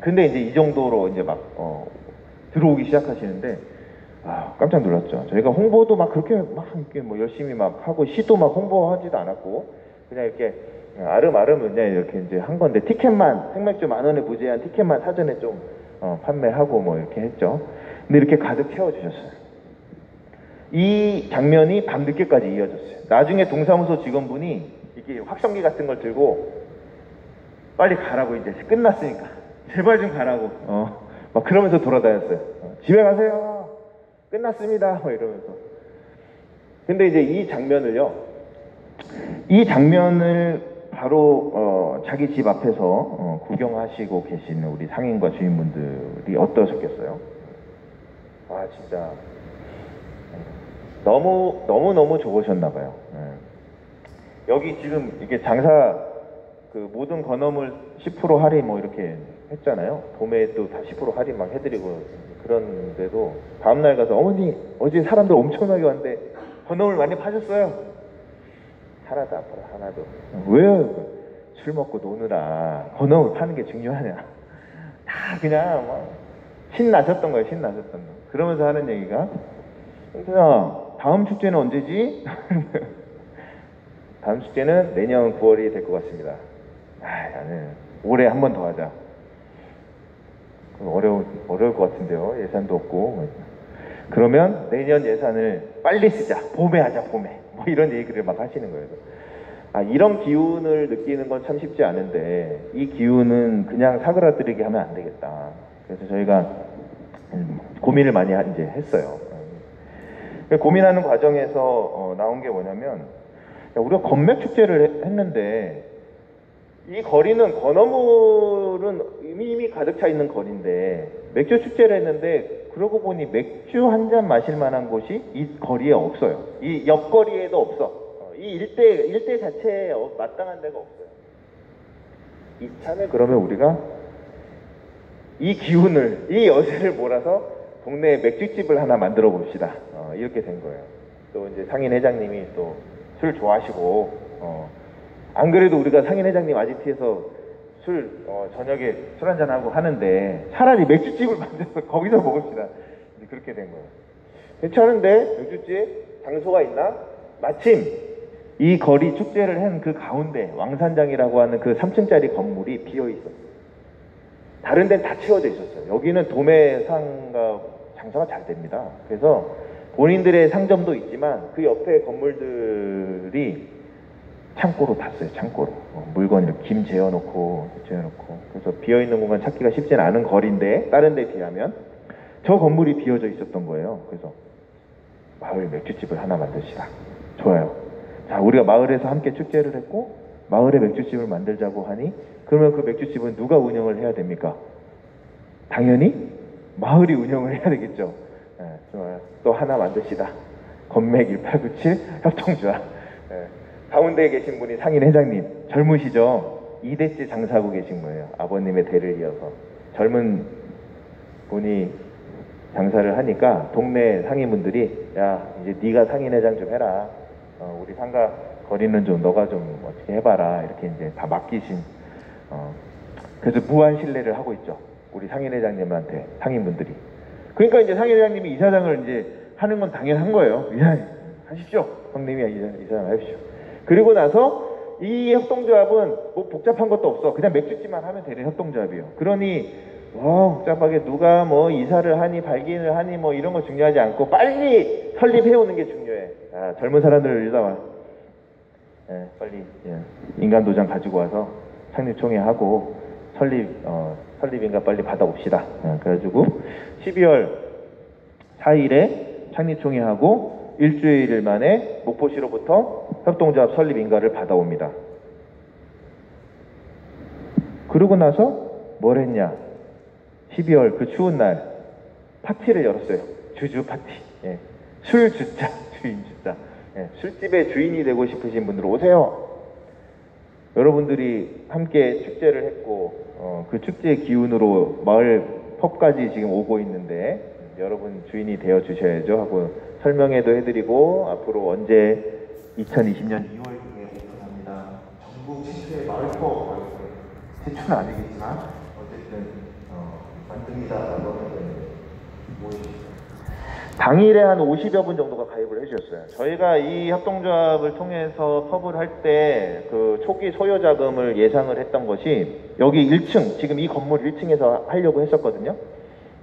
근데 이제 이 정도로 이제 막 들어오기 시작하시는데, 깜짝 놀랐죠. 저희가 홍보도 막 그렇게 막 이렇게 뭐 열심히 막 하고, 시도 막 홍보하지도 않았고, 그냥 이렇게 아름아름 그냥 이렇게 이제 한 건데, 티켓만, 생맥주 10,000원에 무제한 티켓만 사전에 좀 판매하고 뭐 이렇게 했죠. 근데 이렇게 가득 채워주셨어요. 이 장면이 밤늦게까지 이어졌어요. 나중에 동사무소 직원분이 이게 확성기 같은 걸 들고 빨리 가라고, 이제 끝났으니까 제발 좀 가라고, 막 그러면서 돌아다녔어요. 집에 가세요. 끝났습니다. 막 이러면서. 근데 이제 이 장면을 바로 자기 집 앞에서 구경하시고 계시는 우리 상인과 주인분들이 어떠셨겠어요? 아 진짜 너무 좋으셨나 봐요. 여기 지금 이게 장사 그 모든 건어물 10% 할인 뭐 이렇게 했잖아요. 도매도 다 10% 할인 막 해드리고 그런데도 다음날 가서 어머니 어제 사람들 엄청나게 왔는데 건어물 많이 파셨어요? 하나도 안 팔아. 하나도. 왜요? 술 먹고 노느라 건어물 파는 게 중요하냐. 다 그냥 막 신나셨던 거예요. 신나셨던 거. 그러면서 하는 얘기가 야 다음 축제는 언제지? 다음 축제는 내년 9월이 될 것 같습니다. 나는 올해 한 번 더 하자. 어려울 것 같은데요. 예산도 없고. 그러면 내년 예산을 빨리 쓰자. 봄에 하자. 봄에. 뭐 이런 얘기를 막 하시는 거예요. 이런 기운을 느끼는 건 참 쉽지 않은데 이 기운은 그냥 사그라들이게 하면 안 되겠다. 그래서 저희가 고민을 많이 이제 했어요. 고민하는 과정에서 나온 게 뭐냐면 우리가 건맥 축제를 했는데 이 거리는 건어물은 이미 가득 차 있는 거리인데 맥주 축제를 했는데 그러고 보니 맥주 한 잔 마실 만한 곳이 이 거리에 없어요. 이 옆거리에도 없어. 이 일대 자체에 마땅한 데가 없어요. 이참에 그러면 우리가 이 기운을, 이 여세를 몰아서 동네에 맥주집을 하나 만들어 봅시다. 이렇게 된 거예요. 또 이제 상인 회장님이 또 술 좋아하시고, 안 그래도 우리가 상인 회장님 아지트에서 저녁에 술 한잔하고 하는데 차라리 맥주집을 만들어서 거기서 먹읍시다. 이제 그렇게 된 거예요. 괜찮은데? 맥주집? 장소가 있나? 마침 이 거리 축제를 한 그 가운데 왕산장이라고 하는 그 3층짜리 건물이 비어 있었어요. 다른 데는 다 채워져 있었어요. 여기는 도매상가 장사가 잘 됩니다. 그래서 본인들의 상점도 있지만 그 옆에 건물들이 창고로 탔어요. 창고로. 물건 이렇게 김 재워놓고 그래서 비어있는 공간 찾기가 쉽지는 않은 거리인데 다른 데 비하면 저 건물이 비어져 있었던 거예요. 그래서 마을 맥주집을 하나 만드시라. 좋아요. 자, 우리가 마을에서 함께 축제를 했고 마을에 맥주집을 만들자고 하니 그러면 그 맥주집은 누가 운영을 해야 됩니까? 당연히 마을이 운영을 해야 되겠죠. 좋아요. 또 하나 만드시다. 건맥 1897 협동조합. 가운데에 계신 분이 상인 회장님. 젊으시죠? 2대째 장사하고 계신 거예요. 아버님의 대를 이어서. 젊은 분이 장사를 하니까 동네 상인분들이 야 이제 네가 상인 회장 좀 해라. 우리 상가 거리는 좀 너가 좀 어떻게 해봐라. 이렇게 이제 다 맡기신. 그래서 무한 신뢰를 하고 있죠. 우리 상인 회장님한테 상인분들이. 그러니까 이제 상인 회장님이 이사장을 이제 하는 건 당연한 거예요. 하십시오. 형님이 이사장 하십시오. 그리고 나서 이 협동조합은 뭐 복잡한 것도 없어. 그냥 맥주집만 하면 되는 협동조합이에요. 그러니 복잡하게 누가 뭐 이사를 하니 발기인을 하니 뭐 이런 거 중요하지 않고 빨리 설립해오는 게 중요해. 젊은 사람들을 일단 빨리 인간도장 가지고 와서 창립총회하고 설립인가 빨리 받아옵시다. 그래가지고 12월 4일에 창립총회하고 일주일 만에 목포시로부터 협동조합 설립인가를 받아옵니다. 그러고 나서 뭘 했냐? 12월 그 추운 날 파티를 열었어요. 주주 파티. 술 주자, 주인 주자. 술집의 주인이 되고 싶으신 분들 오세요. 여러분들이 함께 축제를 했고 그 축제의 기운으로 마을 펍까지 지금 오고 있는데 여러분 주인이 되어 주셔야죠 하고 설명회도 해드리고 앞으로 언제 2020년 2월 중에 오픈합니다. 전국 최초의 마을 펍 최초는 아니겠지만 어쨌든 만듭니다라고 모이셨어요. 당일에 한 50여 분 정도가 가입을 해주셨어요. 저희가 이 협동조합을 통해서 펍을 할 때 그 초기 소요 자금을 예상을 했던 것이 여기 1층, 지금 이 건물 1층에서 하려고 했었거든요.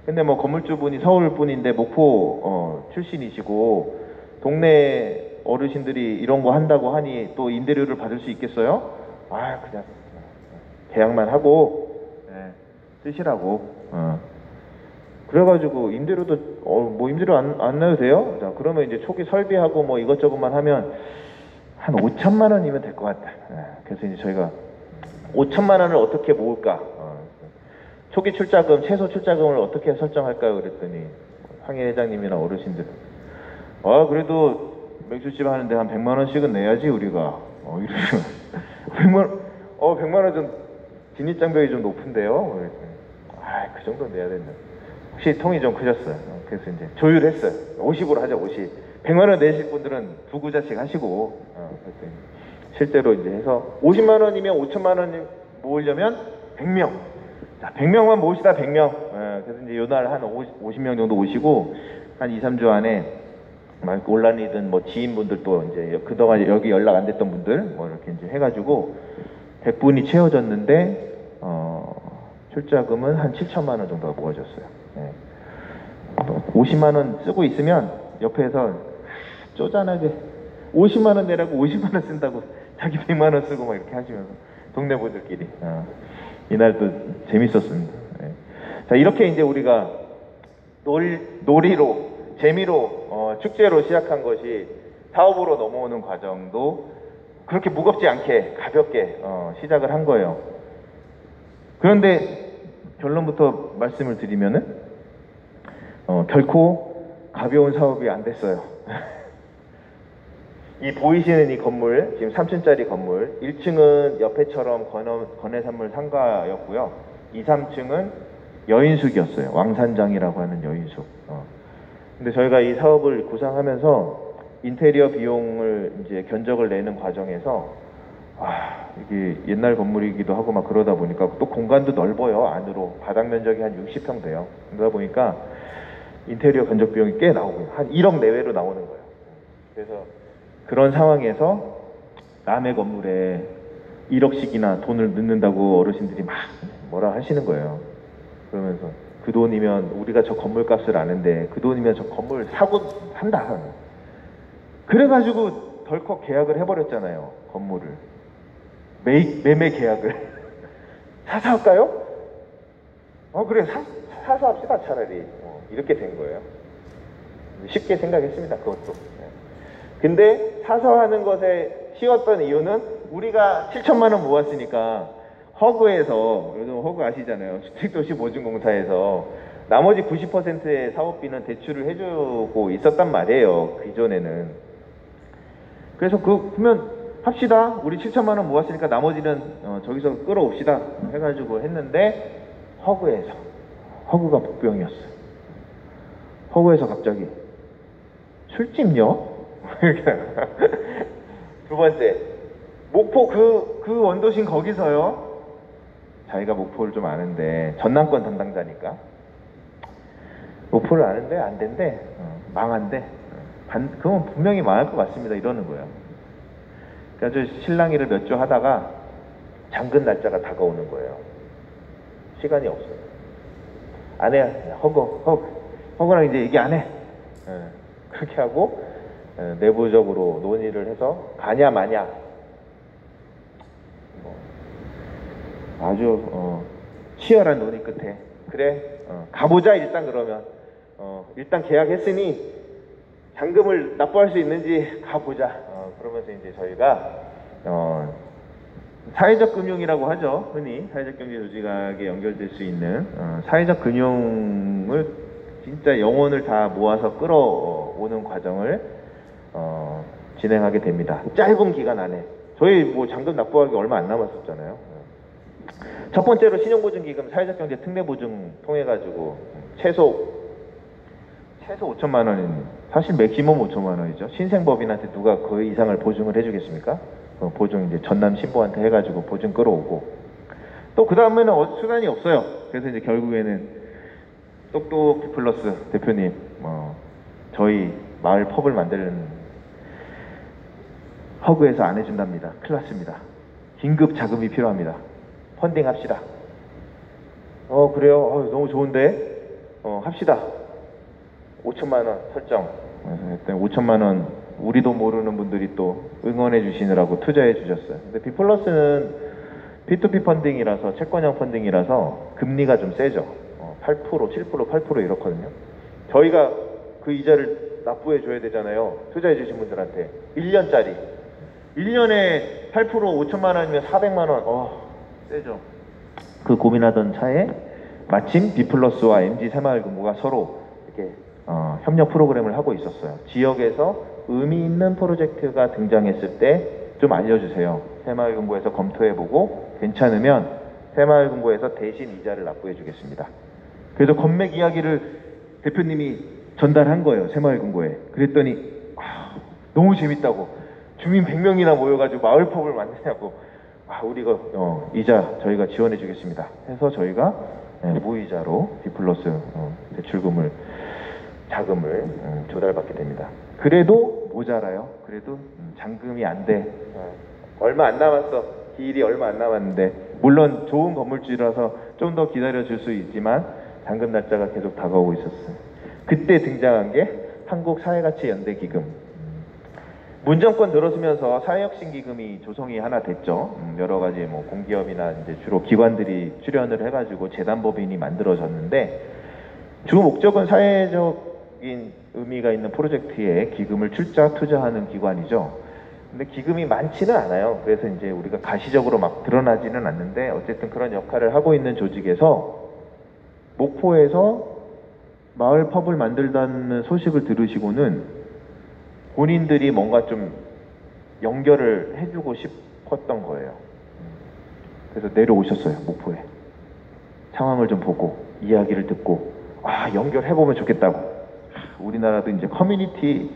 근데 뭐 건물주분이 서울 분인데 목포 출신이시고 동네 어르신들이 이런 거 한다고 하니 또 임대료를 받을 수 있겠어요? 그냥 계약만 하고 쓰시라고. 그래가지고 임대료도 뭐 임대료 안 내도 돼요? 자, 그러면 이제 초기 설비하고 뭐 이것저것만 하면 한 5천만 원이면 될 것 같다. 그래서 이제 저희가 5천만 원을 어떻게 모을까? 초기 출자금, 최소 출자금을 어떻게 설정할까요? 그랬더니 황희 회장님이나 어르신들, 그래도 맥주집 하는데 한 100만 원씩은 내야지 우리가. 이러시면 100만 원 좀 진입장벽이 좀 높은데요. 그랬더니 그 정도 내야 된다. 혹시 통이 좀 크셨어요. 그래서 이제 조율했어요. 50으로 하자, 50. 100만 원 내실 분들은 두 구자씩 하시고, 그랬더니 실제로 이제 해서 50만 원이면 5천만 원 모으려면 100명. 자, 100명만 모으시다, 100명. 그래서 이제 요날 한 50명 정도 오시고, 한 2, 3주 안에 막 온라인이든 뭐 지인분들도 이제 그동안 여기 연락 안 됐던 분들 뭐 이렇게 이제 해가지고 100분이 채워졌는데, 출자금은 한 7천만 원 정도가 모아졌어요. 50만 원 쓰고 있으면 옆에서 쪼잔하게 50만 원 내라고 50만 원 쓴다고 자기 100만 원 쓰고 막 이렇게 하시면서 동네 분들끼리 이날도 재밌었습니다. 자, 이렇게 이제 우리가 놀이로 재미로 축제로 시작한 것이 사업으로 넘어오는 과정도 그렇게 무겁지 않게 가볍게 시작을 한 거예요. 그런데 결론부터 말씀을 드리면은 결코 가벼운 사업이 안 됐어요. 이 보이시는 이 건물, 지금 3층짜리 건물, 1층은 옆에처럼 건해산물 상가였고요. 2, 3층은 여인숙이었어요. 왕산장이라고 하는 여인숙. 근데 저희가 이 사업을 구상하면서 인테리어 비용을 이제 견적을 내는 과정에서 이게 옛날 건물이기도 하고 막 그러다 보니까 또 공간도 넓어요. 안으로 바닥 면적이 한 60평 돼요. 그러다 보니까 인테리어 견적 비용이 꽤 나오고 한 1억 내외로 나오는 거예요. 그래서 그런 상황에서 남의 건물에 1억씩이나 돈을 넣는다고 어르신들이 막 뭐라 하시는 거예요. 그러면서 그 돈이면 우리가 저 건물 값을 아는데 그 돈이면 저 건물 사고 한다. 그래가지고 덜컥 계약을 해버렸잖아요. 건물을. 매매 계약을. 사서 할까요? 그래, 사서 합시다, 차라리. 이렇게 된 거예요. 쉽게 생각했습니다, 그것도. 근데 사서 하는 것에 쉬웠던 이유는 우리가 7천만 원 모았으니까 허그에서, 요즘 허그 아시잖아요. 주택도시보증공사에서 나머지 90%의 사업비는 대출을 해주고 있었단 말이에요, 기존에는. 그래서 그러면 합시다. 우리 7천만 원 모았으니까 나머지는 저기서 끌어옵시다 해가지고 했는데 허그가 복병이었어요. 허그에서 갑자기 술집요? 두 번째, 목포 그 원도심 거기서요. 자기가 목포를 좀 아는데 전남권 담당자니까 목포를 아는데 안 된대. 망한대. 그건 분명히 망할 것 같습니다. 이러는 거예요. 그래서 실랑이를 몇 주 하다가 잠근 날짜가 다가오는 거예요. 시간이 없어요. 안 해. 허그랑 이제 얘기 안 해. 그렇게 하고 내부적으로 논의를 해서 가냐 마냐 아주 치열한 논의 끝에 그래 가보자. 일단 그러면 일단 계약했으니 잔금을 납부할 수 있는지 가보자. 그러면서 이제 저희가 사회적 금융이라고 하죠. 흔히 사회적 경제 조직학에 연결될 수 있는 사회적 금융을 진짜 영혼을 다 모아서 끌어오는 과정을 진행하게 됩니다. 짧은 기간 안에. 저희 뭐 잔금 납부하기 얼마 안 남았었잖아요. 첫 번째로 신용보증기금 사회적 경제 특례보증 통해 가지고 최소 5천만 원인, 사실 맥시멈 5천만 원이죠. 신생법인한테 누가 그 이상을 보증을 해주겠습니까? 보증 이제 전남 신부한테 해가지고 보증 끌어오고 또 그 다음에는 수단이 없어요. 그래서 이제 결국에는 똑똑 플러스 대표님 저희 마을 펍을 만드는 허그에서 안 해준답니다. 큰일 났습니다. 긴급 자금이 필요합니다. 펀딩 합시다. 그래요. 너무 좋은데 합시다. 5천만 원 설정. 그래서 5천만 원 우리도 모르는 분들이 또 응원해 주시느라고 투자해 주셨어요. 근데 B+는 P2P 펀딩이라서 채권형 펀딩이라서 금리가 좀 세죠. 8%, 7%, 8% 이렇거든요. 저희가 그 이자를 납부해 줘야 되잖아요. 투자해 주신 분들한테. 1년짜리. 1년에 8% 5천만 원이면 400만 원. 세죠. 그 고민하던 차에 마침 비플러스와 MG 새마을금고가 서로 이렇게 협력 프로그램을 하고 있었어요. 지역에서 의미 있는 프로젝트가 등장했을 때 좀 알려주세요. 새마을금고에서 검토해보고 괜찮으면 새마을금고에서 대신 이자를 납부해 주겠습니다. 그래서 건맥 이야기를 대표님이 전달한 거예요. 새마을금고에. 그랬더니 너무 재밌다고. 주민 100명이나 모여가지고 마을펍을 만드냐고. 우리가 이자 저희가 지원해 주겠습니다. 해서 저희가 무이자로 비플러스 대출금을 자금을 조달받게 됩니다. 그래도 모자라요. 그래도 잔금이 안 돼. 얼마 안 남았어. 기일이 얼마 안 남았는데 물론 좋은 건물주라서 좀 더 기다려 줄 수 있지만 잔금 날짜가 계속 다가오고 있었어요. 그때 등장한 게 한국사회가치연대기금. 문정권 들어서면서 사회혁신기금이 조성이 하나 됐죠. 여러 가지 뭐 공기업이나 이제 주로 기관들이 출연을 해가지고 재단법인이 만들어졌는데 주 목적은 사회적인 의미가 있는 프로젝트에 기금을 출자 투자하는 기관이죠. 근데 기금이 많지는 않아요. 그래서 이제 우리가 가시적으로 막 드러나지는 않는데 어쨌든 그런 역할을 하고 있는 조직에서 목포에서 마을 펍을 만들다는 소식을 들으시고는 본인들이 뭔가 좀 연결을 해주고 싶었던 거예요. 그래서 내려오셨어요. 목포에. 상황을 좀 보고 이야기를 듣고 연결해보면 좋겠다고. 우리나라도 이제 커뮤니티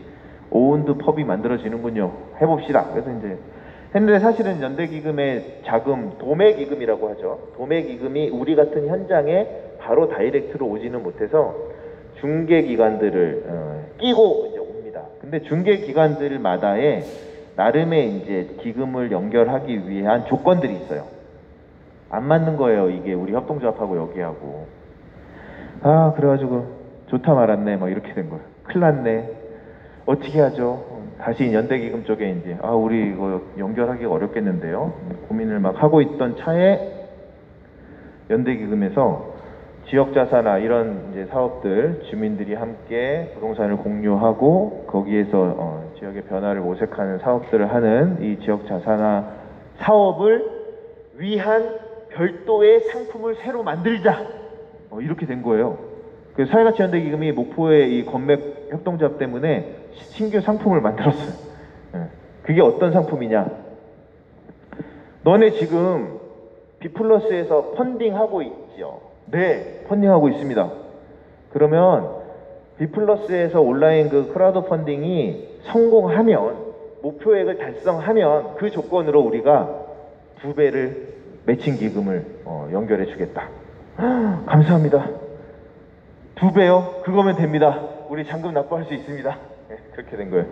오운드 펍이 만들어지는군요. 해봅시다. 그래서 이제 했는데 사실은 연대기금의 자금, 도매기금이라고 하죠. 도매기금이 우리 같은 현장에 바로 다이렉트로 오지는 못해서 중개기관들을 끼고 이제 옵니다. 근데 중개기관들마다의 나름의 이제 기금을 연결하기 위한 조건들이 있어요. 안 맞는 거예요. 이게 우리 협동조합하고 여기하고. 그래가지고 좋다 말았네. 막 이렇게 된 거예요. 큰일 났네. 어떻게 하죠? 다시 연대기금 쪽에 이제 우리 이거 연결하기가 어렵겠는데요. 고민을 막 하고 있던 차에 연대기금에서 지역자사나 이런 이제 사업들 주민들이 함께 부동산을 공유하고 거기에서 지역의 변화를 모색하는 사업들을 하는 이 지역자사나 사업을 위한 별도의 상품을 새로 만들자. 이렇게 된 거예요. 그 사회가치연대기금이 목포의 이 건맥 협동조합 때문에 신규 상품을 만들었어요. 그게 어떤 상품이냐? 너네 지금 비플러스에서 펀딩하고 있죠? 네, 펀딩하고 있습니다. 그러면 비플러스에서 온라인 그 크라우드 펀딩이 성공하면, 목표액을 달성하면 그 조건으로 우리가 2배를 매칭 기금을 연결해 주겠다. 감사합니다. 2배요? 그거면 됩니다. 우리 잔금 납부할 수 있습니다. 그렇게 된 거예요.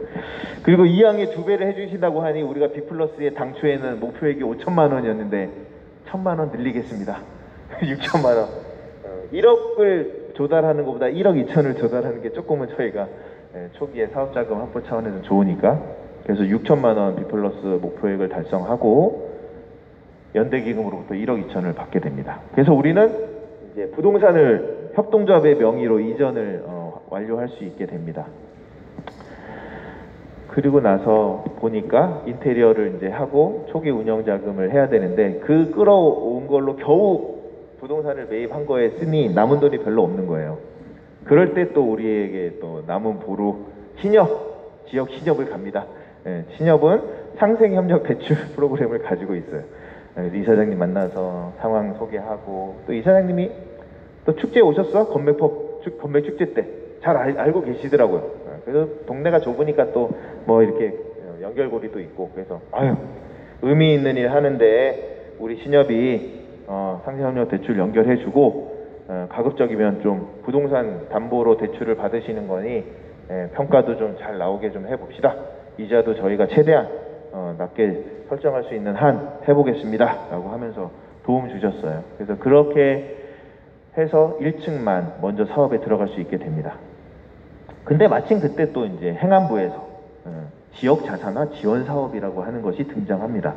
그리고 이왕에 2배를 해주신다고 하니 우리가 비플러스의 당초에는 목표액이 5천만 원이었는데 1,000만 원 늘리겠습니다. 6천만 원. 1억을 조달하는 것보다 1억 2천을 조달하는 게 조금은 저희가 초기에 사업자금 확보 차원에서 좋으니까, 그래서 6천만 원 비플러스 목표액을 달성하고 연대기금으로부터 1억 2천을 받게 됩니다. 그래서 우리는 이제 부동산을 협동조합의 명의로 이전을 완료할 수 있게 됩니다. 그리고 나서 보니까 인테리어를 이제 하고 초기 운영 자금을 해야 되는데 그 끌어온 걸로 겨우 부동산을 매입한 거에 쓰니 남은 돈이 별로 없는 거예요. 그럴 때 또 우리에게 또 남은 보루 신협, 지역 신협을 갑니다. 신협은 상생협력 대출 프로그램을 가지고 있어요. 이사장님 만나서 상황 소개하고, 또 이사장님이 또 축제에 오셨어? 건맥 축제 때 잘 알고 계시더라고요. 그래서 동네가 좁으니까 또 뭐 이렇게 연결고리도 있고, 그래서 의미 있는 일 하는데 우리 신협이 상생협력 대출 연결해주고 가급적이면 좀 부동산 담보로 대출을 받으시는 거니 평가도 좀 잘 나오게 좀 해봅시다. 이자도 저희가 최대한 낮게 설정할 수 있는 한 해보겠습니다 라고 하면서 도움 주셨어요. 그래서 그렇게 해서 1층만 먼저 사업에 들어갈 수 있게 됩니다. 근데 마침 그때 또 이제 행안부에서 지역 자사나 지원 사업이라고 하는 것이 등장합니다.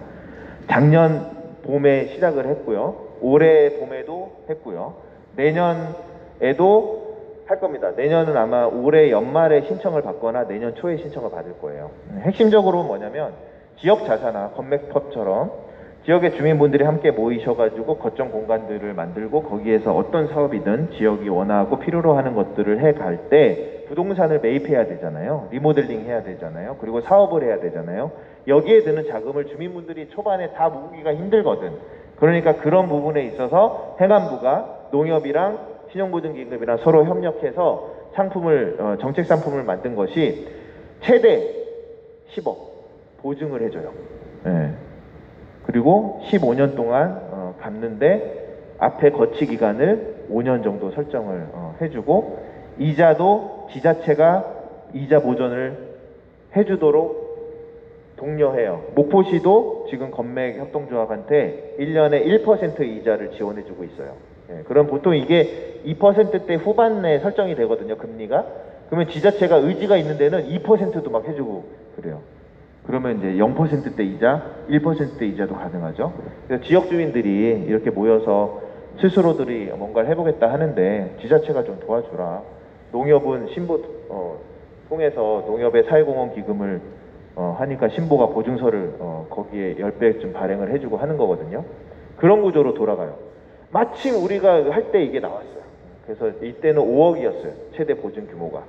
작년 봄에 시작을 했고요. 올해 봄에도 했고요. 내년 에도 할 겁니다. 내년은 아마 올해 연말에 신청을 받거나 내년 초에 신청을 받을 거예요. 핵심적으로 뭐냐면 지역 자사나 건맥펍처럼 지역의 주민분들이 함께 모이셔가지고 거점 공간들을 만들고 거기에서 어떤 사업이든 지역이 원하고 필요로 하는 것들을 해갈 때 부동산을 매입해야 되잖아요. 리모델링 해야 되잖아요. 그리고 사업을 해야 되잖아요. 여기에 드는 자금을 주민분들이 초반에 다 모으기가 힘들거든. 그러니까 그런 부분에 있어서 행안부가 농협이랑 신용보증기금이랑 서로 협력해서 상품을 정책 상품을 만든 것이 최대 10억 보증을 해줘요. 네. 그리고 15년 동안 갚는데 앞에 거치 기간을 5년 정도 설정을 해주고 이자도 지자체가 이자 보전을 해주도록 독려해요. 목포시도 지금 건맥협동조합한테 1년에 1% 이자를 지원해주고 있어요. 예, 그럼 보통 이게 2%대 후반에 설정이 되거든요, 금리가. 그러면 지자체가 의지가 있는 데는 2%도 막 해주고 그래요. 그러면 이제 0%대 이자, 1%대 이자도 가능하죠. 그래서 지역 주민들이 이렇게 모여서 스스로들이 뭔가를 해보겠다 하는데 지자체가 좀 도와주라. 농협은 신보 통해서 농협의 사회공헌 기금을 하니까 신보가 보증서를 거기에 10배쯤 발행을 해주고 하는 거거든요. 그런 구조로 돌아가요. 마침 우리가 할 때 이게 나왔어요. 그래서 이때는 5억이었어요. 최대 보증 규모가.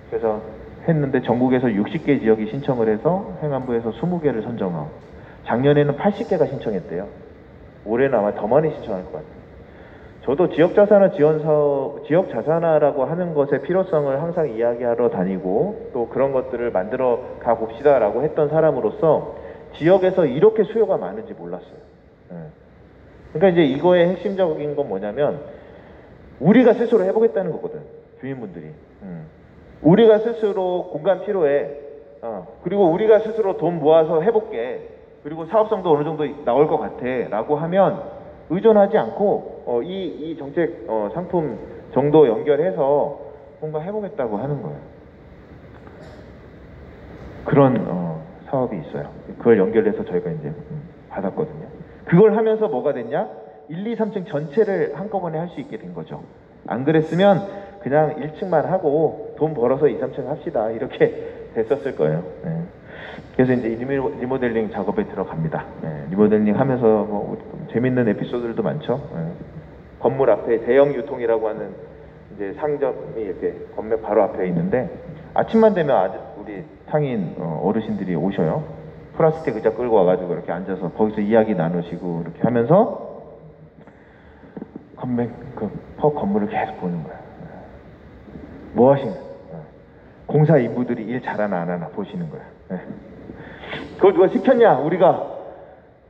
그래서 했는데 전국에서 60개 지역이 신청을 해서 행안부에서 20개를 선정하고 작년에는 80개가 신청했대요. 올해는 아마 더 많이 신청할 것 같아요. 저도 지역자산화 지원사업, 지역자산화라고 하는 것의 필요성을 항상 이야기하러 다니고 또 그런 것들을 만들어 가봅시다라고 했던 사람으로서 지역에서 이렇게 수요가 많은지 몰랐어요. 그러니까 이제 이거의 핵심적인 건 뭐냐면 우리가 스스로 해보겠다는 거거든. 주민분들이. 우리가 스스로 공간 필요해. 그리고 우리가 스스로 돈 모아서 해볼게. 그리고 사업성도 어느 정도 나올 것 같아. 라고 하면 의존하지 않고 이 정책 상품 정도 연결해서 뭔가 해보겠다고 하는 거예요. 그런 사업이 있어요. 그걸 연결해서 저희가 이제 받았거든요. 그걸 하면서 뭐가 됐냐? 1, 2, 3층 전체를 한꺼번에 할 수 있게 된 거죠. 안 그랬으면 그냥 1층만 하고 돈 벌어서 2, 3층 합시다 이렇게 됐었을 거예요. 네. 그래서 이제 리모델링 작업에 들어갑니다. 네. 리모델링 하면서 뭐 재밌는 에피소드들도 많죠. 네. 건물 앞에 대형 유통이라고 하는 이제 상점이 이렇게 건물 바로 앞에 있는데 아침만 되면 우리 상인 어르신들이 오셔요. 플라스틱 의자 끌고 와가지고 이렇게 앉아서 거기서 이야기 나누시고 이렇게 하면서 펍 건물을 계속 보는 거야. 뭐 하시는? 공사 인부들이 일 잘하나 안 하나 보시는 거야. 그걸 누가 시켰냐? 우리가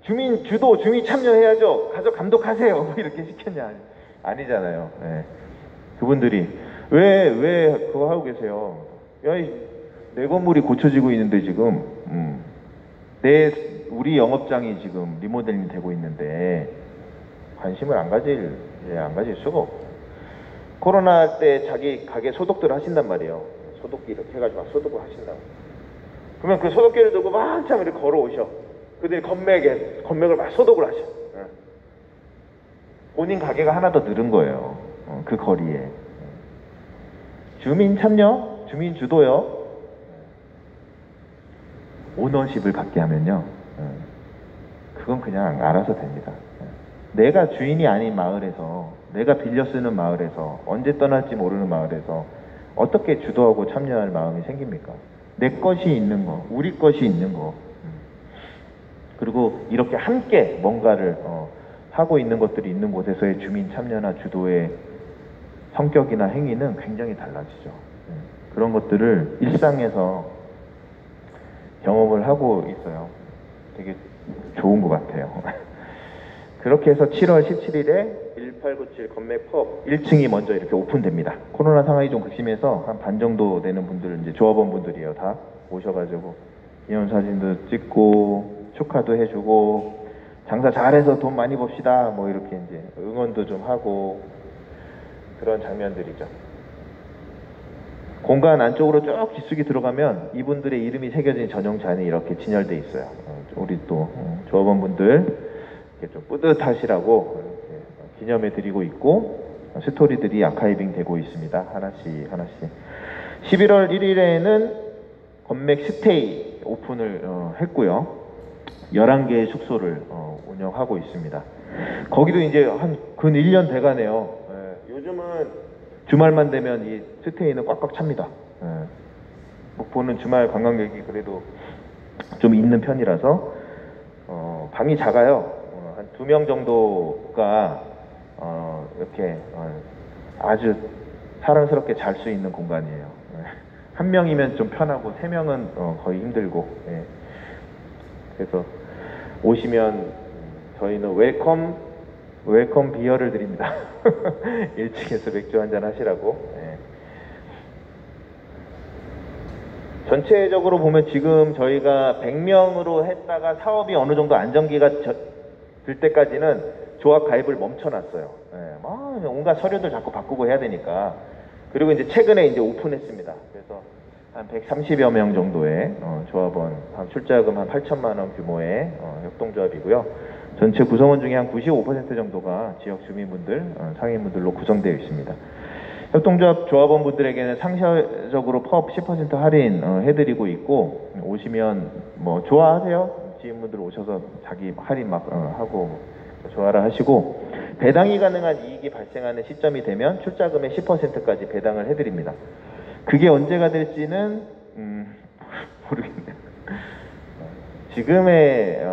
주민 주도, 주민 참여해야죠. 가서 감독하세요. 뭐 이렇게 시켰냐? 아니잖아요. 그분들이 왜 그거 하고 계세요? 야, 내 건물이 고쳐지고 있는데 지금 우리 영업장이 지금 리모델링 되고 있는데 관심을 안 가질 수가 없고 코로나 때 자기 가게 소독들 하신단 말이에요. 소독기 이렇게 해가지고 막 소독을 하신다고. 그러면 그 소독기를 들고 막 한참 이렇게 걸어오셔. 그들이 건맥을 막 소독을 하셔. 본인 가게가 하나 더 늘은 거예요. 그 거리에. 주민 참여, 주민 주도요. 오너십을 갖게 하면요. 그건 그냥 알아서 됩니다. 내가 주인이 아닌 마을에서, 내가 빌려 쓰는 마을에서, 언제 떠날지 모르는 마을에서 어떻게 주도하고 참여할 마음이 생깁니까? 내 것이 있는 거, 우리 것이 있는 거. 그리고 이렇게 함께 뭔가를 하고 있는 것들이 있는 곳에서의 주민 참여나 주도의 성격이나 행위는 굉장히 달라지죠. 그런 것들을 일상에서 경험을 하고 있어요. 되게 좋은 것 같아요. 그렇게 해서 7월 17일에 1897 건맥펍 1층이 먼저 이렇게 오픈됩니다. 코로나 상황이 좀 극심해서 한 반 정도 되는 분들, 이제 조합원 분들이에요. 다 오셔가지고 기념사진도 찍고 축하도 해주고 장사 잘해서 돈 많이 법시다 뭐 이렇게 이제 응원도 좀 하고 그런 장면들이죠. 공간 안쪽으로 쭉 깊숙이 들어가면 이분들의 이름이 새겨진 전용잔이 이렇게 진열돼 있어요. 우리 또 조합원분들 이렇게 좀 뿌듯하시라고 이렇게 기념해 드리고 있고 스토리들이 아카이빙 되고 있습니다. 하나씩 하나씩. 11월 1일에는 건맥 스테이 오픈을 했고요. 11개의 숙소를 운영하고 있습니다. 거기도 이제 근 1년 돼가네요. 요즘은 주말만 되면 이 스테이는 꽉꽉 찹니다. 목포는 주말 관광객이 그래도 좀 있는 편이라서 방이 작아요. 한 2명 정도가 이렇게 아주 사랑스럽게 잘 수 있는 공간이에요. 한 명이면 좀 편하고 3명은 거의 힘들고. 그래서 오시면 저희는 웰컴 비어를 드립니다. 1층에서 맥주 한잔 하시라고. 전체적으로 보면 지금 저희가 100명으로 했다가 사업이 어느 정도 안정기가 들 때까지는 조합 가입을 멈춰놨어요. 막 온갖 서류들 자꾸 바꾸고 해야 되니까. 그리고 이제 최근에 이제 오픈했습니다. 그래서 한 130여 명 정도의 조합원, 출자금 한 8천만 원 규모의 협동조합이고요. 전체 구성원 중에 한 95% 정도가 지역 주민분들, 상인분들로 구성되어 있습니다. 협동조합 조합원분들에게는 상시적으로 펍 10% 할인 해드리고 있고, 오시면 뭐 좋아하세요? 지인분들 오셔서 자기 할인 막 하고 좋아라 하시고, 배당이 가능한 이익이 발생하는 시점이 되면 출자금의 10%까지 배당을 해드립니다. 그게 언제가 될지는 모르겠네요. 지금의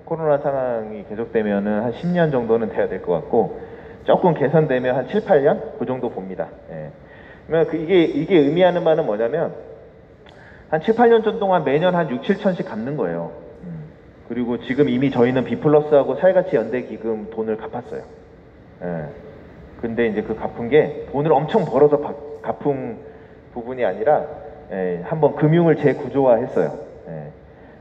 코로나 상황이 계속되면은 한 10년 정도는 돼야 될 것 같고, 조금 개선되면 한 7, 8년? 그 정도 봅니다. 그러면 이게 의미하는 바는 뭐냐면, 한 7, 8년 전 동안 매년 한 6, 7천씩 갚는 거예요. 그리고 지금 이미 저희는 비플러스하고 사회가치 연대기금 돈을 갚았어요. 근데 이제 그 갚은 게 돈을 엄청 벌어서 갚은 부분이 아니라 한번 금융을 재구조화했어요.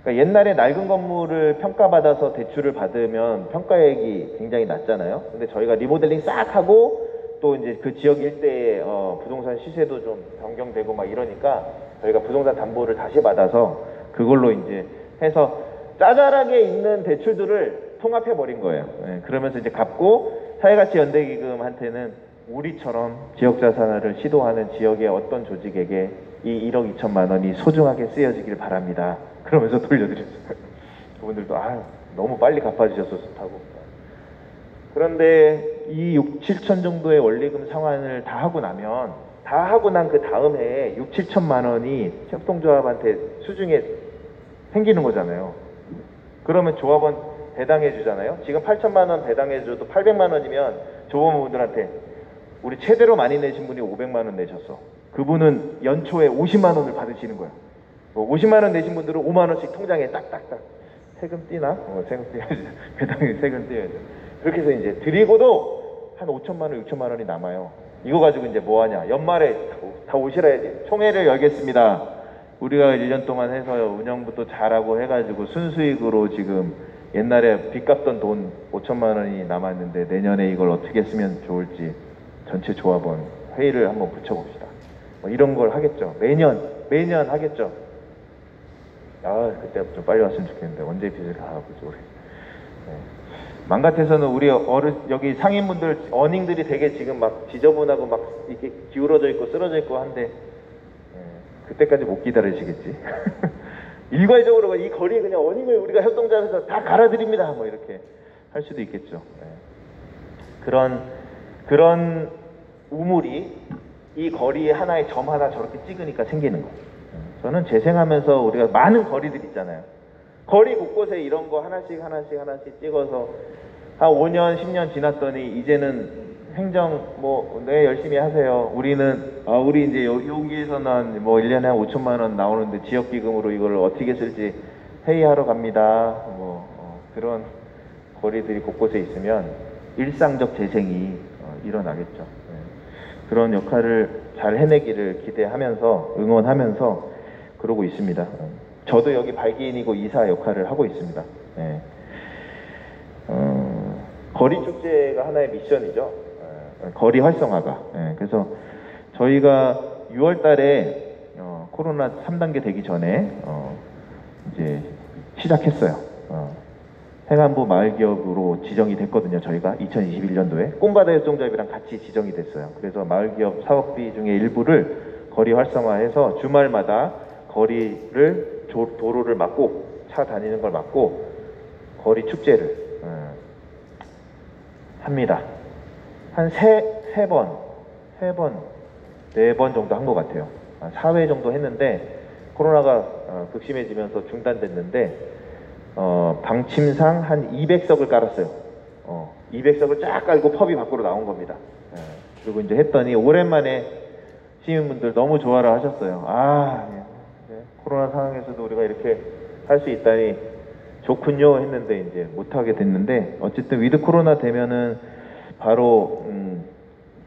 그러니까 옛날에 낡은 건물을 평가받아서 대출을 받으면 평가액이 굉장히 낮잖아요. 근데 저희가 리모델링 싹 하고 또 이제 그 지역 일대의 부동산 시세도 좀 변경되고 막 이러니까 저희가 부동산 담보를 다시 받아서 그걸로 이제 해서 짜잘하게 있는 대출들을 통합해 버린 거예요. 그러면서 이제 갚고 사회가치 연대기금한테는 우리처럼 지역자산화를 시도하는 지역의 어떤 조직에게 이 1억 2천만 원이 소중하게 쓰여지길 바랍니다. 그러면서 돌려드렸어요. 그분들도 너무 빨리 갚아주셔서 좋다고. 그런데 이 6, 7천 정도의 원리금 상환을 다 하고 난 그 다음 해에 6, 7천만 원이 협동조합한테 수중에 생기는 거잖아요. 그러면 조합원 배당해 주잖아요. 지금 8천만 원 배당해 줘도 800만 원이면 조합원분들한테 우리 최대로 많이 내신 분이 500만 원 내셨어. 그분은 연초에 50만 원을 받으시는 거예요. 50만 원 내신 분들은 5만 원씩 통장에 딱딱딱 세금 띄나? 세금 띄어야죠. 배당에 세금 띄어야죠. 그렇게 해서 이제 드리고도 한 5천만 원, 6천만 원이 남아요. 이거 가지고 이제 뭐 하냐? 연말에 다 오시라 해야지. 총회를 열겠습니다. 우리가 1년 동안 해서 운영부터 잘하고 해가지고 순수익으로 지금 옛날에 빚 갚던 돈 5천만 원이 남았는데 내년에 이걸 어떻게 쓰면 좋을지 전체 조합원 회의를 한번 붙여봅시다. 뭐 이런 걸 하겠죠. 매년 하겠죠. 그때 좀 빨리 왔으면 좋겠는데 언제 빚을 다 갚을지 모르겠어요. 맘 같아서는 우리 여기 상인분들 어닝들이 되게 지금 막 지저분하고 막 이렇게 기울어져 있고 쓰러져 있고 한데 그때까지 못 기다리시겠지. 일괄적으로 이 거리에 그냥 어닝을 우리가 협동조합에서 다 갈아드립니다. 뭐 이렇게 할 수도 있겠죠. 그런 우물이 이 거리에 하나의 점 하나 저렇게 찍으니까 생기는 거예요. 저는 재생하면서 우리가 많은 거리들 있잖아요. 거리 곳곳에 이런 거 하나씩 찍어서 한 5년, 10년 지났더니 이제는 행정 네 열심히 하세요. 우리 이제 여기에서는 뭐 1년에 한 5천만 원 나오는데 지역기금으로 이걸 어떻게 쓸지 회의하러 갑니다. 그런 거리들이 곳곳에 있으면 일상적 재생이 일어나겠죠. 그런 역할을 잘 해내기를 기대하면서 응원하면서 그러고 있습니다. 저도 여기 발기인이고 이사 역할을 하고 있습니다. 거리 축제가 하나의 미션이죠. 거리 활성화가. 그래서 저희가 6월 달에 코로나 3단계 되기 전에 이제 시작했어요. 행안부 마을기업으로 지정이 됐거든요. 저희가 2021년도에 꿈바다 협동조합이랑 같이 지정이 됐어요. 그래서 마을기업 사업비 중에 일부를 거리 활성화해서 주말마다 거리를 도로를 막고 차 다니는 걸 막고 거리 축제를 합니다. 한 세 번, 네 번 정도 한 것 같아요. 4회 정도 했는데 코로나가 극심해지면서 중단됐는데 방침상 한 200석을 깔았어요. 200석을 쫙 깔고 펍이 밖으로 나온 겁니다. 그리고 이제 했더니 오랜만에 시민분들 너무 좋아를 하셨어요. 코로나 상황에서도 우리가 이렇게 할 수 있다니 좋군요 했는데 이제 못하게 됐는데 어쨌든 위드 코로나 되면은 바로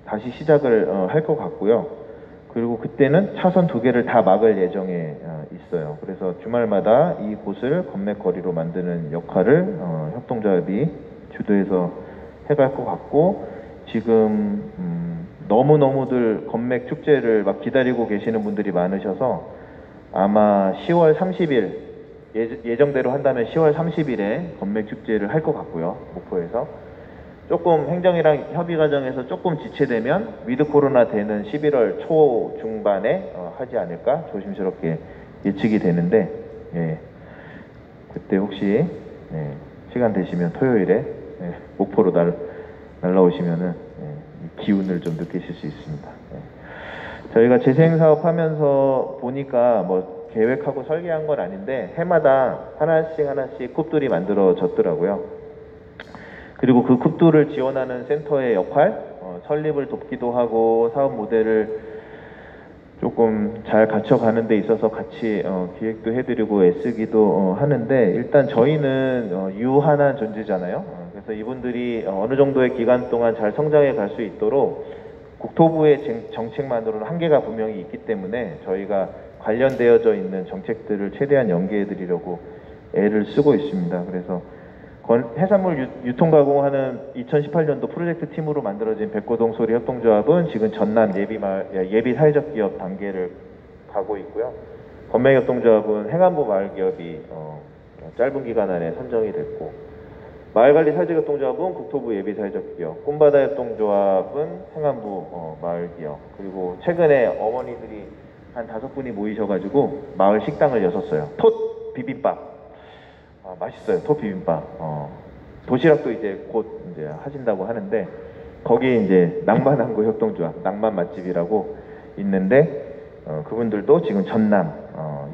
다시 시작을 할 것 같고요. 그리고 그때는 차선 2개를 다 막을 예정에 있어요. 그래서 주말마다 이 곳을 건맥거리로 만드는 역할을 협동조합이 주도해서 해갈 것 같고, 지금 너무너무들 건맥 축제를 막 기다리고 계시는 분들이 많으셔서 아마 10월 30일 예정대로 한다면 10월 30일에 건맥 축제를 할 것 같고요. 목포에서 조금 행정이랑 협의 과정에서 조금 지체되면 위드 코로나 되는 11월 초 중반에 하지 않을까 조심스럽게 예측이 되는데, 그때 혹시 시간 되시면 토요일에 목포로 날라오시면은 기운을 좀 느끼실 수 있습니다. 저희가 재생사업 하면서 보니까 뭐 계획하고 설계한 건 아닌데 해마다 하나씩 쿱들이 만들어졌더라고요. 그리고 그 쿱들을 지원하는 센터의 역할, 설립을 돕기도 하고 사업 모델을 조금 잘 갖춰가는 데 있어서 같이 기획도 해드리고 애쓰기도 하는데, 일단 저희는 유한한 존재잖아요. 그래서 이분들이 어느 정도의 기간 동안 잘 성장해 갈 수 있도록 국토부의 정책만으로는 한계가 분명히 있기 때문에 저희가 관련되어져 있는 정책들을 최대한 연계해 드리려고 애를 쓰고 있습니다. 그래서 해산물 유통가공하는 2018년도 프로젝트 팀으로 만들어진 백고동 소리 협동조합은 지금 전남 예비 사회적 기업 단계를 가고 있고요. 건맹 협동조합은 행안부 마을기업이 짧은 기간 안에 선정이 됐고, 마을관리 사회적 협동조합은 국토부 예비 사회적 기업, 꿈바다 협동조합은 행안부 마을기업, 그리고 최근에 어머니들이 한 5분이 모이셔가지고 마을 식당을 여셨어요. 톳 비빔밥. 맛있어요. 톳 비빔밥. 도시락도 이제 곧 이제 하신다고 하는데, 거기 이제 낭만항구 협동조합, 낭만 맛집이라고 있는데, 그분들도 지금 전남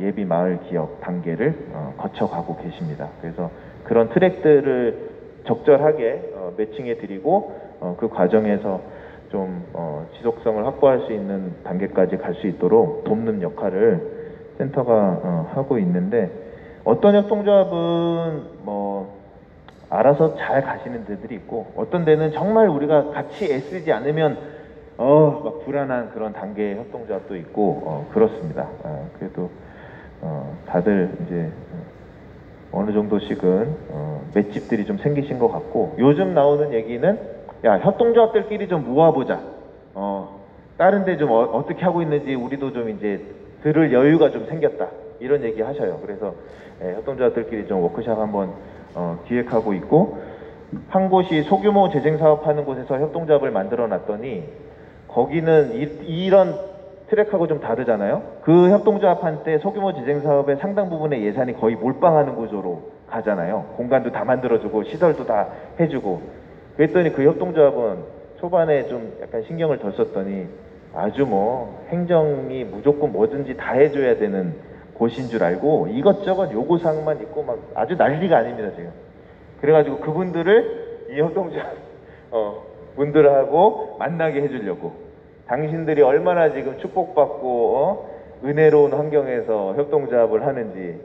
예비 마을 기업 단계를 거쳐가고 계십니다. 그래서 그런 트랙들을 적절하게 매칭해 드리고 그 과정에서 좀 지속성을 확보할 수 있는 단계까지 갈 수 있도록 돕는 역할을 센터가 하고 있는데, 어떤 협동조합은 뭐 알아서 잘 가시는 데들이 있고, 어떤 데는 정말 우리가 같이 애쓰지 않으면 막 불안한 그런 단계의 협동조합도 있고 그렇습니다. 그래도 다들 이제 어느 정도씩은 맷집들이 좀 생기신 것 같고, 요즘 나오는 얘기는 야, 협동조합들끼리 좀 모아보자. 다른 데 좀 어떻게 하고 있는지 우리도 좀 이제 들을 여유가 좀 생겼다. 이런 얘기 하셔요. 그래서 협동조합들끼리 좀 워크숍 한번 기획하고 있고, 한 곳이 소규모 재생사업 하는 곳에서 협동조합을 만들어 놨더니 거기는 이런 트랙하고 좀 다르잖아요. 그 협동조합한테 소규모 재생사업의 상당 부분의 예산이 거의 몰빵하는 구조로 가잖아요. 공간도 다 만들어주고 시설도 다 해주고. 그랬더니 그 협동조합은 초반에 좀 약간 신경을 덜 썼더니 아주 뭐 행정이 무조건 뭐든지 다 해줘야 되는 곳인 줄 알고 이것저것 요구사항만 있고 막 아주 난리가 아닙니다 지금. 그래가지고 그분들을 이 협동조합 분들하고 만나게 해주려고, 당신들이 얼마나 지금 축복받고 은혜로운 환경에서 협동조합을 하는지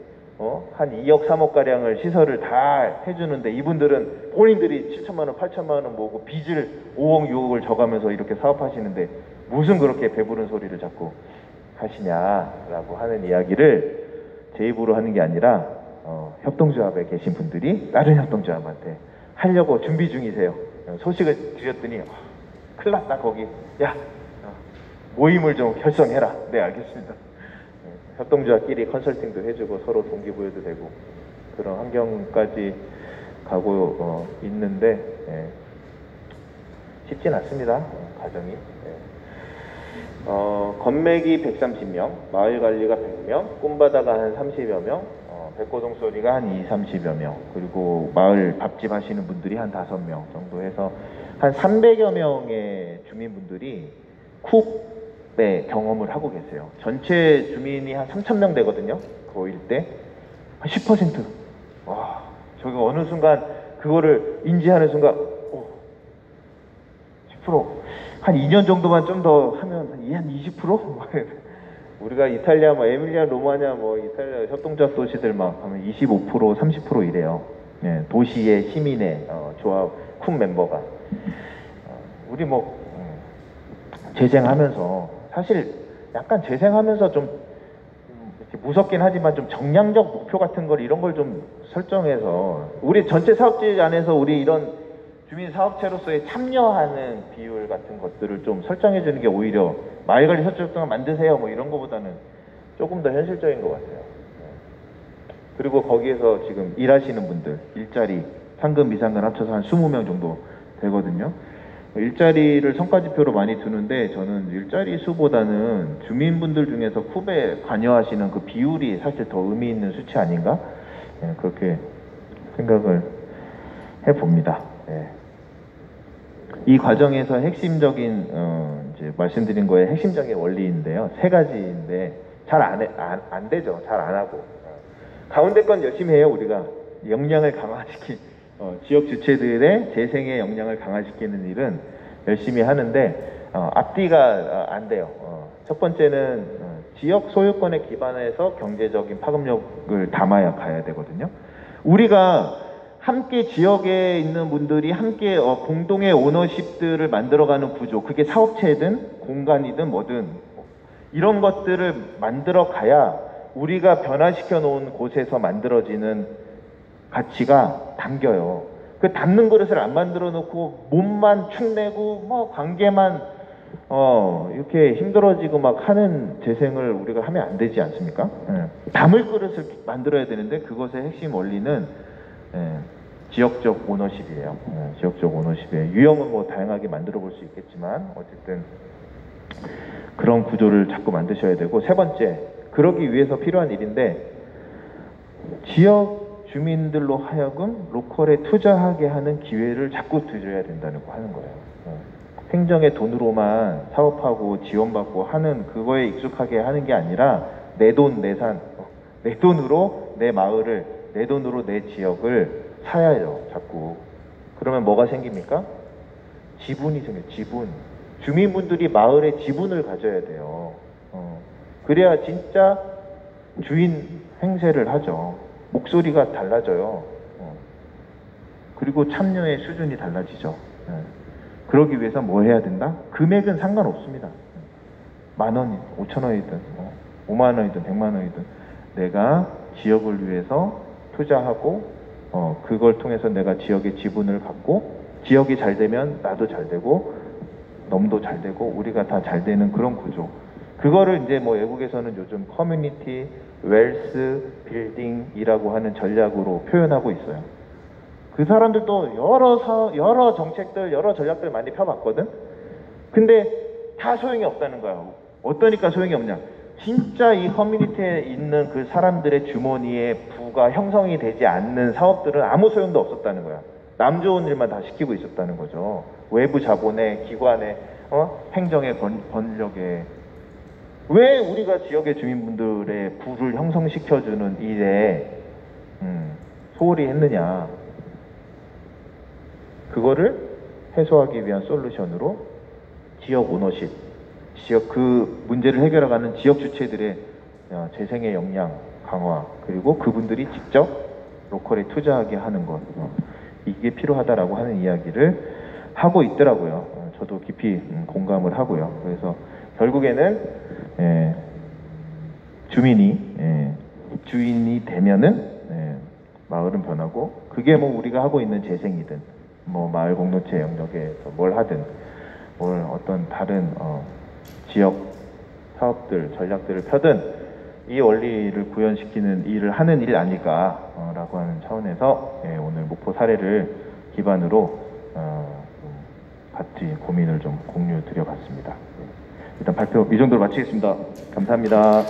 한 2억 3억 가량을 시설을 다 해주는데 이분들은 본인들이 7천만 원 8천만 원 모으고 빚을 5억 6억을 져가면서 이렇게 사업하시는데 무슨 그렇게 배부른 소리를 자꾸 하시냐라고 하는 이야기를 제 입으로 하는 게 아니라 협동조합에 계신 분들이 다른 협동조합한테 하려고 준비 중이세요. 소식을 드렸더니 큰일 났다 거기, 야 모임을 좀 결성해라. 네 알겠습니다. 협동조합끼리 컨설팅도 해주고 서로 동기부여도 되고 그런 환경까지 가고 있는데 쉽진 않습니다. 과정이. 건매기 130명, 마을관리가 100명, 꿈바다가 한 30여 명, 백고동소리가 한 20, 30여 명, 그리고 마을 밥집 하시는 분들이 한 5명 정도 해서 한 300여 명의 주민분들이 쿱의 경험을 하고 계세요. 전체 주민이 한 3,000명 되거든요. 그 일대 한 10%. 와, 저기 어느 순간 그거를 인지하는 순간 10%. 한 2년 정도만 좀 더 하면 한 20%? 우리가 이탈리아 뭐 에밀리아 로마냐 뭐 이탈리아 협동조합 도시들 막 하면 25%, 30% 이래요. 네, 도시의 시민의 조합 쿤 멤버가 우리 뭐 재생하면서 사실 약간 재생하면서 좀 무섭긴 하지만 좀 정량적 목표 같은 걸 이런 걸 좀 설정해서 우리 전체 사업지 안에서 우리 이런 주민 사업체로서의 참여하는 비율 같은 것들을 좀 설정해 주는 게 오히려 마을관리 서초역동을 만드세요 뭐 이런 거보다는 조금 더 현실적인 것 같아요. 그리고 거기에서 지금 일하시는 분들 일자리 상근 미상근 합쳐서 한 20명 정도 되거든요. 일자리를 성과지표로 많이 두는데 저는 일자리 수보다는 주민분들 중에서 쿱에 관여하시는 그 비율이 사실 더 의미 있는 수치 아닌가? 그렇게 생각을 해봅니다. 이 과정에서 핵심적인 이제 말씀드린 거에 핵심적인 원리인데요. 3가지인데 잘 안 되죠. 잘 안 하고 가운데 건 열심히 해요. 우리가 역량을 강화시키 지역 주체들의 재생의 역량을 강화시키는 일은 열심히 하는데 앞뒤가 안 돼요. 첫 번째는 지역 소유권에 기반해서 경제적인 파급력을 담아야 가야 되거든요. 우리가 함께 지역에 있는 분들이 함께 공동의 오너십들을 만들어가는 구조, 그게 사업체든 공간이든 뭐든 이런 것들을 만들어 가야 우리가 변화시켜 놓은 곳에서 만들어지는 가치가 담겨요. 그 담는 그릇을 안 만들어 놓고 몸만 축내고 뭐 관계만 이렇게 힘들어지고 막 하는 재생을 우리가 하면 안 되지 않습니까? 담을 그릇을 만들어야 되는데 그것의 핵심 원리는 지역적 오너십이에요. 지역적 오너십이에요. 유형은 뭐 다양하게 만들어 볼 수 있겠지만 어쨌든 그런 구조를 자꾸 만드셔야 되고, 세 번째, 그러기 위해서 필요한 일인데 지역 주민들로 하여금 로컬에 투자하게 하는 기회를 자꾸 드려야 된다는 거 하는 거예요. 행정의 돈으로만 사업하고 지원받고 하는 그거에 익숙하게 하는 게 아니라 내 돈, 내 산, 내 돈으로 내 마을을, 내 돈으로 내 지역을 사야죠, 자꾸. 그러면 뭐가 생깁니까? 지분이 생겨요, 지분. 주민분들이 마을에 지분을 가져야 돼요. 그래야 진짜 주인 행세를 하죠. 목소리가 달라져요. 그리고 참여의 수준이 달라지죠. 그러기 위해서 뭐 해야 된다? 금액은 상관없습니다. 10,000원, 5,000원이든 5만 원이든 100만 원이든 내가 지역을 위해서 투자하고 그걸 통해서 내가 지역의 지분을 갖고 지역이 잘 되면 나도 잘 되고 넘도 잘 되고 우리가 다 잘 되는 그런 구조. 그거를 이제 뭐 외국에서는 요즘 커뮤니티 웰스 빌딩이라고 하는 전략으로 표현하고 있어요. 그 사람들도 여러 정책들, 여러 전략들 많이 펴봤거든. 근데 다 소용이 없다는 거야. 어떠니까 소용이 없냐? 진짜 이 커뮤니티에 있는 그 사람들의 주머니에 부가 형성이 되지 않는 사업들은 아무 소용도 없었다는 거야. 남 좋은 일만 다 시키고 있었다는 거죠. 외부 자본에, 기관에, 행정의 권력에. 왜 우리가 지역의 주민분들의 부를 형성시켜주는 일에 소홀히 했느냐. 그거를 해소하기 위한 솔루션으로 지역 오너십, 지역 그 문제를 해결해가는 지역 주체들의 재생의 역량 강화, 그리고 그분들이 직접 로컬에 투자하게 하는 것, 이게 필요하다라고 하는 이야기를 하고 있더라고요. 저도 깊이 공감을 하고요. 그래서 결국에는 주인이 되면은 마을은 변하고, 그게 뭐 우리가 하고 있는 재생이든 뭐 마을 공동체 영역에서 뭘 하든 뭘 어떤 다른 지역 사업들 전략들을 펴든 이 원리를 구현시키는 일을 하는 일 아닐까라고 하는 차원에서 오늘 목포 사례를 기반으로 같이 고민을 좀 공유 드려봤습니다. 일단 발표 이 정도로 마치겠습니다. 감사합니다.